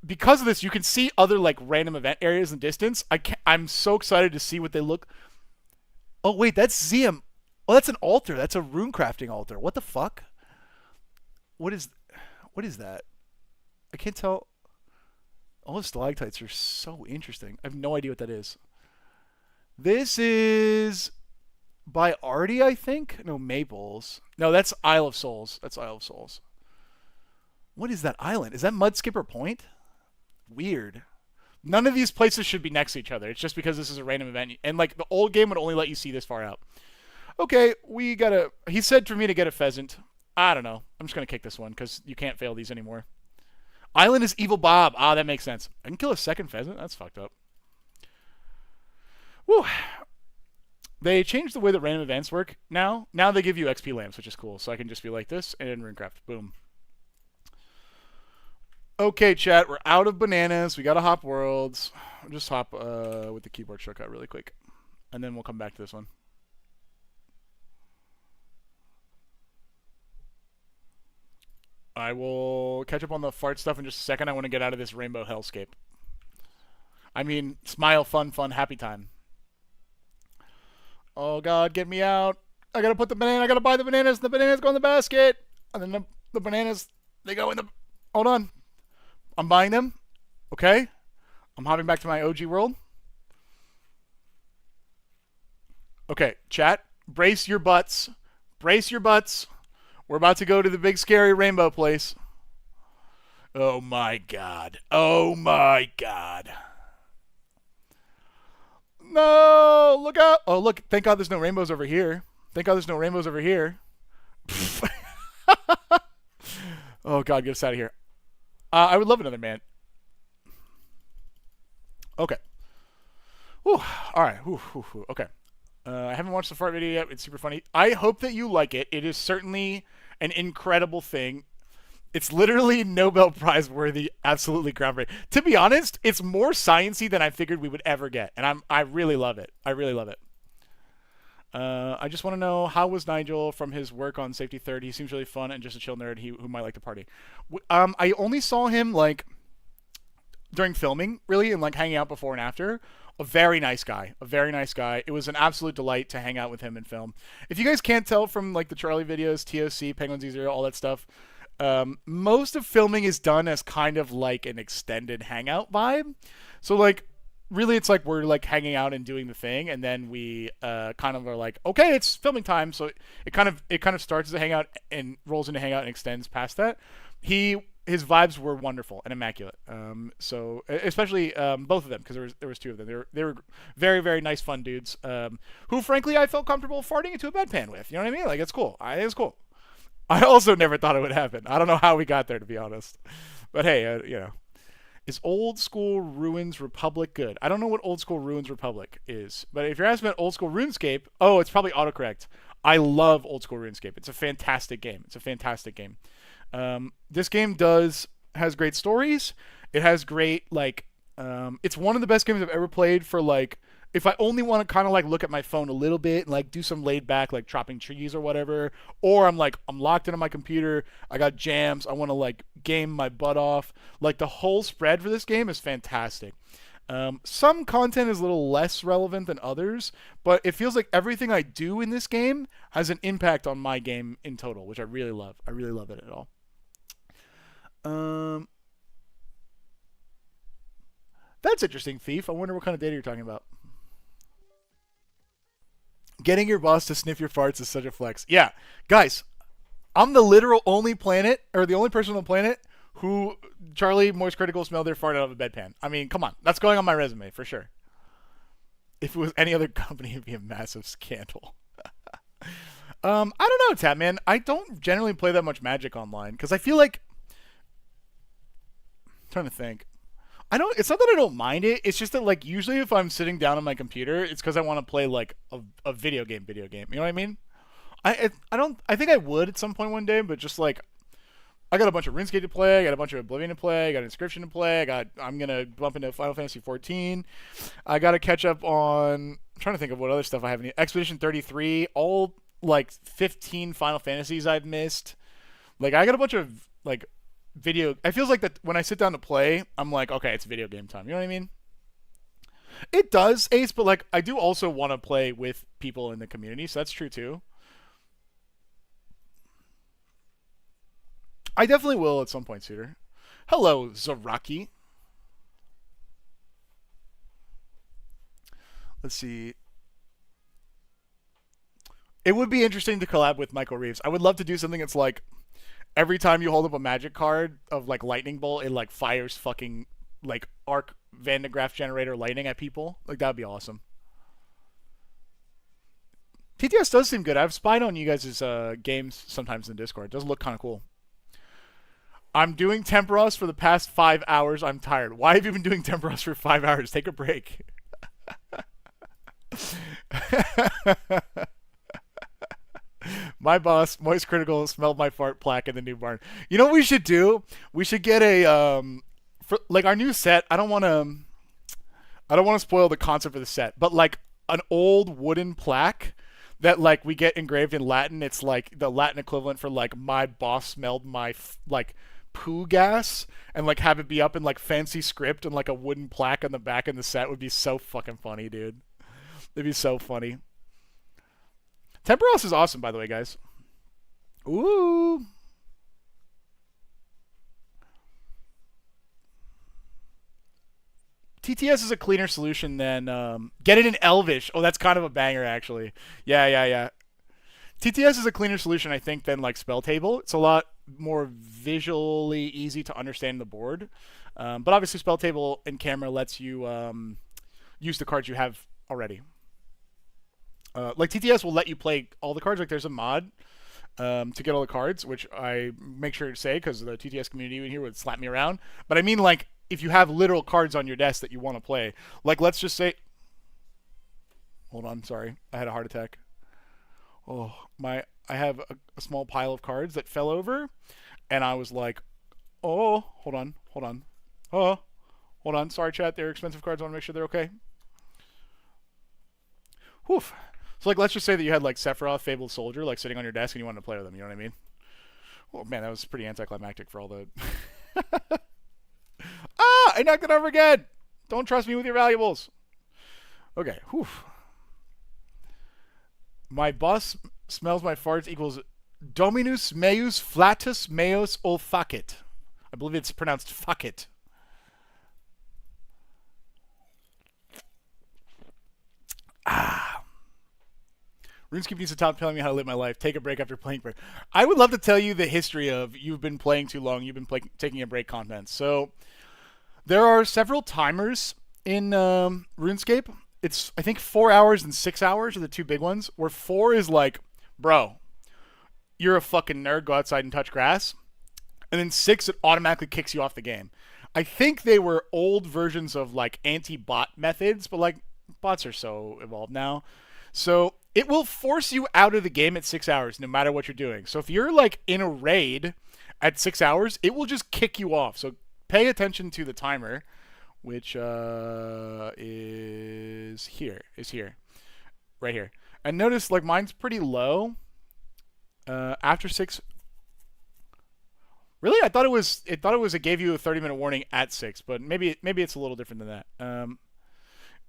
because of this, you can see other like random event areas in distance. I'm so excited to see what they look. Oh wait, that's ZM. Oh, that's an altar. That's a rune crafting altar. What the fuck? What is that? I can't tell. All the stalactites are so interesting. I have no idea what that is. This is by Artie, I think? No, Maples. No, that's Isle of Souls. That's Isle of Souls. What is that island? Is that Mudskipper Point? Weird. None of these places should be next to each other. It's just because this is a random event. And, like, the old game would only let you see this far out. Okay, we gotta... He said for me to get a pheasant. I don't know. I'm just gonna kick this one, because you can't fail these anymore. Island is Evil Bob. Ah, that makes sense. I can kill a second pheasant? That's fucked up. Woo. They changed the way that random events work now. Now they give you XP lamps, which is cool. So I can just be like this and runecraft. Boom. Okay, chat. We're out of bananas. We got to hop worlds. I'll just hop with the keyboard shortcut really quick. And then we'll come back to this one. I will catch up on the fart stuff in just a second. I want to get out of this rainbow hellscape. I mean, smile, fun, happy time. Oh, God, get me out. I got to put the banana. I got to buy the bananas. The bananas go in the basket. And then the bananas, they go in the... Hold on. I'm buying them. Okay. I'm hopping back to my OG world. Okay, chat. Brace your butts. Brace your butts. We're about to go to the big scary rainbow place. Oh my god. Oh my god. No! Look out! Oh, look. Thank God there's no rainbows over here. Thank God there's no rainbows over here. Oh god, get us out of here. I would love another man. Okay. Whew. Alright. Okay. I haven't watched the fart video yet. It's super funny. I hope that you like it. It is certainly an incredible thing. It's literally Nobel Prize worthy, absolutely groundbreaking. To be honest, it's more sciencey than I figured we would ever get, and I really love it. I really love it. I just want to know, how was Nigel from his work on Safety Third? He seems really fun and just a chill nerd who might like to party. I only saw him like during filming, really, and like hanging out before and after. A very nice guy. A very nice guy. It was an absolute delight to hang out with him and film. If you guys can't tell from like the Charlie videos, TOC, Penguin Z0, all that stuff, most of filming is done as kind of like an extended hangout vibe. So like really it's like we're like hanging out and doing the thing, and then we kind of are like, okay, it's filming time. So it kind of starts as a hangout and rolls into hangout and extends past that. His vibes were wonderful and immaculate. So especially both of them, because there was two of them. They were very, very nice, fun dudes. Who frankly I felt comfortable farting into a bedpan with. You know what I mean? Like it's cool. It's cool. I also never thought it would happen. I don't know how we got there, to be honest. But hey, you know. Is Old School Ruins Republic good? I don't know what Old School Ruins Republic is. But if you're asking about Old School RuneScape, oh, it's probably autocorrect. I love Old School RuneScape. It's a fantastic game. It's a fantastic game. This game has great stories. It has great, like, it's one of the best games I've ever played for, like, if I only want to kind of like look at my phone a little bit and like do some laid back like chopping trees or whatever, or I'm locked into my computer, I got jams, I want to like game my butt off. Like the whole spread for this game is fantastic. Some content is a little less relevant than others, but it feels like everything I do in this game has an impact on my game in total, which I really love. I really love it at all. That's interesting, Thief. I wonder what kind of data you're talking about. Getting your boss to sniff your farts is such a flex. Yeah, guys, I'm the literal only planet, or the only person on the planet who Charlie Moist Critical smelled their fart out of a bedpan. I mean, come on. That's going on my resume, for sure. If it was any other company, it'd be a massive scandal. I don't know, Tapman. I don't generally play that much Magic online, because I feel like... I'm trying to think. It's not that I don't mind it. It's just that, like, usually if I'm sitting down on my computer, it's because I want to play, like, a video game. You know what I mean? I think I would at some point one day, but just, like, I got a bunch of Runescape to play. I got a bunch of Oblivion to play. I got Inscription to play. I'm going to bump into Final Fantasy 14. I got to catch up on... I'm trying to think of what other stuff I have. Expedition 33. All, like, 15 Final Fantasies I've missed. Like, I got a bunch of, like... It feels like that when I sit down to play, I'm like, okay, it's video game time. You know what I mean? It does, Ace, but like I do also want to play with people in the community, so that's true too. I definitely will at some point, Suitor. Hello, Zaraki. Let's see. It would be interesting to collab with Michael Reeves. I would love to do something that's like every time you hold up a magic card of like lightning bolt, it like fires fucking like arc Van de Graaff generator lightning at people. Like that would be awesome. TTS does seem good. I've spied on you guys' games sometimes in Discord. It does look kind of cool. I'm doing Temperos for the past 5 hours. I'm tired. Why have you been doing Temperos for 5 hours? Take a break. My boss, Moist Critical, smelled my fart plaque in the new barn. You know what we should do? We should get a for like our new set. I don't want to spoil the concept of the set, but like an old wooden plaque that like we get engraved in Latin. It's like the Latin equivalent for like my boss smelled my like poo gas, and like have it be up in like fancy script and like a wooden plaque on the back in the set would be so fucking funny, dude. It'd be so funny. Temperos is awesome, by the way, guys. Ooh. TTS is a cleaner solution than... get it in Elvish. Oh, that's kind of a banger, actually. Yeah. TTS is a cleaner solution, I think, than like Spell Table. It's a lot more visually easy to understand the board. But obviously, Spell Table and Camera lets you use the cards you have already. Like TTS will let you play all the cards. Like there's a mod to get all the cards, which I make sure to say because the TTS community in here would slap me around. But I mean, like if you have literal cards on your desk that you want to play, like let's just say, hold on, sorry, I had a heart attack. Oh, I have a small pile of cards that fell over, and I was like, oh, hold on, oh, hold on. Sorry, chat. They're expensive cards. I want to make sure they're okay. Whew. So, like, let's just say that you had, like, Sephiroth, Fabled Soldier, like, sitting on your desk and you wanted to play with them. You know what I mean? Oh, man, that was pretty anticlimactic for all the... Ah! I knocked it over again! Don't trust me with your valuables. Okay. Whew. My boss smells my farts equals Dominus meus flatus meus olfacit. I believe it's pronounced fuck it. Ah. RuneScape needs to stop telling me how to live my life. Take a break after playing. I would love to tell you the history of you've been playing too long, you've been taking a break content. So there are several timers in RuneScape. It's, I think, 4 hours and 6 hours are the two big ones, where 4 is like, bro, you're a fucking nerd, go outside and touch grass. And then 6, it automatically kicks you off the game. I think they were old versions of, like, anti-bot methods, but, like, bots are so evolved now. So it will force you out of the game at 6 hours, no matter what you're doing. So if you're, like, in a raid at 6 hours, it will just kick you off. So pay attention to the timer, which is here, right here. And notice, like, mine's pretty low. After 6. Really, I thought it was it gave you a 30-minute warning at 6, but maybe it's a little different than that.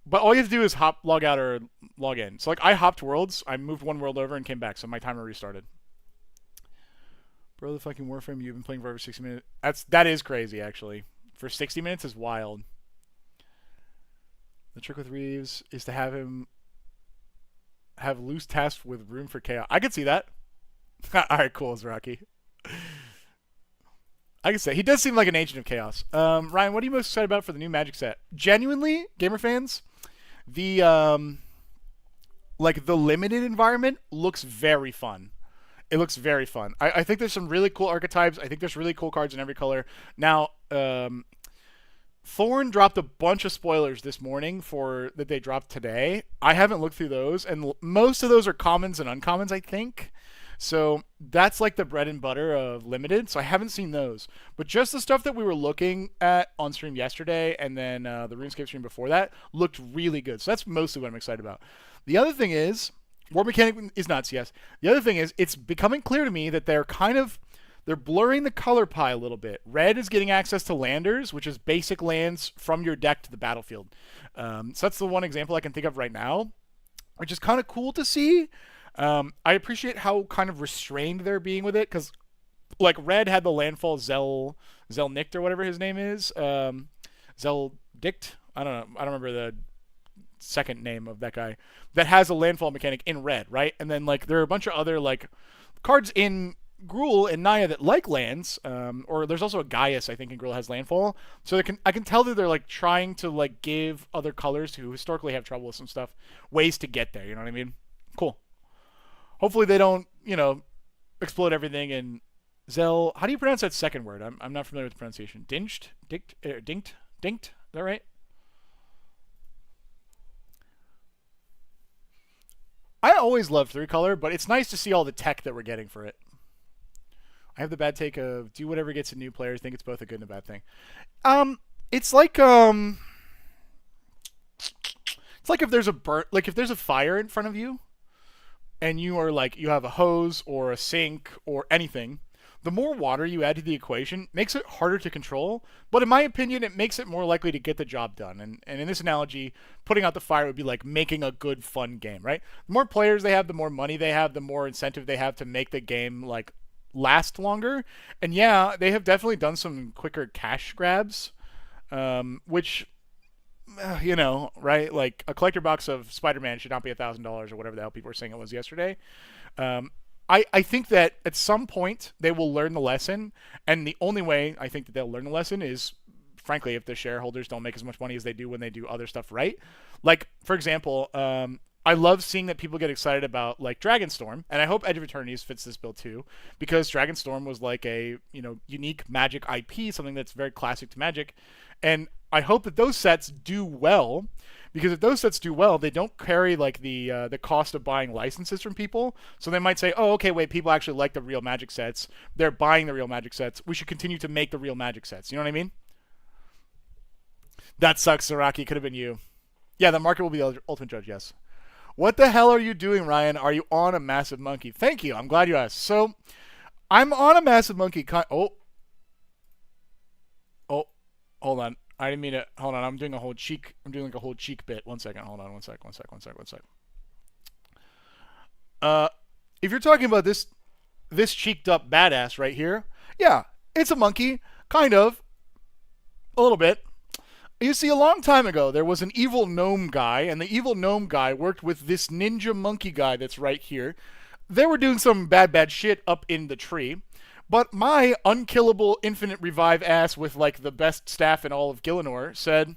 But all you have to do is log out or log in. So, like, I hopped worlds, I moved one world over and came back, so my timer restarted. Bro, the fucking Warframe you've been playing for over 60 minutes. That is crazy, actually. For 60 minutes is wild. The trick with Reeves is to have him have loose tasks with room for chaos. I could see that. Alright, cool, Rocky. I can say he does seem like an agent of chaos. Ryan, what are you most excited about for the new Magic set? Genuinely, gamer fans, the like the limited environment looks very fun. It looks very fun. I think there's some really cool archetypes. I think there's really cool cards in every color. Now, Thorn dropped a bunch of spoilers this morning that they dropped today. I haven't looked through those, and most of those are commons and uncommons, I think. So that's like the bread and butter of limited. So I haven't seen those. But just the stuff that we were looking at on stream yesterday and then the RuneScape stream before that looked really good. So that's mostly what I'm excited about. The other thing is, War Mechanic is nuts, yes. The other thing is, it's becoming clear to me that they're blurring the color pie a little bit. Red is getting access to landers, which is basic lands from your deck to the battlefield. So that's the one example I can think of right now, which is kind of cool to see. I appreciate how kind of restrained they're being with it, because, like, Red had the landfall Zelnicht or whatever his name is. Zeldict? I don't know. I don't remember the second name of that guy. That has a landfall mechanic in Red, right? And then, like, there are a bunch of other, like, cards in Gruul and Naya that like lands, or there's also a Gaius, I think, in Gruul has landfall. So I can tell that they're, like, trying to, like, give other colors who historically have trouble with some stuff ways to get there, you know what I mean? Cool. Hopefully they don't, explode everything. And how do you pronounce that second word? I'm not familiar with the pronunciation. Dinked? Is that right? I always loved 3-color, but it's nice to see all the tech that we're getting for it. I have the bad take of do whatever gets a new player. Think it's both a good and a bad thing. It's like if there's if there's a fire in front of you, and you have a hose or a sink or anything, the more water you add to the equation makes it harder to control. But in my opinion, it makes it more likely to get the job done. And in this analogy, putting out the fire would be like making a good, fun game, right? The more players they have, the more money they have, the more incentive they have to make the game, like, last longer. And yeah, they have definitely done some quicker cash grabs, which, right? Like, a collector box of Spider-Man should not be $1,000 or whatever the hell people were saying it was yesterday. I think that at some point they will learn the lesson, and the only way I think that they'll learn the lesson is, frankly, if the shareholders don't make as much money as they do when they do other stuff right. Like, for example, I love seeing that people get excited about, like, Dragonstorm, and I hope Edge of Eternities fits this bill too, because Dragonstorm was like a unique Magic IP, something that's very classic to Magic, and I hope that those sets do well, because if those sets do well, they don't carry like the cost of buying licenses from people. So they might say, oh, okay, wait, people actually like the real Magic sets. They're buying the real Magic sets. We should continue to make the real Magic sets. You know what I mean? That sucks, Saraki. Could have been you. Yeah, the market will be the ultimate judge, yes. What the hell are you doing, Ryan? Are you on a massive monkey? Thank you. I'm glad you asked. So, I'm on a massive monkey. Oh, hold on. I didn't mean to. Hold on. I'm doing like a whole cheek bit. One second. Hold on. One sec. If you're talking about this cheeked up badass right here, yeah, it's a monkey, kind of, a little bit. You see, a long time ago, there was an evil gnome guy, and the evil gnome guy worked with this ninja monkey guy that's right here. They were doing some bad shit up in the tree, but my unkillable infinite revive ass with like the best staff in all of Gielinor said,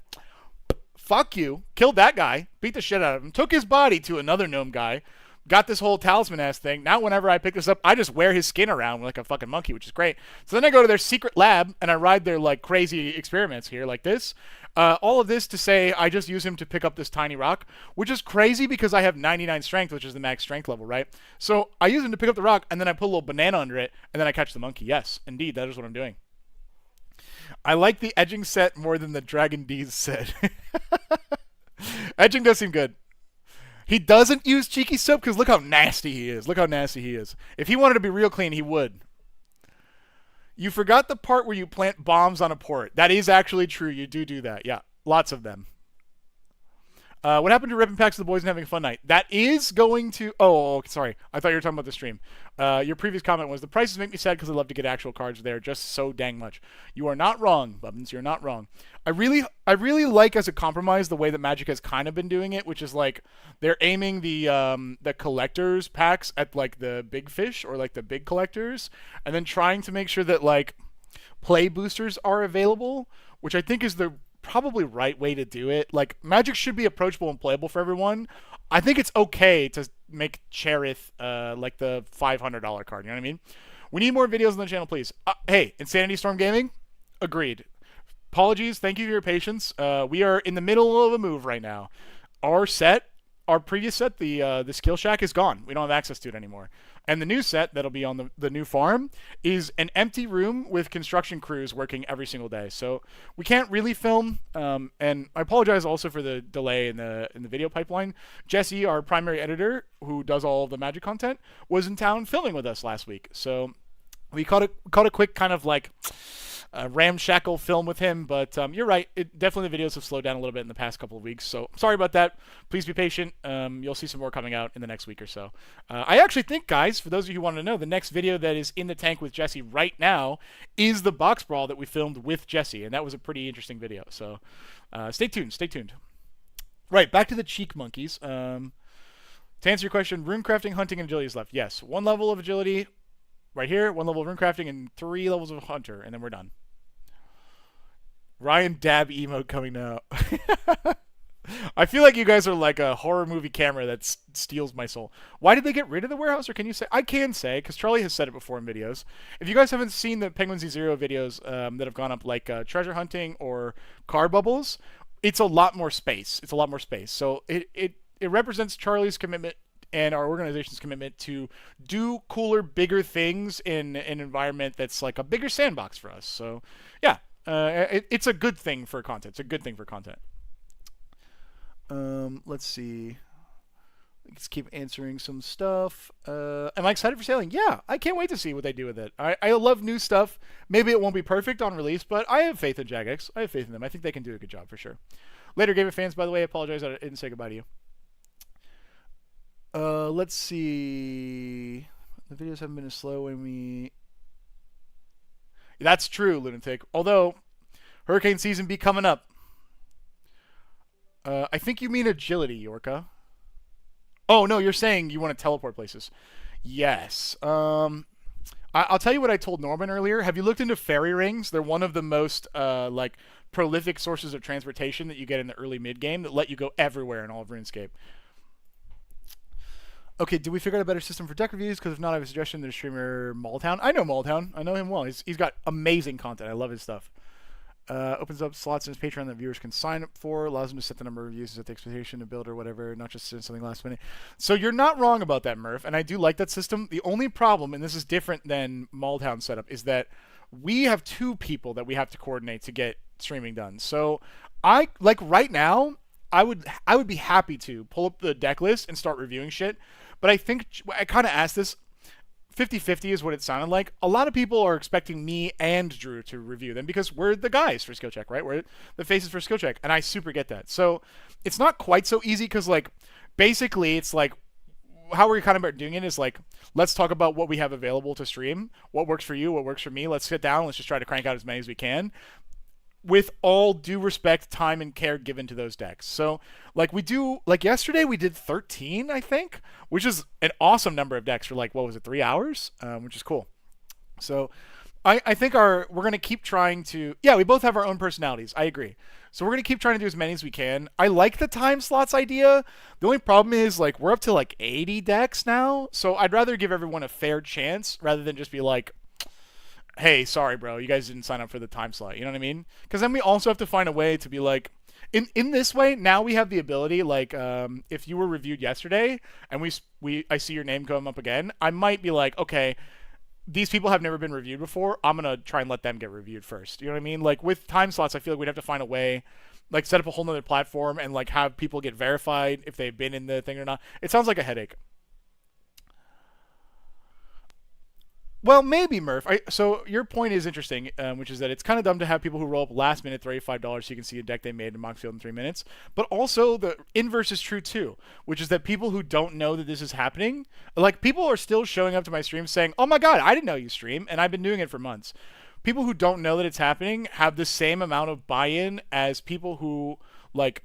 fuck you, killed that guy, beat the shit out of him, took his body to another gnome guy, got this whole talisman ass thing. Now whenever I pick this up, I just wear his skin around like a fucking monkey, which is great. So then I go to their secret lab and I ride their like crazy experiments here like this. All of this to say I just use him to pick up this tiny rock, which is crazy because I have 99 strength, which is the max strength level, right? So I use him to pick up the rock and then I put a little banana under it and then I catch the monkey. Yes, indeed, that is what I'm doing. I like the edging set more than the Dragon D's set. Edging does seem good. He doesn't use cheeky soap because look how nasty he is. Look how nasty he is. If he wanted to be real clean, he would. You forgot the part where you plant bombs on a port. That is actually true. You do that. Yeah, lots of them. What happened to ripping packs of the boys and having a fun night? That is going to... Oh, sorry. I thought you were talking about the stream. Your previous comment was, the prices make me sad because I love to get actual cards there just so dang much. You are not wrong, Bubbins. You're not wrong. I really like, as a compromise, the way that Magic has kind of been doing it, which is like they're aiming the collectors packs at like the big fish or like the big collectors, and then trying to make sure that like play boosters are available, which I think is the probably right way to do it. Like, Magic should be approachable and playable for everyone. I think it's okay to make Cherith like the $500 card. You know what I mean? We need more videos on the channel, please. Hey, Insanity Storm Gaming, agreed. Apologies. Thank you for your patience. We are in the middle of a move right now. Our previous set, the Skill Shack, is gone. We don't have access to it anymore. And the new set that'll be on the new farm is an empty room with construction crews working every single day. So we can't really film. And I apologize also for the delay in the video pipeline. Jesse, our primary editor, who does all the Magic content, was in town filming with us last week. So we caught a quick kind of like ramshackle film with him, but you're right. Definitely the videos have slowed down a little bit in the past couple of weeks, so sorry about that. Please be patient. You'll see some more coming out in the next week or so. I actually think, guys, for those of you who want to know, the next video that is in the tank with Jesse right now is the box brawl that we filmed with Jesse, and that was a pretty interesting video, so stay tuned. Right, back to the cheek monkeys. To answer your question, rune crafting, hunting, and agility is left. Yes, 1 level of agility right here, 1 level of rune crafting, and 3 levels of hunter, and then we're done. Ryan dab emote coming now. I feel like you guys are like a horror movie camera that steals my soul. Why did they get rid of the warehouse, or can you say? I can say, because Charlie has said it before in videos. If you guys haven't seen the Penguin Z0 videos that have gone up, like treasure hunting or car bubbles, it's a lot more space. So it represents Charlie's commitment and our organization's commitment to do cooler, bigger things in an environment that's like a bigger sandbox for us. So, yeah. It's a good thing for content. Let's see. Let's keep answering some stuff. Am I excited for sailing? Yeah, I can't wait to see what they do with it. I love new stuff. Maybe it won't be perfect on release, but I have faith in Jagex. I have faith in them. I think they can do a good job for sure. Later, Gamer fans, by the way, I apologize I didn't say goodbye to you. Let's see. The videos haven't been as slow when we... That's true, Lunatic. Although, hurricane season be coming up. I think you mean agility, Yorka. Oh, no, you're saying you want to teleport places. Yes. I'll tell you what I told Norman earlier. Have you looked into fairy rings? They're one of the most, like, prolific sources of transportation that you get in the early mid-game that let you go everywhere in all of RuneScape. Okay, did we figure out a better system for deck reviews? Because if not, I have a suggestion. There's streamer Malltown. I know Malltown. I know him well. He's got amazing content. I love his stuff. Opens up slots in his Patreon that viewers can sign up for. Allows them to set the number of views set the expectation to build or whatever, not just send something last minute. So you're not wrong about that, Murph, and I do like that system. The only problem, and this is different than Maldhound setup, is that we have 2 people that we have to coordinate to get streaming done. So I like right now, I would be happy to pull up the deck list and start reviewing shit. But I think I kind of asked this. 50-50 is what it sounded like. A lot of people are expecting me and Drew to review them because we're the guys for Skill Check, right? We're the faces for Skill Check, and I super get that. So it's not quite so easy because, like, basically it's like how we're kind of doing it is like, let's talk about what we have available to stream, what works for you, what works for me. Let's sit down, let's just try to crank out as many as we can, with all due respect, time, and care given to those decks. So, like, we do, like, yesterday we did 13, I think, which is an awesome number of decks for, like, what was it, 3 hours? Which is cool. So, I think we're going to keep trying to, yeah, we both have our own personalities. I agree. So, we're going to keep trying to do as many as we can. I like the time slots idea. The only problem is, like, we're up to, like, 80 decks now. So, I'd rather give everyone a fair chance rather than just be like, hey, sorry, bro, you guys didn't sign up for the time slot. You know what I mean? Because then we also have to find a way to be like, in this way, now we have the ability, like, if you were reviewed yesterday and I see your name come up again, I might be like, okay, these people have never been reviewed before. I'm going to try and let them get reviewed first. You know what I mean? Like, with time slots, I feel like we'd have to find a way, like, set up a whole nother platform and, like, have people get verified if they've been in the thing or not. It sounds like a headache. Well, maybe, Murph. So your point is interesting, which is that it's kind of dumb to have people who roll up last minute $35 so you can see a deck they made in Moxfield in 3 minutes. But also the inverse is true too, which is that people who don't know that this is happening, like, people are still showing up to my stream saying, "Oh my god, I didn't know you stream," and I've been doing it for months. People who don't know that it's happening have the same amount of buy-in as people who, like,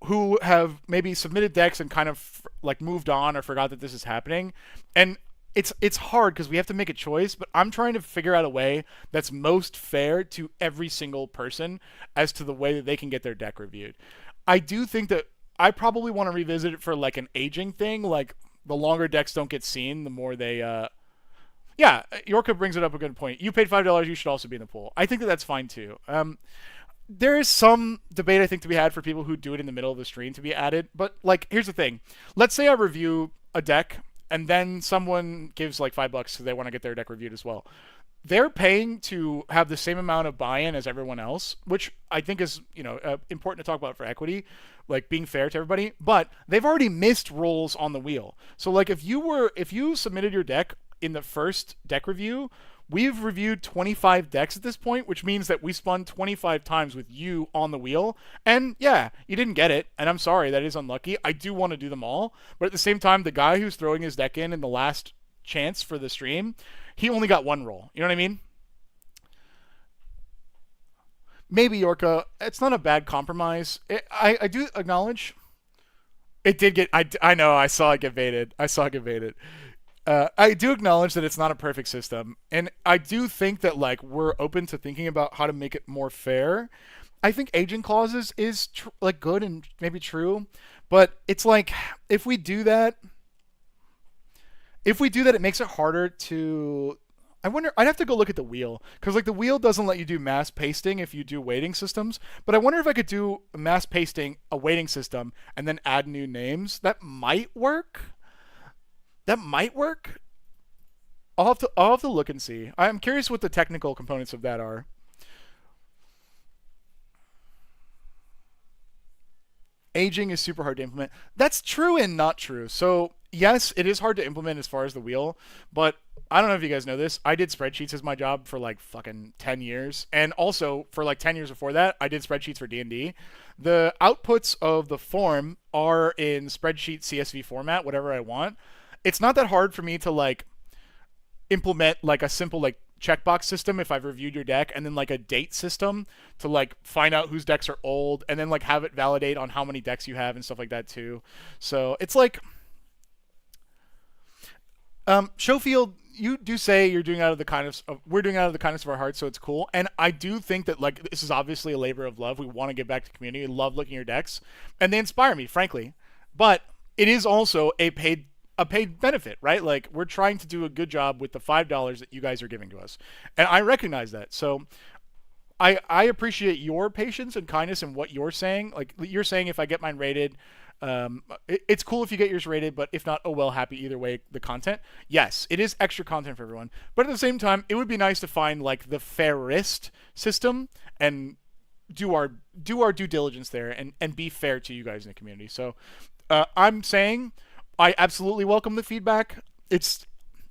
who have maybe submitted decks and kind of, like, moved on or forgot that this is happening. And it's hard because we have to make a choice, but I'm trying to figure out a way that's most fair to every single person as to the way that they can get their deck reviewed. I do think that I probably want to revisit it for, like, an aging thing. Like, the longer decks don't get seen, the more they yeah, Yorka brings it up a good point. You paid $5, you should also be in the pool. I think that that's fine too. There is some debate, I think, to be had for people who do it in the middle of the stream to be added. But, like, here's the thing. Let's say I review a deck and then someone gives, like, $5 because they want to get their deck reviewed as well. They're paying to have the same amount of buy-in as everyone else, which I think is, important to talk about for equity, like, being fair to everybody. But they've already missed rolls on the wheel. So, like, if you submitted your deck in the first deck review, we've reviewed 25 decks at this point, which means that we spun 25 times with you on the wheel. And yeah, you didn't get it, and I'm sorry, that is unlucky. I do want to do them all, but at the same time, the guy who's throwing his deck in the last chance for the stream, he only got 1 roll. You know what I mean? Maybe, Yorka, it's not a bad compromise. I do acknowledge it did get. I know. I saw it get baited. I do acknowledge that it's not a perfect system, and I do think that, like, we're open to thinking about how to make it more fair. I think aging clauses is like, good and maybe true, but it's like, if we do that, it makes it harder to. I wonder. I'd have to go look at the wheel because, like, the wheel doesn't let you do mass pasting if you do weighting systems. But I wonder if I could do mass pasting a weighting system and then add new names. That might work. I'll have to look and see. I'm curious what the technical components of that are. Aging is super hard to implement. That's true and not true. So, yes, it is hard to implement as far as the wheel, but I don't know if you guys know this. I did spreadsheets as my job for, like, fucking 10 years. And also, for, like, 10 years before that, I did spreadsheets for D&D. The outputs of the form are in spreadsheet CSV format, whatever I want. It's not that hard for me to, like, implement, like, a simple, like, checkbox system if I've reviewed your deck, and then, like, a date system to, like, find out whose decks are old, and then, like, have it validate on how many decks you have and stuff like that too. So it's like, Showfield, you do say you're doing out of the kindness of, we're doing out of the kindness of our hearts, so it's cool. And I do think that, like, this is obviously a labor of love. We want to give back to the community. We love looking at your decks, and they inspire me, frankly. But it is also a paid benefit, right? Like, we're trying to do a good job with the $5 that you guys are giving to us, and I recognize that. So I appreciate your patience and kindness in what you're saying. Like you're saying, if I get mine rated, it's cool if you get yours rated, but if not, oh well, happy either way. The content, yes, it is extra content for everyone, but at the same time, it would be nice to find like the fairest system and do our due diligence there and be fair to you guys in the community. So I'm saying I absolutely welcome the feedback. It's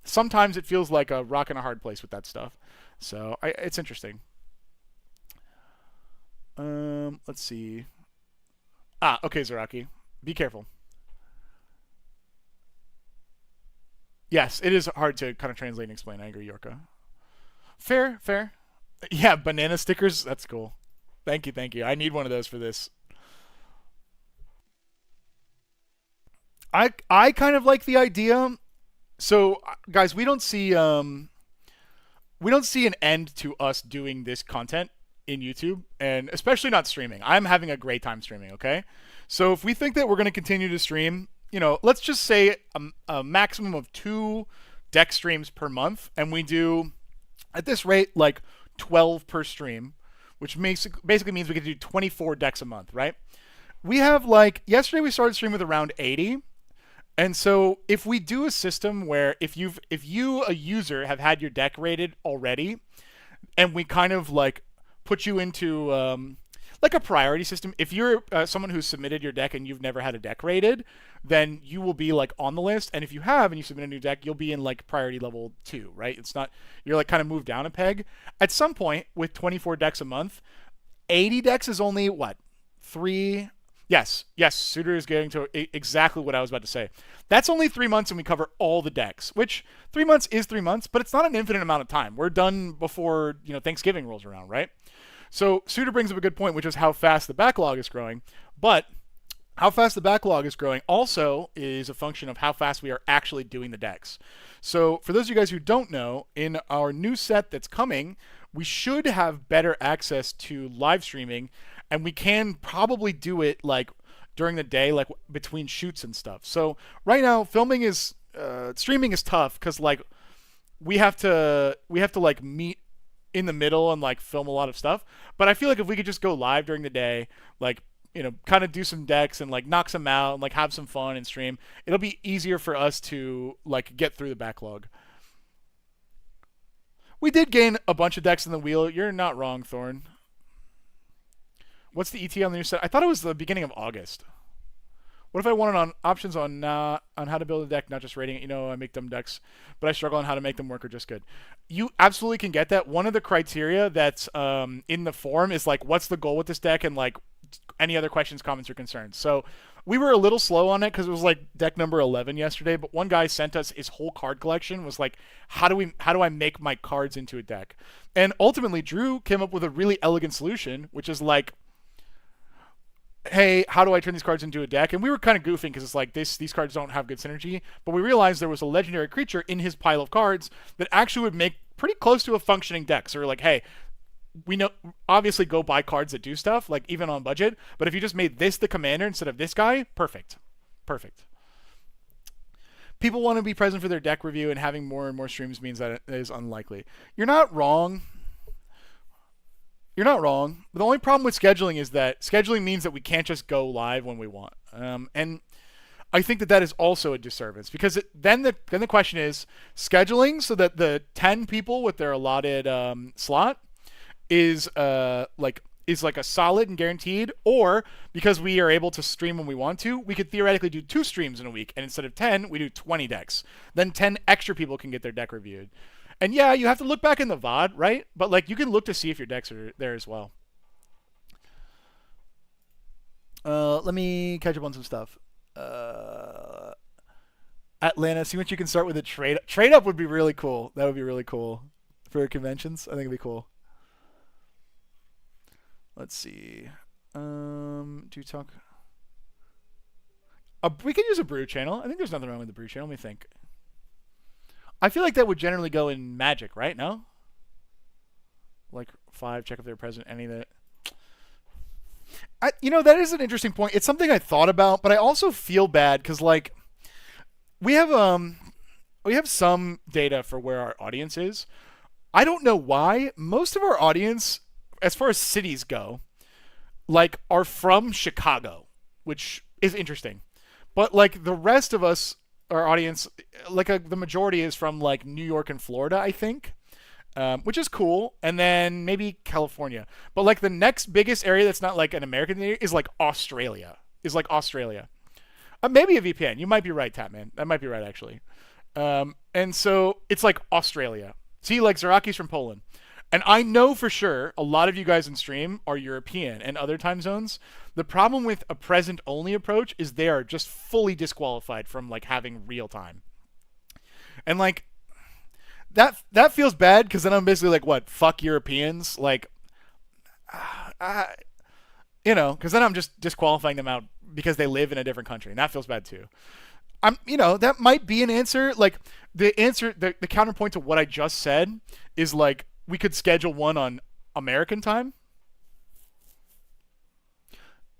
sometimes it feels like a rock and a hard place with that stuff. So it's interesting. Let's see. Okay, Zaraki. Be careful. Yes, it is hard to kind of translate and explain. I agree, Yorka. Fair, fair. Yeah, banana stickers. That's cool. Thank you, thank you. I need one of those for this. I kind of like the idea. So, guys, we don't see an end to us doing this content in YouTube, and especially not streaming. I'm having a great time streaming, okay? So if we think that we're going to continue to stream, let's just say a maximum of 2 deck streams per month, and we do, at this rate, like 12 per stream, which basically means we can do 24 decks a month, right? We have yesterday we started streaming with around 80. And so if we do a system where if you a user have had your deck rated already, and we kind of put you into like a priority system. If you're someone who's submitted your deck and you've never had a deck rated, then you will be on the list. And if you have and you submit a new deck, you'll be in priority level 2, right? It's not, you're kind of moved down a peg. At some point with 24 decks a month, 80 decks is only what? 3. Yes, Suitor is getting to exactly what I was about to say. That's only 3 months and we cover all the decks, which 3 months is 3 months, but it's not an infinite amount of time. We're done before, Thanksgiving rolls around, right? So Suitor brings up a good point, which is how fast the backlog is growing. But how fast the backlog is growing also is a function of how fast we are actually doing the decks. So for those of you guys who don't know, in our new set that's coming, we should have better access to live streaming, and we can probably do it during the day, between shoots and stuff. So right now, streaming is tough because we have to meet in the middle and film a lot of stuff. But I feel if we could just go live during the day, kind of do some decks and knock some out and have some fun and stream, it'll be easier for us to get through the backlog. We did gain a bunch of decks in the wheel. You're not wrong, Thorn. What's the ETA on the new set? I thought it was the beginning of August. What if I wanted on options on how to build a deck, not just rating it? I make dumb decks, but I struggle on how to make them work or just good. You absolutely can get that. One of the criteria that's in the form is what's the goal with this deck, and any other questions, comments, or concerns. So we were a little slow on it because it was deck number 11 yesterday, but one guy sent us his whole card collection, was how do I make my cards into a deck? And ultimately Drew came up with a really elegant solution, which is hey, how do I turn these cards into a deck? And we were kind of goofing because it's these cards don't have good synergy, but we realized there was a legendary creature in his pile of cards that actually would make pretty close to a functioning deck. So we're hey, we know, obviously go buy cards that do stuff, even on budget, but if you just made this the commander instead of this guy, perfect. People want to be present for their deck review, and having more and more streams means that it is unlikely. You're not wrong. You're not wrong. But the only problem with scheduling is that scheduling means that we can't just go live when we want. And I think that is also a disservice, because then the question is scheduling so that the 10 people with their allotted slot is a solid and guaranteed, or because we are able to stream when we want to, we could theoretically do 2 streams in a week, and instead of 10, we do 20 decks. Then 10 extra people can get their deck reviewed. And yeah, you have to look back in the VOD, right? But you can look to see if your decks are there as well. Let me catch up on some stuff. Atlanta, see what you can start with a trade. Trade up would be really cool. That would be really cool for conventions. I think it'd be cool. Let's see. Do you talk? We could use a Brew channel. I think there's nothing wrong with the Brew channel. Let me think. I feel that would generally go in Magic, right? No? 5, check if they're present, any of that. That is an interesting point. It's something I thought about, but I also feel bad because we have some data for where our audience is. I don't know why. Most of our audience, as far as cities go, like are from Chicago, which is interesting. But like the rest of us, our audience, like the majority is from like New York and Florida, I think, which is cool. And then maybe California. But like the next biggest area that's not like an American area is like Australia. Is like Australia. Maybe a VPN. You might be right, Tapman. That might be right actually. And so it's like Australia. See, like Zaraki's from Poland. And I know for sure a lot of you guys in stream are European and other time zones. The problem with a present only approach is they are just fully disqualified from like having real time. And like that feels bad because then I'm basically like, what, fuck Europeans? Like because then I'm just disqualifying them out because they live in a different country. And that feels bad too. That might be an answer. Like the answer, the counterpoint to what I just said is like, we could schedule one on American time.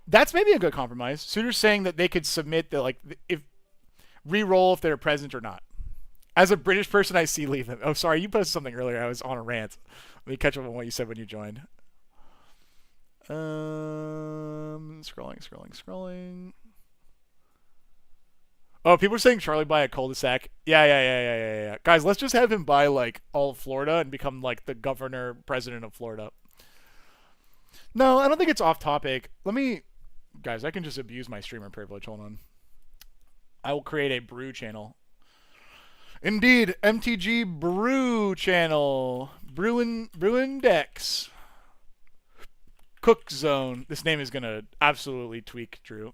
That's maybe a good compromise. Suitor's saying that they could submit the like if re-roll if they're present or not. As a British person, I see leave them. Oh, sorry, you posted something earlier. I was on a rant. Let me catch up on what you said when you joined. Scrolling. Oh, people are saying Charlie buy a cul-de-sac. Yeah. Guys, let's just have him buy like all of Florida and become like the governor president of Florida. No, I don't think it's off topic. Guys, I can just abuse my streamer privilege. Hold on. I will create a Brew channel. Indeed, MTG Brew channel. Bruin Dex. Cook Zone. This name is gonna absolutely tweak Drew.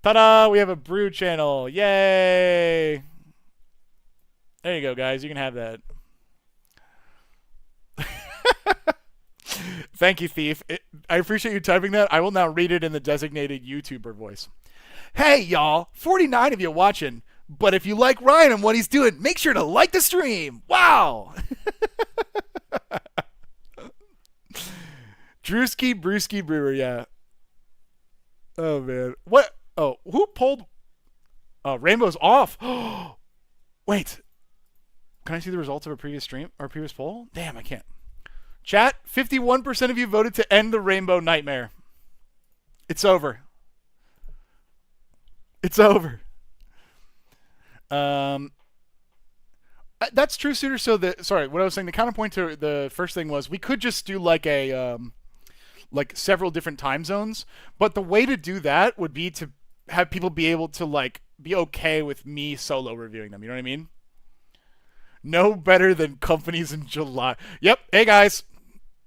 Ta-da! We have a Brew channel. Yay! There you go, guys. You can have that. Thank you, Thief. I appreciate you typing that. I will now read it in the designated YouTuber voice. Hey, y'all. 49 of you watching. But if you like Ryan and what he's doing, make sure to like the stream. Wow! Drewski Brewski Brewer, yeah. Oh, man. What? Oh, who pulled? Rainbow's off. Wait. Can I see the results of a previous stream or previous poll? Damn, I can't. Chat, 51% of you voted to end the Rainbow Nightmare. It's over. It's over. That's true, Suitor. So sorry, what I was saying, the counterpoint to the first thing was we could just do like a like several different time zones, but the way to do that would be to have people be able to like be okay with me solo reviewing them. You know what I mean? No better than companies in July. Yep. Hey guys.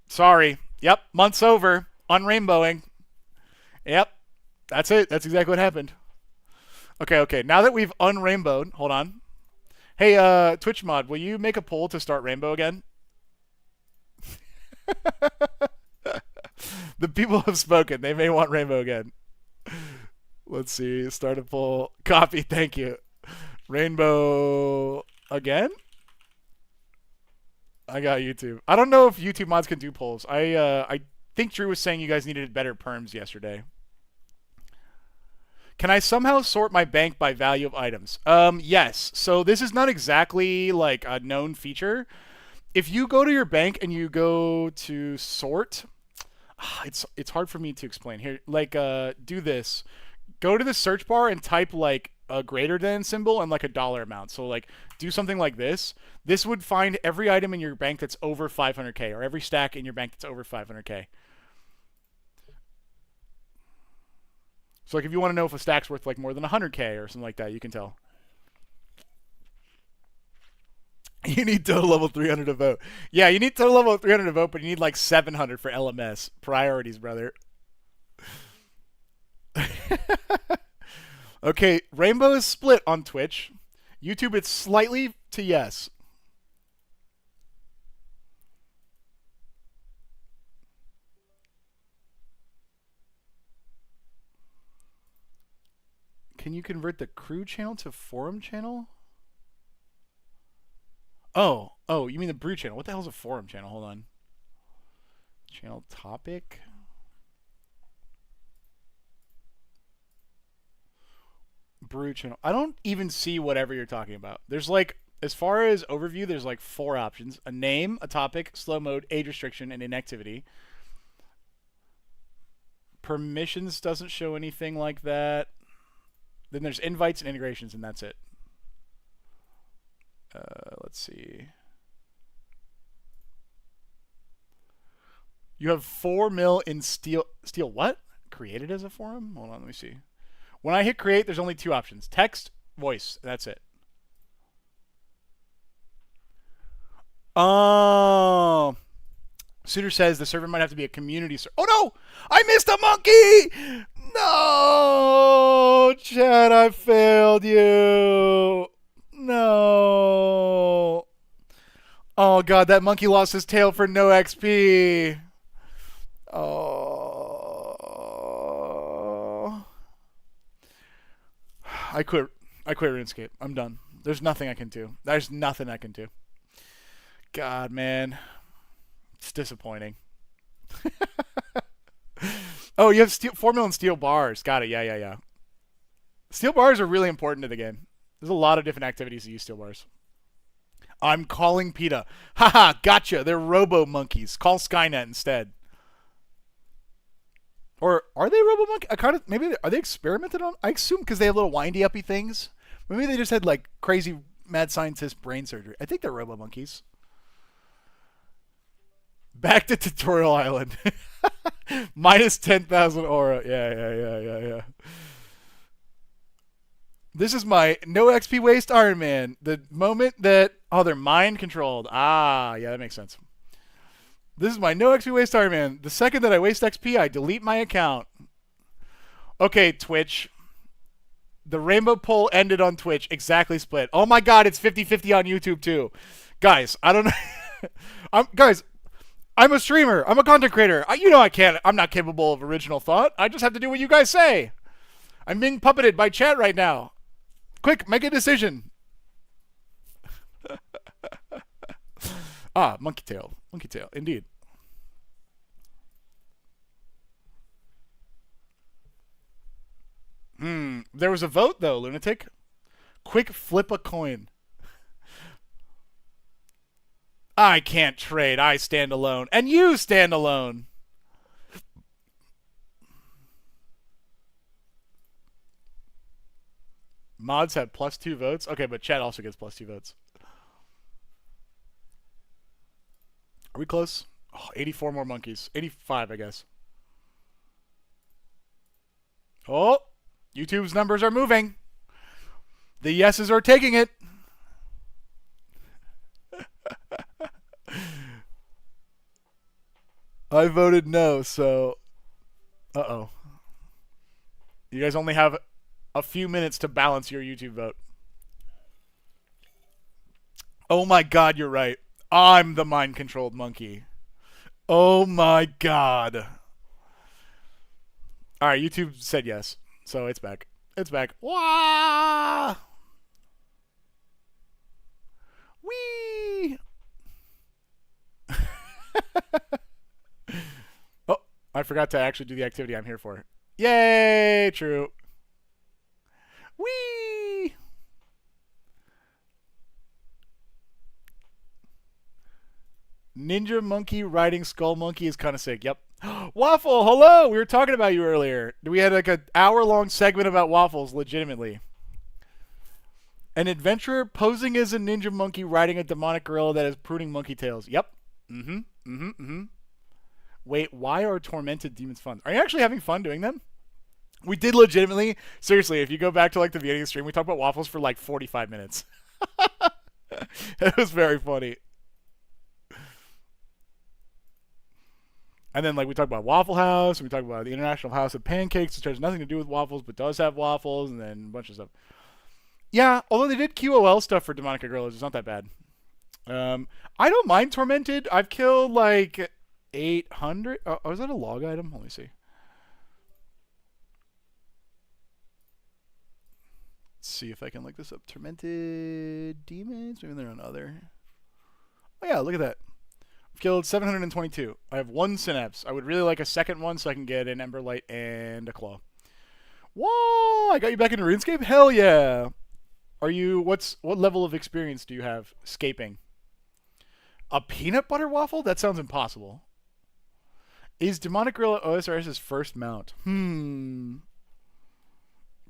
Sorry. Yep. Month's over. Unrainbowing. Yep. That's it. That's exactly what happened. Okay. Now that we've unrainbowed, hold on. Hey, Twitch mod, will you make a poll to start Rainbow again? The people have spoken. They may want Rainbow again. Let's see. Start a poll. Copy. Thank you. Rainbow again? I got YouTube. I don't know if YouTube mods can do polls. I think Drew was saying you guys needed better perms yesterday. Can I somehow sort my bank by value of items? Yes. So this is not exactly like a known feature. If you go to your bank and you go to sort, it's hard for me to explain here. Like, do this. Go to the search bar and type like a greater than symbol and like a dollar amount. So like do something like this. This would find every item in your bank that's over 500k or every stack in your bank that's over 500k. So like if you want to know if a stack's worth like more than 100k or something like that, you can tell. You need total level 300 to vote. Yeah, you need total level 300 to vote, but you need like 700 for LMS. Priorities, brother. Okay, Rainbow is split on Twitch. YouTube, it's slightly to yes. Can you convert the crew channel to forum channel? Oh, you mean the Brew channel. What the hell is a forum channel? Hold on. Channel topic. Brew channel. I don't even see whatever you're talking about. There's like As far as overview, there's like 4 options: a name, a topic, slow mode, age restriction, and inactivity. Permissions doesn't show anything like that. Then there's invites and integrations, and that's it. Let's see. You have 4 mil in steel. Steel what? Created as a forum? Hold on, let me see. When I hit create, there's only 2 options: text, voice. That's it. Oh. Suitor says the server might have to be a community server. Oh no! I missed a monkey! No! Chad, I failed you. No. Oh god, that monkey lost his tail for no XP. Oh. I quit RuneScape. I'm done. There's nothing I can do. There's nothing I can do. God, man. It's disappointing. Oh, you have 4 million steel bars. Got it. Yeah. Steel bars are really important to the game. There's a lot of different activities to use steel bars. I'm calling PETA. Haha, gotcha. They're robo monkeys. Call Skynet instead. Or are they robo monkeys? Maybe are they experimented on? I assume because they have little windy uppy things. Maybe they just had like crazy mad scientist brain surgery. I think they're robo monkeys. Back to Tutorial Island. Minus 10,000 aura. Yeah. This is my no XP waste Iron Man. The moment that... Oh, they're mind controlled. Ah, yeah, that makes sense. This is my no XP waste Iron Man. The second that I waste XP, I delete my account. Okay, Twitch. The rainbow poll ended on Twitch. Exactly split. Oh my god, it's 50-50 on YouTube too. Guys, I don't know. I'm a streamer. I'm a content creator. I'm not capable of original thought. I just have to do what you guys say. I'm being puppeted by chat right now. Quick, make a decision. Monkey tail. Monkey tail, indeed. There was a vote, though, Lunatic. Quick flip a coin. I can't trade. I stand alone. And you stand alone. Mods have +2 votes. Okay, but chat also gets +2 votes. Are we close? Oh, 84 more monkeys. 85, I guess. Oh, YouTube's numbers are moving. The yeses are taking it. I voted no, so... Uh-oh. You guys only have a few minutes to balance your YouTube vote. Oh my god, you're right. I'm the mind-controlled monkey. Oh my god. Alright, YouTube said yes. So it's back. It's back. Wah! Whee! Oh, I forgot to actually do the activity I'm here for. Yay! True. Whee! Ninja monkey riding skull monkey is kind of sick. Yep. Waffle, hello! We were talking about you earlier. We had like an hour-long segment about waffles, legitimately. An adventurer posing as a ninja monkey riding a demonic gorilla that is pruning monkey tails. Yep. Wait, why are tormented demons fun? Are you actually having fun doing them? We did legitimately. Seriously, if you go back to like the beginning of the stream, we talked about waffles for like 45 minutes. It was very funny. And then like we talked about Waffle House, and we talked about the International House of Pancakes, which has nothing to do with waffles, but does have waffles, and then a bunch of stuff. Yeah, although they did QOL stuff for demonic gorillas, it's not that bad. I don't mind tormented. I've killed like 800. Oh, is that a log item? Let me see. Let's see if I can look this up. Tormented demons. Maybe they're on other. Oh yeah, look at that. I've killed 722. I have 1 synapse. I would really like a second one so I can get an Emberlight and a claw. Whoa! I got you back into RuneScape? Hell yeah! Are you? What level of experience do you have scaping? A peanut butter waffle? That sounds impossible. Is Demonic Gorilla OSRS's first mount? I'm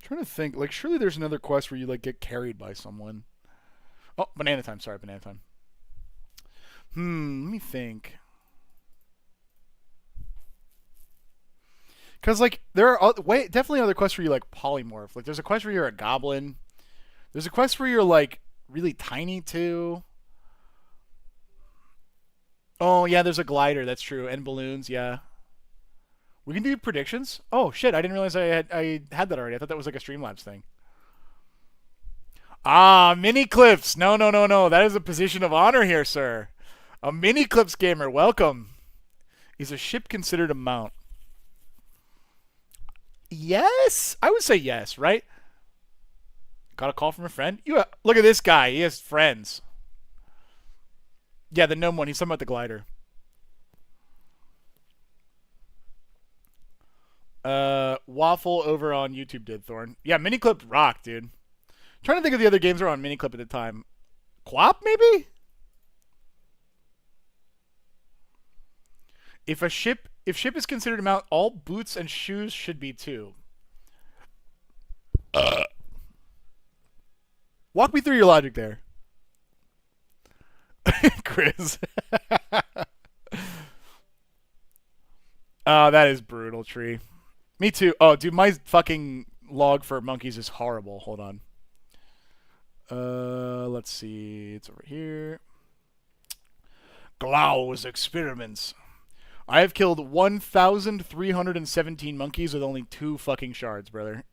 trying to think. Like, surely there's another quest where you like get carried by someone. Oh, banana time. Sorry, banana time. Let me think. Because like there are definitely other quests where you like polymorph. Like there's a quest where you're a goblin. There's a quest where you're like really tiny too. Oh yeah, there's a glider. That's true, and balloons. Yeah, we can do predictions. Oh shit, I didn't realize I had that already. I thought that was like a Streamlabs thing. Ah, mini clips. No, no, no, no. That is a position of honor here, sir. A mini clips gamer. Welcome. Is a ship considered a mount? Yes, I would say yes. Right? Got a call from a friend. Look at this guy. He has friends. Yeah, the gnome one. He's talking about the glider. Waffle over on YouTube did, Thorn. Yeah, Miniclip rock, dude. I'm trying to think of the other games that were on Miniclip at the time. Quap, maybe? If ship is considered a mount, all boots and shoes should be too. Walk me through your logic there. Chris. Oh, that is brutal, Tree. Me too. Oh, dude, my fucking log for monkeys is horrible. Hold on. Let's see. It's over here. Glau's experiments. I have killed 1,317 monkeys with only 2 fucking shards, brother.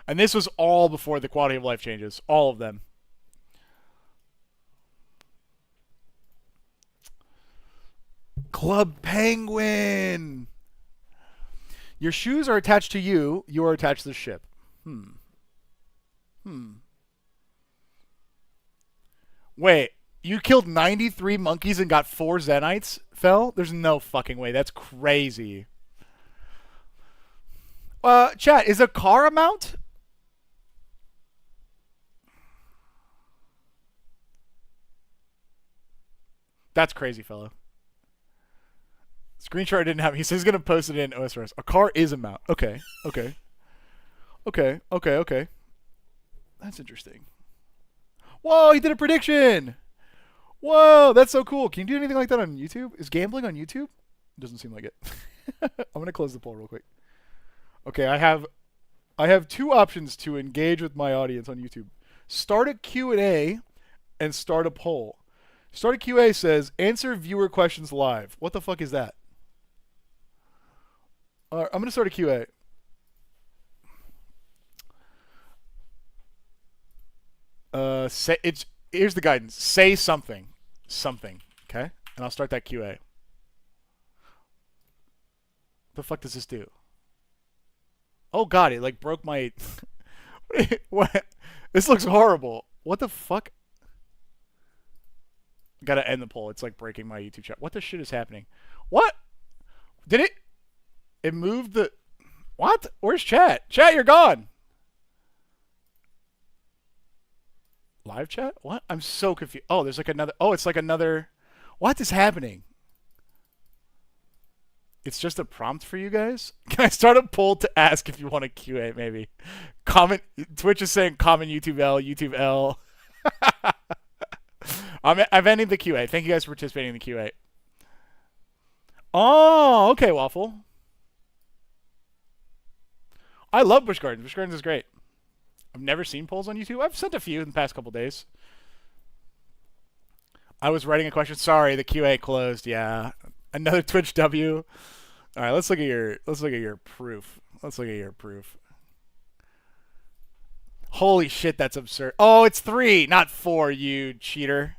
And this was all before the quality of life changes. All of them. Club Penguin! Your shoes are attached to you. You are attached to the ship. Wait, you killed 93 monkeys and got 4 Zenites, Fel? There's no fucking way. That's crazy. Chat, is a car a mount? That's crazy, fella. Screenshot didn't have. He says he's gonna post it in OSRS. A car is a mount. Okay. That's interesting. Whoa, he did a prediction. Whoa, that's so cool. Can you do anything like that on YouTube? Is gambling on YouTube? Doesn't seem like it. I'm gonna close the poll real quick. Okay, I have 2 options to engage with my audience on YouTube. Start a Q&A and start a poll. Start a Q&A says answer viewer questions live. What the fuck is that? I'm gonna start a QA. Here's the guidance. Say something, okay? And I'll start that QA. The fuck does this do? Oh god, it like broke my. What? This looks horrible. What the fuck? Gotta end the poll. It's like breaking my YouTube chat. What the shit is happening? What? Did it? It moved the... What? Where's chat? Chat, you're gone. Live chat? What? I'm so confused. Oh, there's like another... Oh, it's like another... What is happening? It's just a prompt for you guys? Can I start a poll to ask if you want a QA, maybe? Comment... Twitch is saying comment YouTube L, YouTube L. I've ended the QA. Thank you guys for participating in the QA. Oh, okay, Waffle. I love Busch Gardens. Busch Gardens is great. I've never seen polls on YouTube. I've sent a few in the past couple days. I was writing a question. Sorry, the QA closed. Yeah, another Twitch W. All right, let's look at your proof. Let's look at your proof. Holy shit, that's absurd. Oh, it's 3, not 4. You cheater.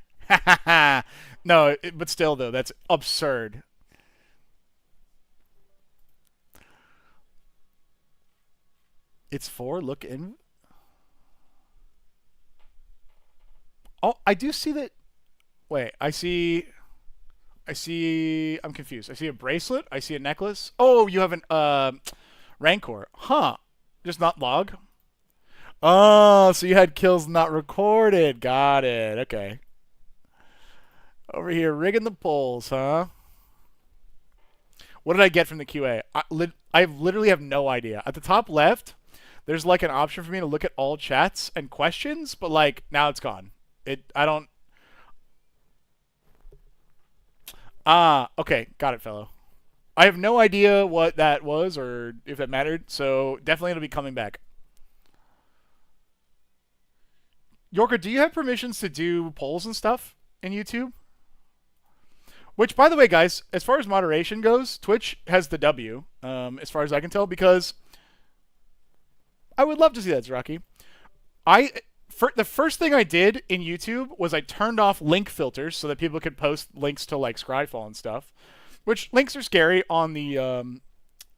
No, but still though, that's absurd. It's 4. Look in. Oh, I do see that. Wait, I see. I'm confused. I see a bracelet. I see a necklace. Oh, you have an Rancor. Huh. Just not log. Oh, so you had kills not recorded. Got it. Okay. Over here rigging the polls, huh? What did I get from the QA? I literally have no idea. At the top left, there's like an option for me to look at all chats and questions, but like now it's gone. I don't. Okay, got it, fellow. I have no idea what that was or if that mattered, so definitely it'll be coming back. Yorka, do you have permissions to do polls and stuff in YouTube? Which, by the way, guys, as far as moderation goes, Twitch has the W, as far as I can tell, because I would love to see that, Zrocky. The first thing I did in YouTube was I turned off link filters so that people could post links to like Scryfall and stuff, which links are scary on the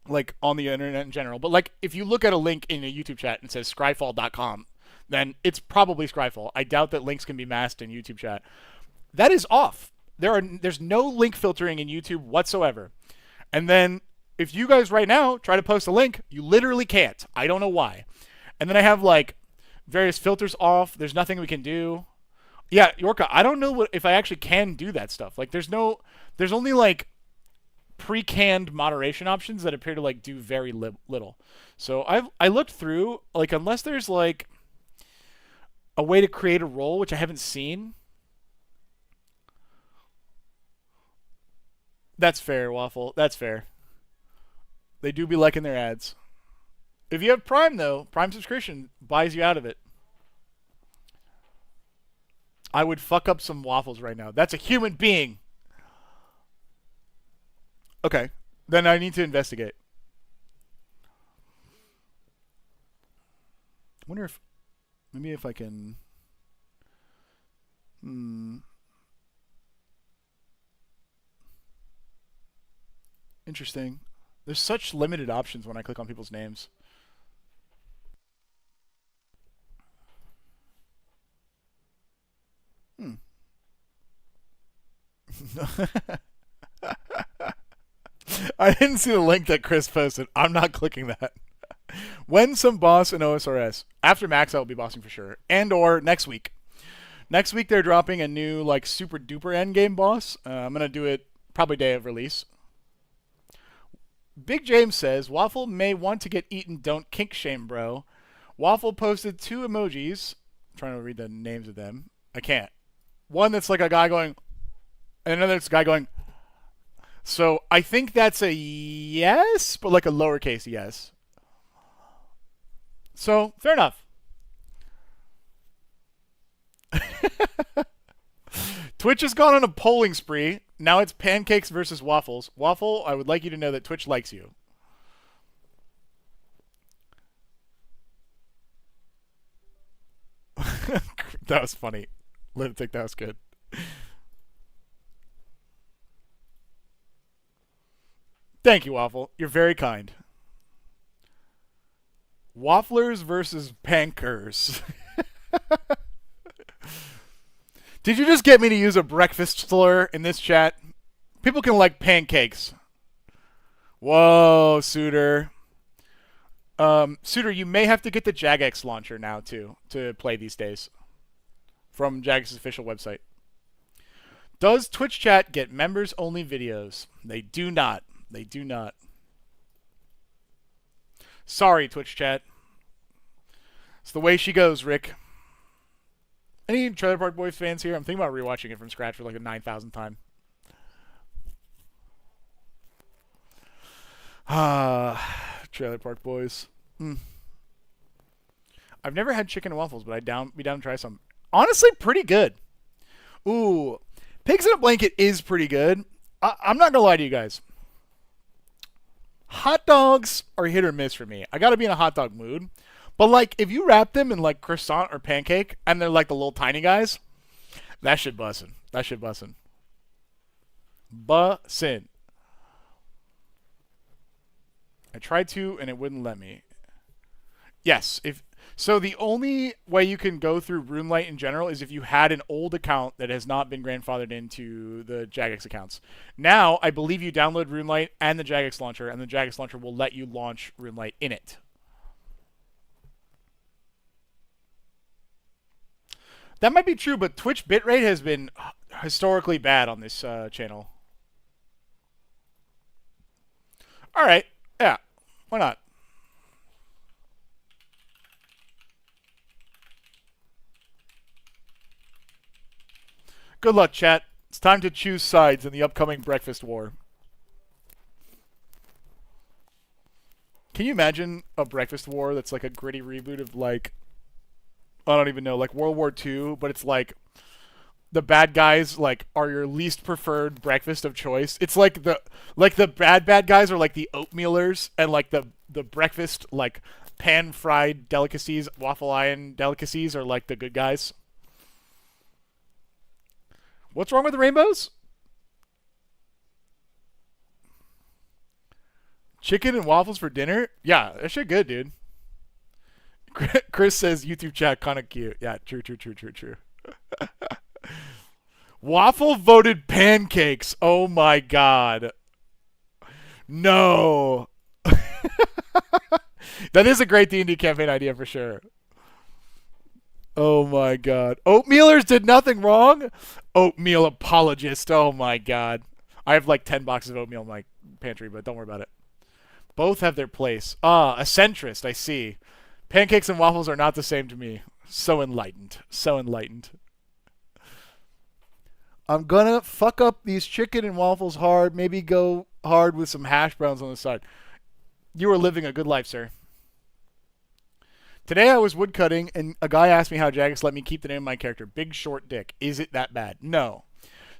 like on the internet in general. But like if you look at a link in a YouTube chat and it says scryfall.com, then it's probably Scryfall. I doubt that links can be masked in YouTube chat. That is off. There's no link filtering in YouTube whatsoever. And then if you guys right now try to post a link, you literally can't. I don't know why. And then I have like various filters off. There's nothing we can do. Yeah, Yorka, I don't know if I actually can do that stuff. Like there's only like pre-canned moderation options that appear to like do very little. So I looked through, like, unless there's like a way to create a role, which I haven't seen. That's fair, Waffle. That's fair. They do be liking their ads. If you have Prime, though, Prime subscription buys you out of it. I would fuck up some waffles right now. That's a human being. Okay. Then I need to investigate. I wonder if... Maybe if I can... Interesting. There's such limited options when I click on people's names. I didn't see the link that Chris posted. I'm not clicking that. When some boss in OSRS. After Max, I will be bossing for sure. And or next week. Next week, they're dropping a new, like, super duper endgame boss. I'm going to do it probably day of release. Big James says, Waffle may want to get eaten, don't kink shame, bro. Waffle posted 2 emojis. I'm trying to read the names of them. I can't. One that's like a guy going, and another that's a guy going. So I think that's a yes, but like a lowercase yes. So, fair enough. Twitch has gone on a polling spree. Now it's pancakes versus waffles. Waffle, I would like you to know that Twitch likes you. That was funny. Lunatic, that was good. Thank you, Waffle. You're very kind. Wafflers versus pankers. Did you just get me to use a breakfast slur in this chat? People can like pancakes. Whoa, Suitor. Suitor, you may have to get the Jagex launcher now, too, to play these days. From Jagex's official website. Does Twitch chat get members-only videos? They do not. They do not. Sorry, Twitch chat. It's the way she goes, Rick. Any Trailer Park Boys fans here? I'm thinking about rewatching it from scratch for like a 9,000th time. Trailer Park Boys. I've never had chicken and waffles, but I'd be down to try some. Honestly, pretty good. Ooh, Pigs in a Blanket is pretty good. I'm not gonna lie to you guys. Hot dogs are hit or miss for me. I gotta be in a hot dog mood. But like, if you wrap them in like croissant or pancake, and they're like the little tiny guys, that shit bussin'. That shit bussin'. Bussin'. I tried to, and it wouldn't let me. Yes, so the only way you can go through RuneLite in general is if you had an old account that has not been grandfathered into the Jagex accounts. Now, I believe you download RuneLite and the Jagex launcher, and the Jagex launcher will let you launch RuneLite in it. That might be true, but Twitch bitrate has been historically bad on this channel. All right. Yeah. Why not? Good luck, chat. It's time to choose sides in the upcoming breakfast war. Can you imagine a breakfast war that's like a gritty reboot of like, I don't even know, like World War II, but it's like the bad guys like are your least preferred breakfast of choice. It's like the bad guys are like the oatmealers, and like the breakfast like pan fried delicacies, waffle iron delicacies are like the good guys. What's wrong with the rainbows? Chicken and waffles for dinner? Yeah, that shit good, dude. Chris says YouTube chat kind of cute. Yeah, true. Waffle voted pancakes. Oh my god. No. That is a great D&D campaign idea for sure. Oh my god. Oatmealers did nothing wrong? Oatmeal apologist. Oh my god. I have like 10 boxes of oatmeal in my pantry, but don't worry about it. Both have their place. Ah, a centrist, I see. Pancakes and waffles are not the same to me. So enlightened. So enlightened. I'm gonna fuck up these chicken and waffles hard. Maybe go hard with some hash browns on the side. You are living a good life, sir. Today I was woodcutting, and a guy asked me how Jagex let me keep the name of my character. Big Short Dick. Is it that bad? No.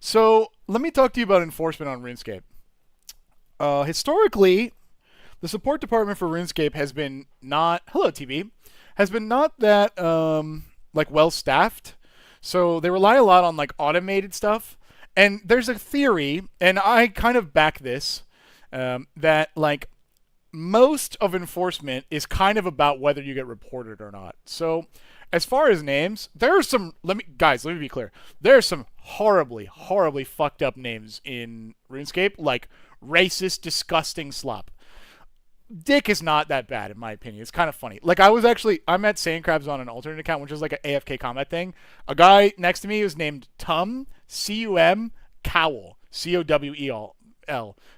So, let me talk to you about enforcement on RuneScape. Historically, the support department for RuneScape has been not... Hello, TV. Has been not that, like, well-staffed. So, they rely a lot on, like, automated stuff. And there's a theory, and I kind of back this, that, like, most of enforcement is kind of about whether you get reported or not. So, as far as names, there are some... Let me be clear. There are some horribly fucked up names in RuneScape, like racist, disgusting slop. Dick is not that bad, in my opinion. It's kind of funny. Like, I'm at Sand Crabs on an alternate account, which is like an AFK combat thing. A guy next to me was named Tum, C-U-M, Cowell, C-O-W-E-L.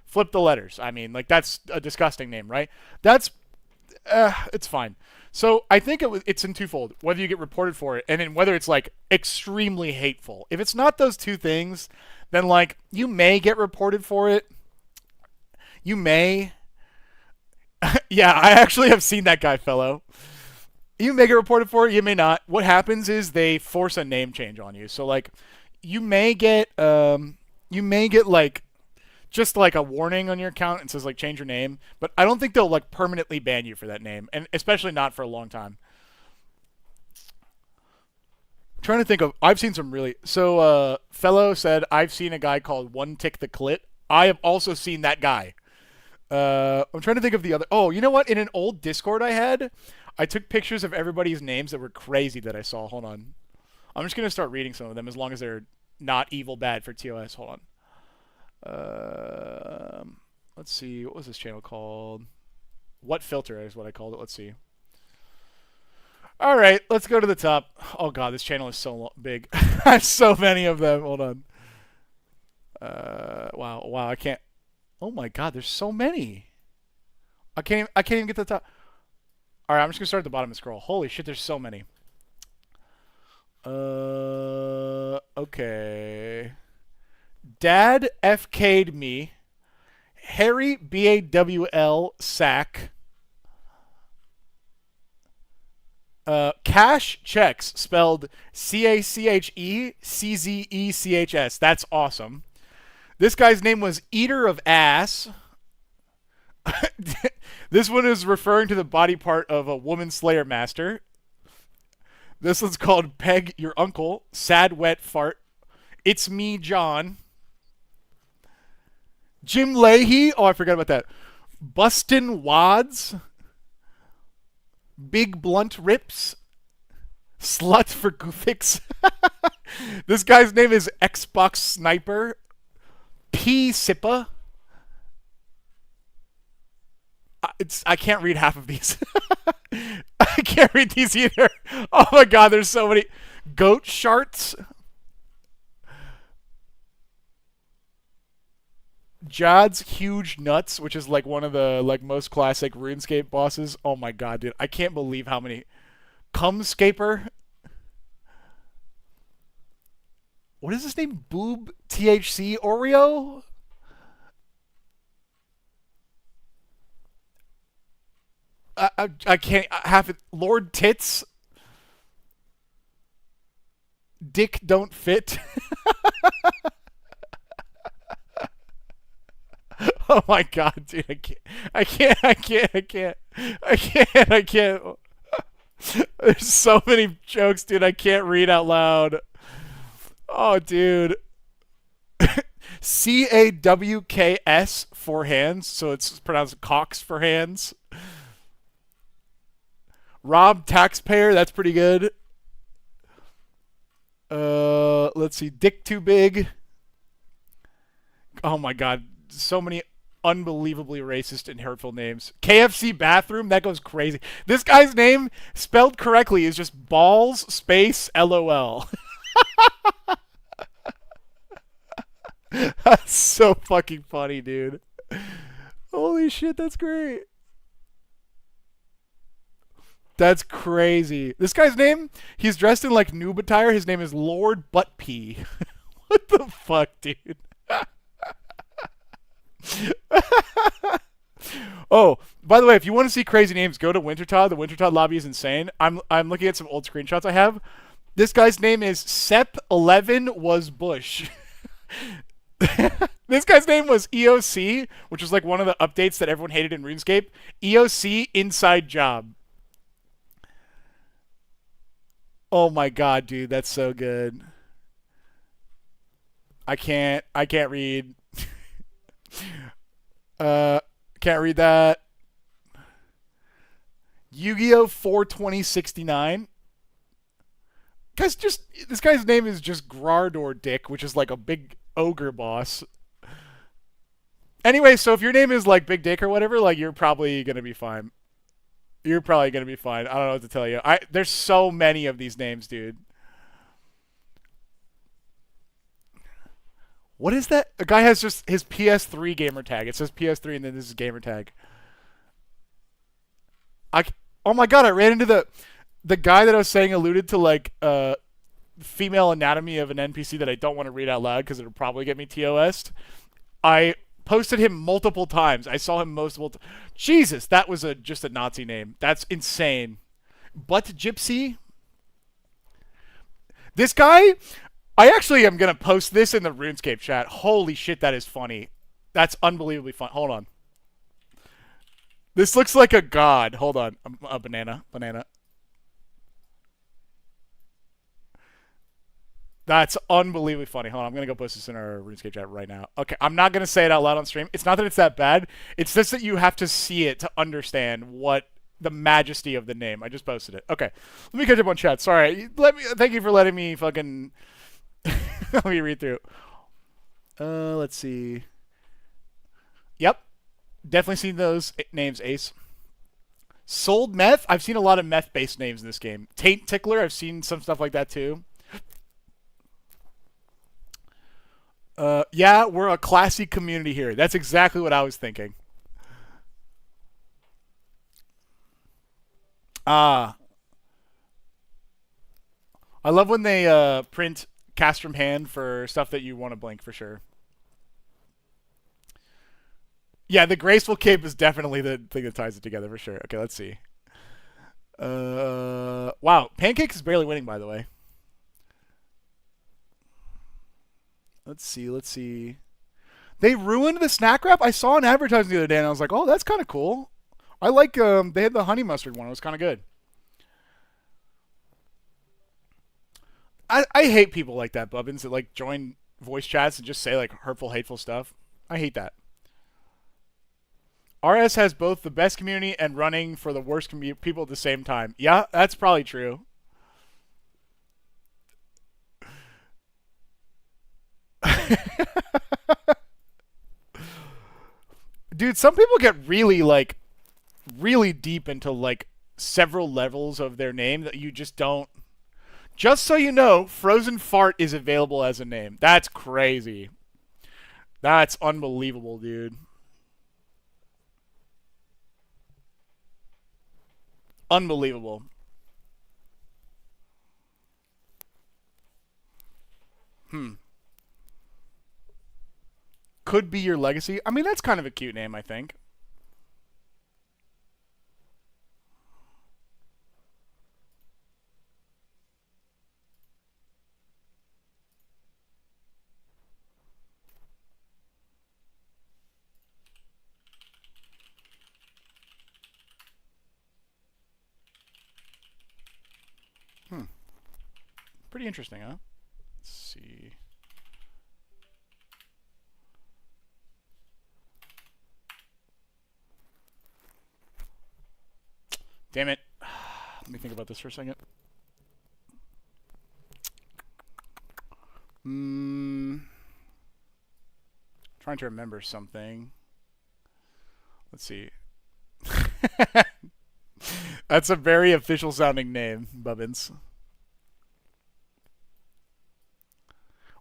Flip the letters. I mean, like, that's a disgusting name, right? That's, it's fine. So I think it's in twofold. Whether you get reported for it, and then whether it's, like, extremely hateful. If it's not those two things, then, like, you may get reported for it. You may... Yeah, I actually have seen that guy, fellow. You may get reported for it, you may not. What happens is they force a name change on you. So, like, you may get, like, just, like, a warning on your account and says, like, change your name. But I don't think they'll, like, permanently ban you for that name. And especially not for a long time. I'm trying to think of... I've seen some really... So, fellow said, I've seen a guy called One Tick the Clit. I have also seen that guy. I'm trying to think of the other... Oh, you know what? In an old Discord I had, I took pictures of everybody's names that were crazy that I saw. Hold on. I'm just going to start reading some of them as long as they're not evil bad for TOS. Hold on. Let's see. What was this channel called? What Filter is what I called it. Let's see. All right. Let's go to the top. Oh, God. This channel is so big. I have so many of them. Hold on. Wow. I can't... Oh my God, there's so many. I can't even get to the top. All right, I'm just gonna start at the bottom and scroll. Holy shit, there's so many. Okay. Dad FK'd me. Harry BAWL sack. Cash checks spelled CACHECZECHS. That's awesome. This guy's name was Eater of Ass. This one is referring to the body part of a woman slayer master. This one's called Peg Your Uncle. Sad Wet Fart. It's Me, John. Jim Leahy. Oh, I forgot about that. Bustin' Wads. Big Blunt Rips. Slut for Goofix. This guy's name is Xbox Sniper. P. Sippa. I can't read half of these. I can't read these either. Oh my God, there's so many. Goat Sharts. Jad's Huge Nuts, which is like one of the like most classic RuneScape bosses. Oh my god, dude. I can't believe how many. Cumscaper. What is his name? Boob THC Oreo? I can't have it. Lord Tits. Dick Don't Fit. Oh my god, dude. I can't. I can't. I can't. I can't. I can't. There's so many jokes, dude. I can't read out loud. Oh, dude. CAWKS for hands, so it's pronounced Cox for hands. Rob Taxpayer, that's pretty good. Let's see. Dick Too Big. Oh my god, so many unbelievably racist and hurtful names. KFC Bathroom, that goes crazy. This guy's name, spelled correctly, is just balls space LOL. That's so fucking funny, dude. Holy shit, that's great. That's crazy. This guy's name, he's dressed in like noob attire. His name is Lord Buttpee. What the fuck, dude? Oh, by the way, if you want to see crazy names, go to Wintertodd. The Wintertodd lobby is insane. I'm looking at some old screenshots I have. This guy's name is Sep11 was Bush. This guy's name was EOC, which was like one of the updates that everyone hated in RuneScape. EOC Inside Job. Oh my god, dude, that's so good. I can't read. Can't read that. Yu-Gi-Oh 42069. This guy's name is just Grardor Dick, which is like a big ogre boss. Anyway, so if your name is like Big Dick or whatever, like you're probably gonna be fine. You're probably gonna be fine. I don't know what to tell you. There's so many of these names, dude. What is that? A guy has just his PS3 gamer tag. It says PS3 and then this is gamer tag. Oh my god, I ran into the guy that I was saying alluded to like female anatomy of an NPC that I don't want to read out loud because it'll probably get me TOS'd. I posted him multiple times. I saw him multiple Jesus, that was just a Nazi name. That's insane. Butt Gypsy. This guy, I actually am going to post this in the RuneScape chat. Holy shit, that is funny. That's unbelievably fun. Hold on. This looks like a god. Hold on. A banana. That's unbelievably funny. Hold on, I'm going to go post this in our RuneScape chat right now. Okay, I'm not going to say it out loud on stream. It's not that it's that bad. It's just that you have to see it to understand what the majesty of the name. I just posted it. Okay, let me catch up on chat. Sorry. Thank you for letting me fucking... Let me read through. Let's see. Yep. Definitely seen those names, Ace. Sold Meth. I've seen a lot of meth-based names in this game. Taint Tickler. I've seen some stuff like that too. Yeah, we're a classy community here. That's exactly what I was thinking. I love when they print Castrum Hand for stuff that you want to blink for sure. Yeah, the graceful cape is definitely the thing that ties it together for sure. Okay, let's see. Wow, Pancakes is barely winning, by the way. Let's see. They ruined the snack wrap? I saw an advertisement the other day and I was like, oh, that's kind of cool. I like, they had the honey mustard one. It was kind of good. I hate people like that, Bubbins, that like join voice chats and just say like hurtful, hateful stuff. I hate that. RS has both the best community and running for the worst people at the same time. Yeah, that's probably true. Dude, some people get really like really deep into like several levels of their name that you just don't. Just so you know, Frozen Fart is available as a name. That's crazy. That's unbelievable, dude. Unbelievable. Hmm. Could be your legacy. I mean, that's kind of a cute name, I think. Hmm. Pretty interesting, huh? Let's see. Damn it. Let me think about this for a second. Trying to remember something. Let's see. That's a very official sounding name, Bubbins.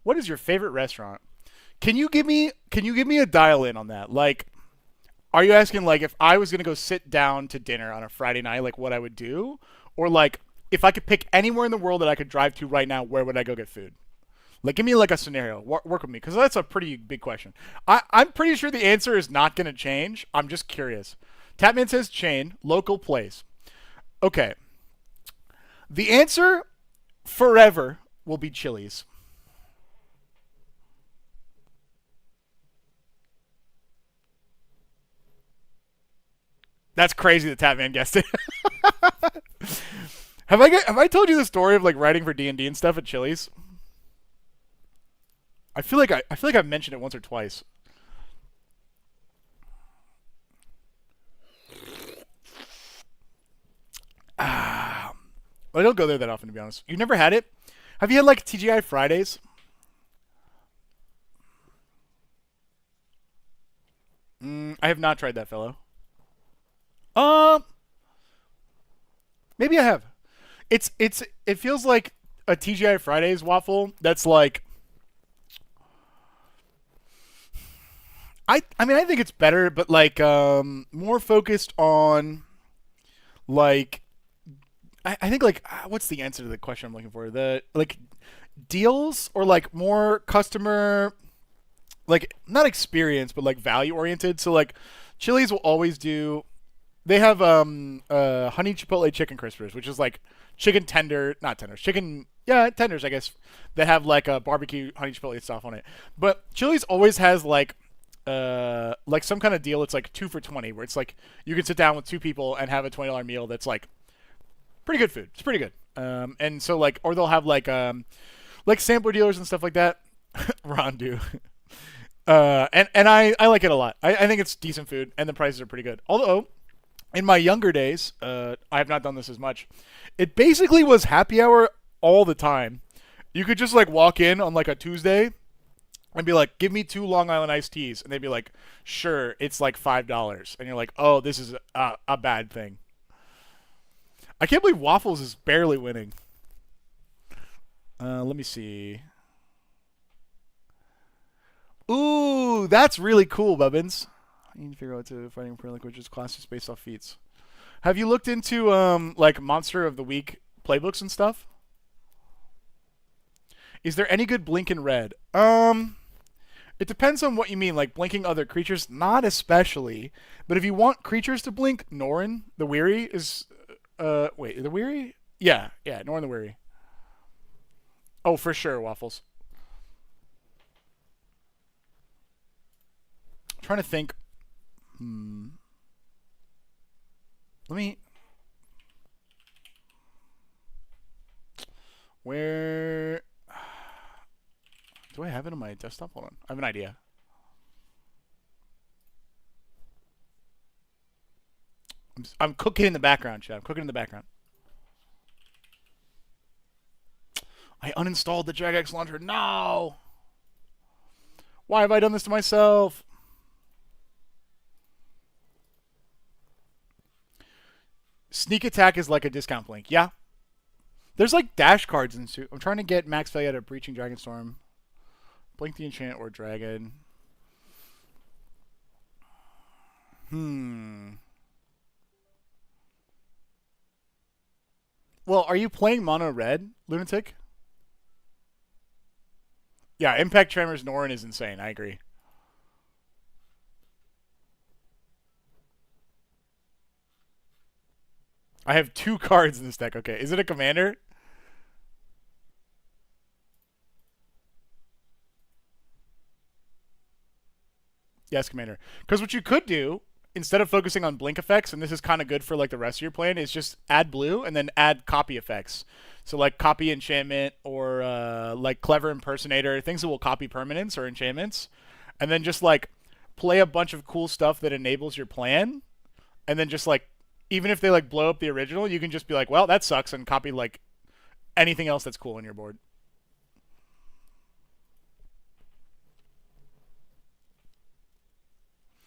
What is your favorite restaurant? Can you give me a dial in on that? Like, are you asking like if I was gonna go sit down to dinner on a Friday night, like what I would do? Or like if I could pick anywhere in the world that I could drive to right now, where would I go get food? Like, give me like a scenario. Work with me, because that's a pretty big question. I'm pretty sure the answer is not going to change. I'm just curious. Tapman says chain, local place. Okay. The answer forever will be Chili's. That's crazy that Tapman guessed it. Have I told you the story of like writing for D&D and stuff at Chili's? I feel like I've mentioned it once or twice. Ah, I don't go there that often, to be honest. You've never had it? Have you had like TGI Fridays? I have not tried that, fellow. Um, Maybe I have. It feels like a TGI Fridays waffle that's like I mean I think it's better, but like more focused on like I think like what's the answer to the question I'm looking for? The like deals or like more customer like not experience but like value oriented. So like Chili's will always do they have honey chipotle chicken crispers, which is like chicken tender, not tenders, chicken yeah tenders I guess that have like a barbecue honey chipotle stuff on it. But Chili's always has like some kind of deal. It's like 2 for 20, where it's like you can sit down with two people and have a $20 meal. That's like pretty good food. It's pretty good. And so like, or they'll have like sampler dealers and stuff like that. Rondu. And I like it a lot. I think it's decent food and the prices are pretty good. Although in my younger days, I have not done this as much. It basically was happy hour all the time. You could just like walk in on like a Tuesday and be like, "Give me 2 Long Island iced teas," and they'd be like, "Sure, it's like $5," and you're like, "Oh, this is a bad thing." I can't believe Waffles is barely winning. Let me see. Ooh, that's really cool, Bubbins. I need to figure out to fighting for languages classes based off feats. Have you looked into like Monster of the Week playbooks and stuff? Is there any good blink in red? It depends on what you mean. Like blinking other creatures, not especially. But if you want creatures to blink, Norin the Weary is. Wait, the Weary? Yeah, yeah, Norin the Weary. Oh, for sure, Waffles. I'm trying to think. Hmm. Let me. Where do I have it on my desktop? Hold on. I have an idea. I'm cooking in the background, chat. I'm cooking in the background. I uninstalled the Jagex launcher. No! Why have I done this to myself? Sneak attack is like a discount blink. Yeah. There's like dash cards in suit. I'm trying to get max value out of Breaching Dragonstorm. Blink the Enchant or Dragon. Well, are you playing mono red, Lunatic? Yeah, Impact Tremors Norin is insane. I agree. I have 2 cards in this deck. Okay, is it a commander? Yes, commander. Because what you could do, instead of focusing on blink effects, and this is kind of good for like the rest of your plan, is just add blue and then add copy effects. So like copy enchantment or like clever impersonator, things that will copy permanents or enchantments, and then just like play a bunch of cool stuff that enables your plan, and then just like even if they like blow up the original, you can just be like, well, that sucks, and copy like anything else that's cool on your board.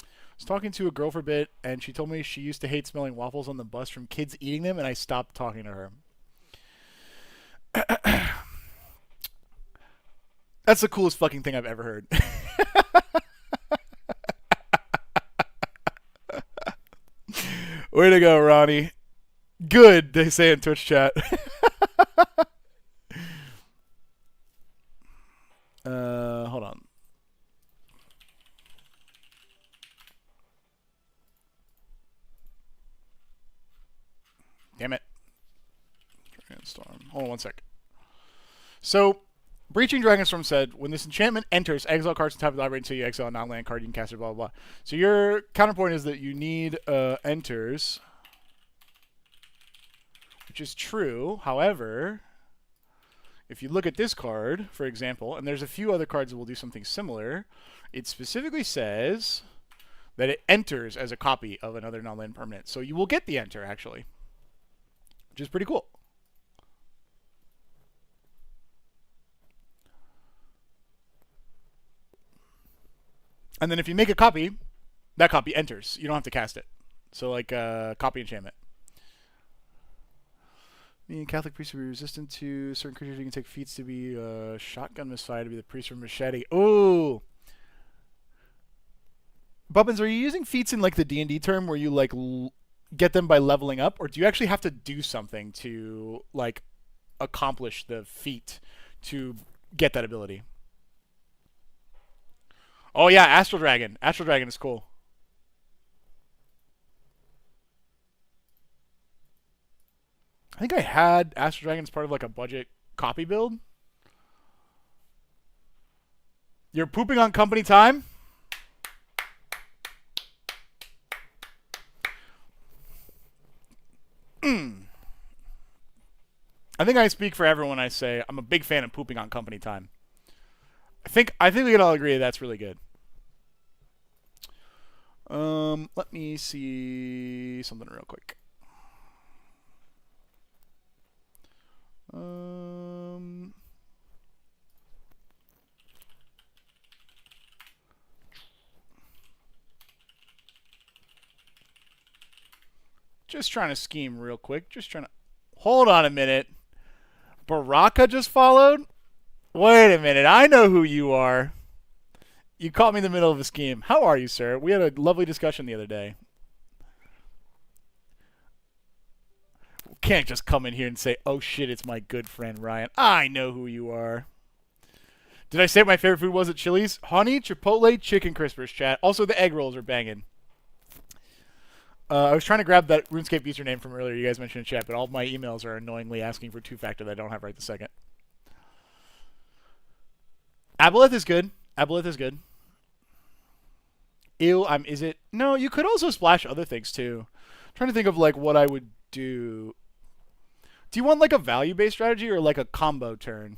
I was talking to a girl for a bit, and she told me she used to hate smelling waffles on the bus from kids eating them, and I stopped talking to her. That's the coolest fucking thing I've ever heard. Way to go, Ronnie. Good, they say in Twitch chat. Hold on. Damn it. Storm. Hold on one sec. So, Breaching Dragonstorm said, when this enchantment enters, exile cards to top of the library until you exile a non-land card, you can cast it, blah, blah, blah. So your counterpoint is that you need enters, which is true. However, if you look at this card, for example, and there's a few other cards that will do something similar, it specifically says that it enters as a copy of another non-land permanent. So you will get the enter, actually, which is pretty cool. And then if you make a copy, that copy enters. You don't have to cast it. So like copy enchantment. Being Catholic priest will be resistant to certain creatures. You can take feats to be shotgun messiah to be the priest from machete. Ooh. Bubbins, are you using feats in like the D&D term where you like get them by leveling up, or do you actually have to do something to like accomplish the feat to get that ability? Oh yeah, Astral Dragon. Astral Dragon is cool. I think I had Astral Dragon as part of like a budget copy build. You're pooping on company time? I think I speak for everyone when I say I'm a big fan of pooping on company time. I think we can all agree that's really good. Let me see something real quick. Just trying to scheme real quick. Just trying to... Hold on a minute. Baraka just followed? Wait a minute. I know who you are. You caught me in the middle of a scheme. How are you, sir? We had a lovely discussion the other day. Can't just come in here and say, oh shit, it's my good friend Ryan. I know who you are. Did I say what my favorite food was at Chili's? Honey, Chipotle, Chicken Crispers, chat. Also, the egg rolls are banging. I was trying to grab that RuneScape username from earlier you guys mentioned in chat, but all of my emails are annoyingly asking for two-factor that I don't have right this second. Aboleth is good. Aboleth is good. Ew, is it? No, you could also splash other things too. I'm trying to think of like what I would do. Do you want like a value-based strategy or like a combo turn?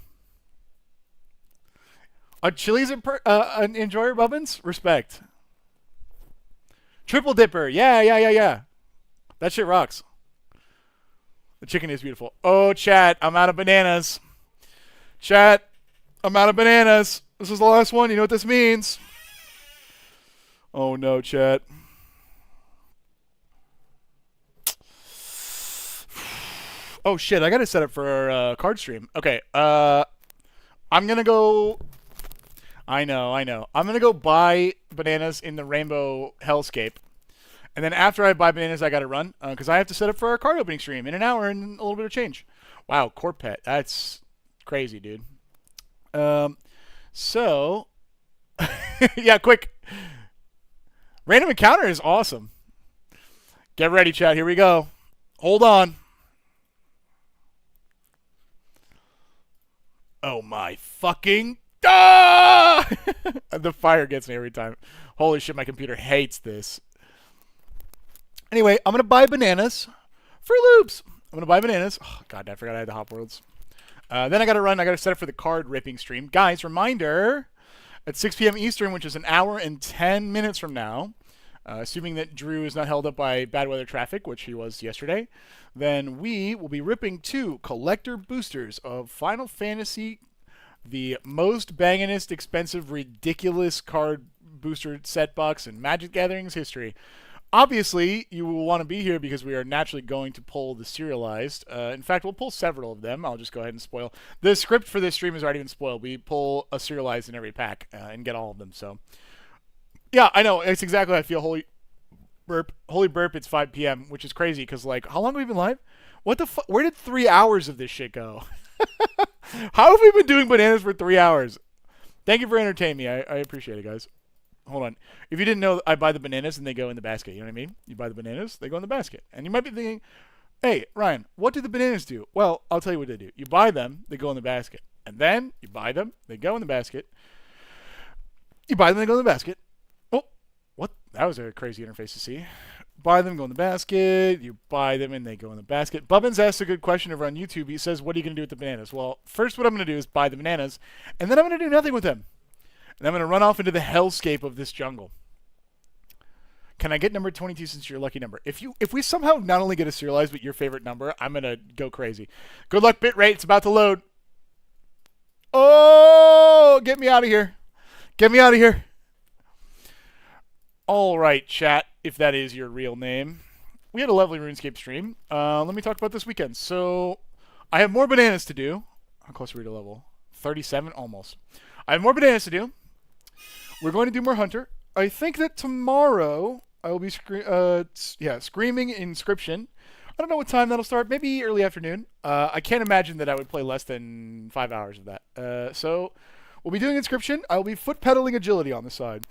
A Chili's an enjoyer, Bubbins? Respect. Triple Dipper. Yeah. That shit rocks. The chicken is beautiful. Oh, chat, I'm out of bananas. Chat, I'm out of bananas. This is the last one. You know what this means. Oh, no, chat. Oh shit! I gotta set up for our card stream. Okay. I'm gonna go. I know. I'm gonna go buy bananas in the Rainbow Hellscape, and then after I buy bananas, I gotta run because I have to set up for our card opening stream in an hour and a little bit of change. Wow, Corp Pet. That's crazy, dude. So yeah, quick. Random encounter is awesome. Get ready, chat. Here we go. Hold on. Oh my fucking. Ah! The fire gets me every time. Holy shit, my computer hates this. Anyway, I'm going to buy bananas for loops. I'm going to buy bananas. Oh, God, I forgot I had the Hop Worlds. Then I got to run. I got to set up for the card ripping stream. Guys, reminder, at 6 p.m. Eastern, which is an hour and 10 minutes from now, assuming that Drew is not held up by bad weather traffic, which he was yesterday, then we will be ripping 2 collector boosters of Final Fantasy, the most banginest, expensive, ridiculous card booster set box in Magic Gathering's history. Obviously, you will want to be here because we are naturally going to pull the serialized. In fact, we'll pull several of them. I'll just go ahead and spoil. The script for this stream has already been spoiled. We pull a serialized in every pack and get all of them. So, yeah, I know. It's exactly how I feel. Holy burp, it's 5 p.m., which is crazy because, like, how long have we been live? What the fuck? Where did 3 hours of this shit go? How have we been doing bananas for 3 hours? Thank you for entertaining me. I appreciate it, guys. Hold on. If you didn't know, I buy the bananas and they go in the basket. You know what I mean? You buy the bananas, they go in the basket. And you might be thinking, hey, Ryan, what do the bananas do? Well, I'll tell you what they do. You buy them, they go in the basket. And then you buy them, they go in the basket. You buy them, they go in the basket. Oh, what? That was a crazy interface to see. Buy them, go in the basket. You buy them, and they go in the basket. Bubbins asked a good question over on YouTube. He says, what are you going to do with the bananas? Well, first what I'm going to do is buy the bananas, and then I'm going to do nothing with them. And I'm going to run off into the hellscape of this jungle. Can I get number 22 since you're a lucky number? If we somehow not only get a serialized, but your favorite number, I'm going to go crazy. Good luck, bitrate. It's about to load. Oh, get me out of here. Get me out of here. All right, chat, if that is your real name. We had a lovely RuneScape stream. Let me talk about this weekend. So, I have more bananas to do. How close are we to level? 37? Almost. I have more bananas to do. We're going to do more Hunter. I think that tomorrow I will be screaming Inscription. I don't know what time that'll start. Maybe early afternoon. I can't imagine that I would play less than 5 hours of that. So we'll be doing Inscription. I will be foot pedaling Agility on the side.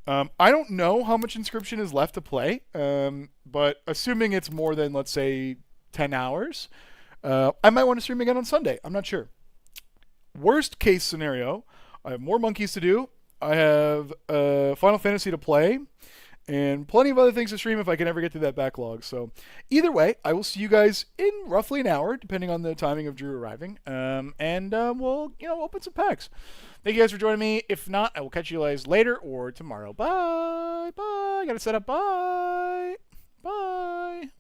I don't know how much Inscription is left to play, but assuming it's more than, let's say, 10 hours, I might want to stream again on Sunday. I'm not sure. Worst case scenario, I have more monkeys to do. I have Final Fantasy to play, and plenty of other things to stream if I can ever get through that backlog. So either way, I will see you guys in roughly an hour, depending on the timing of Drew arriving, and we'll open some packs. Thank you guys for joining me. If not, I will catch you guys later or tomorrow. Bye. Bye. Got to set up. Bye. Bye.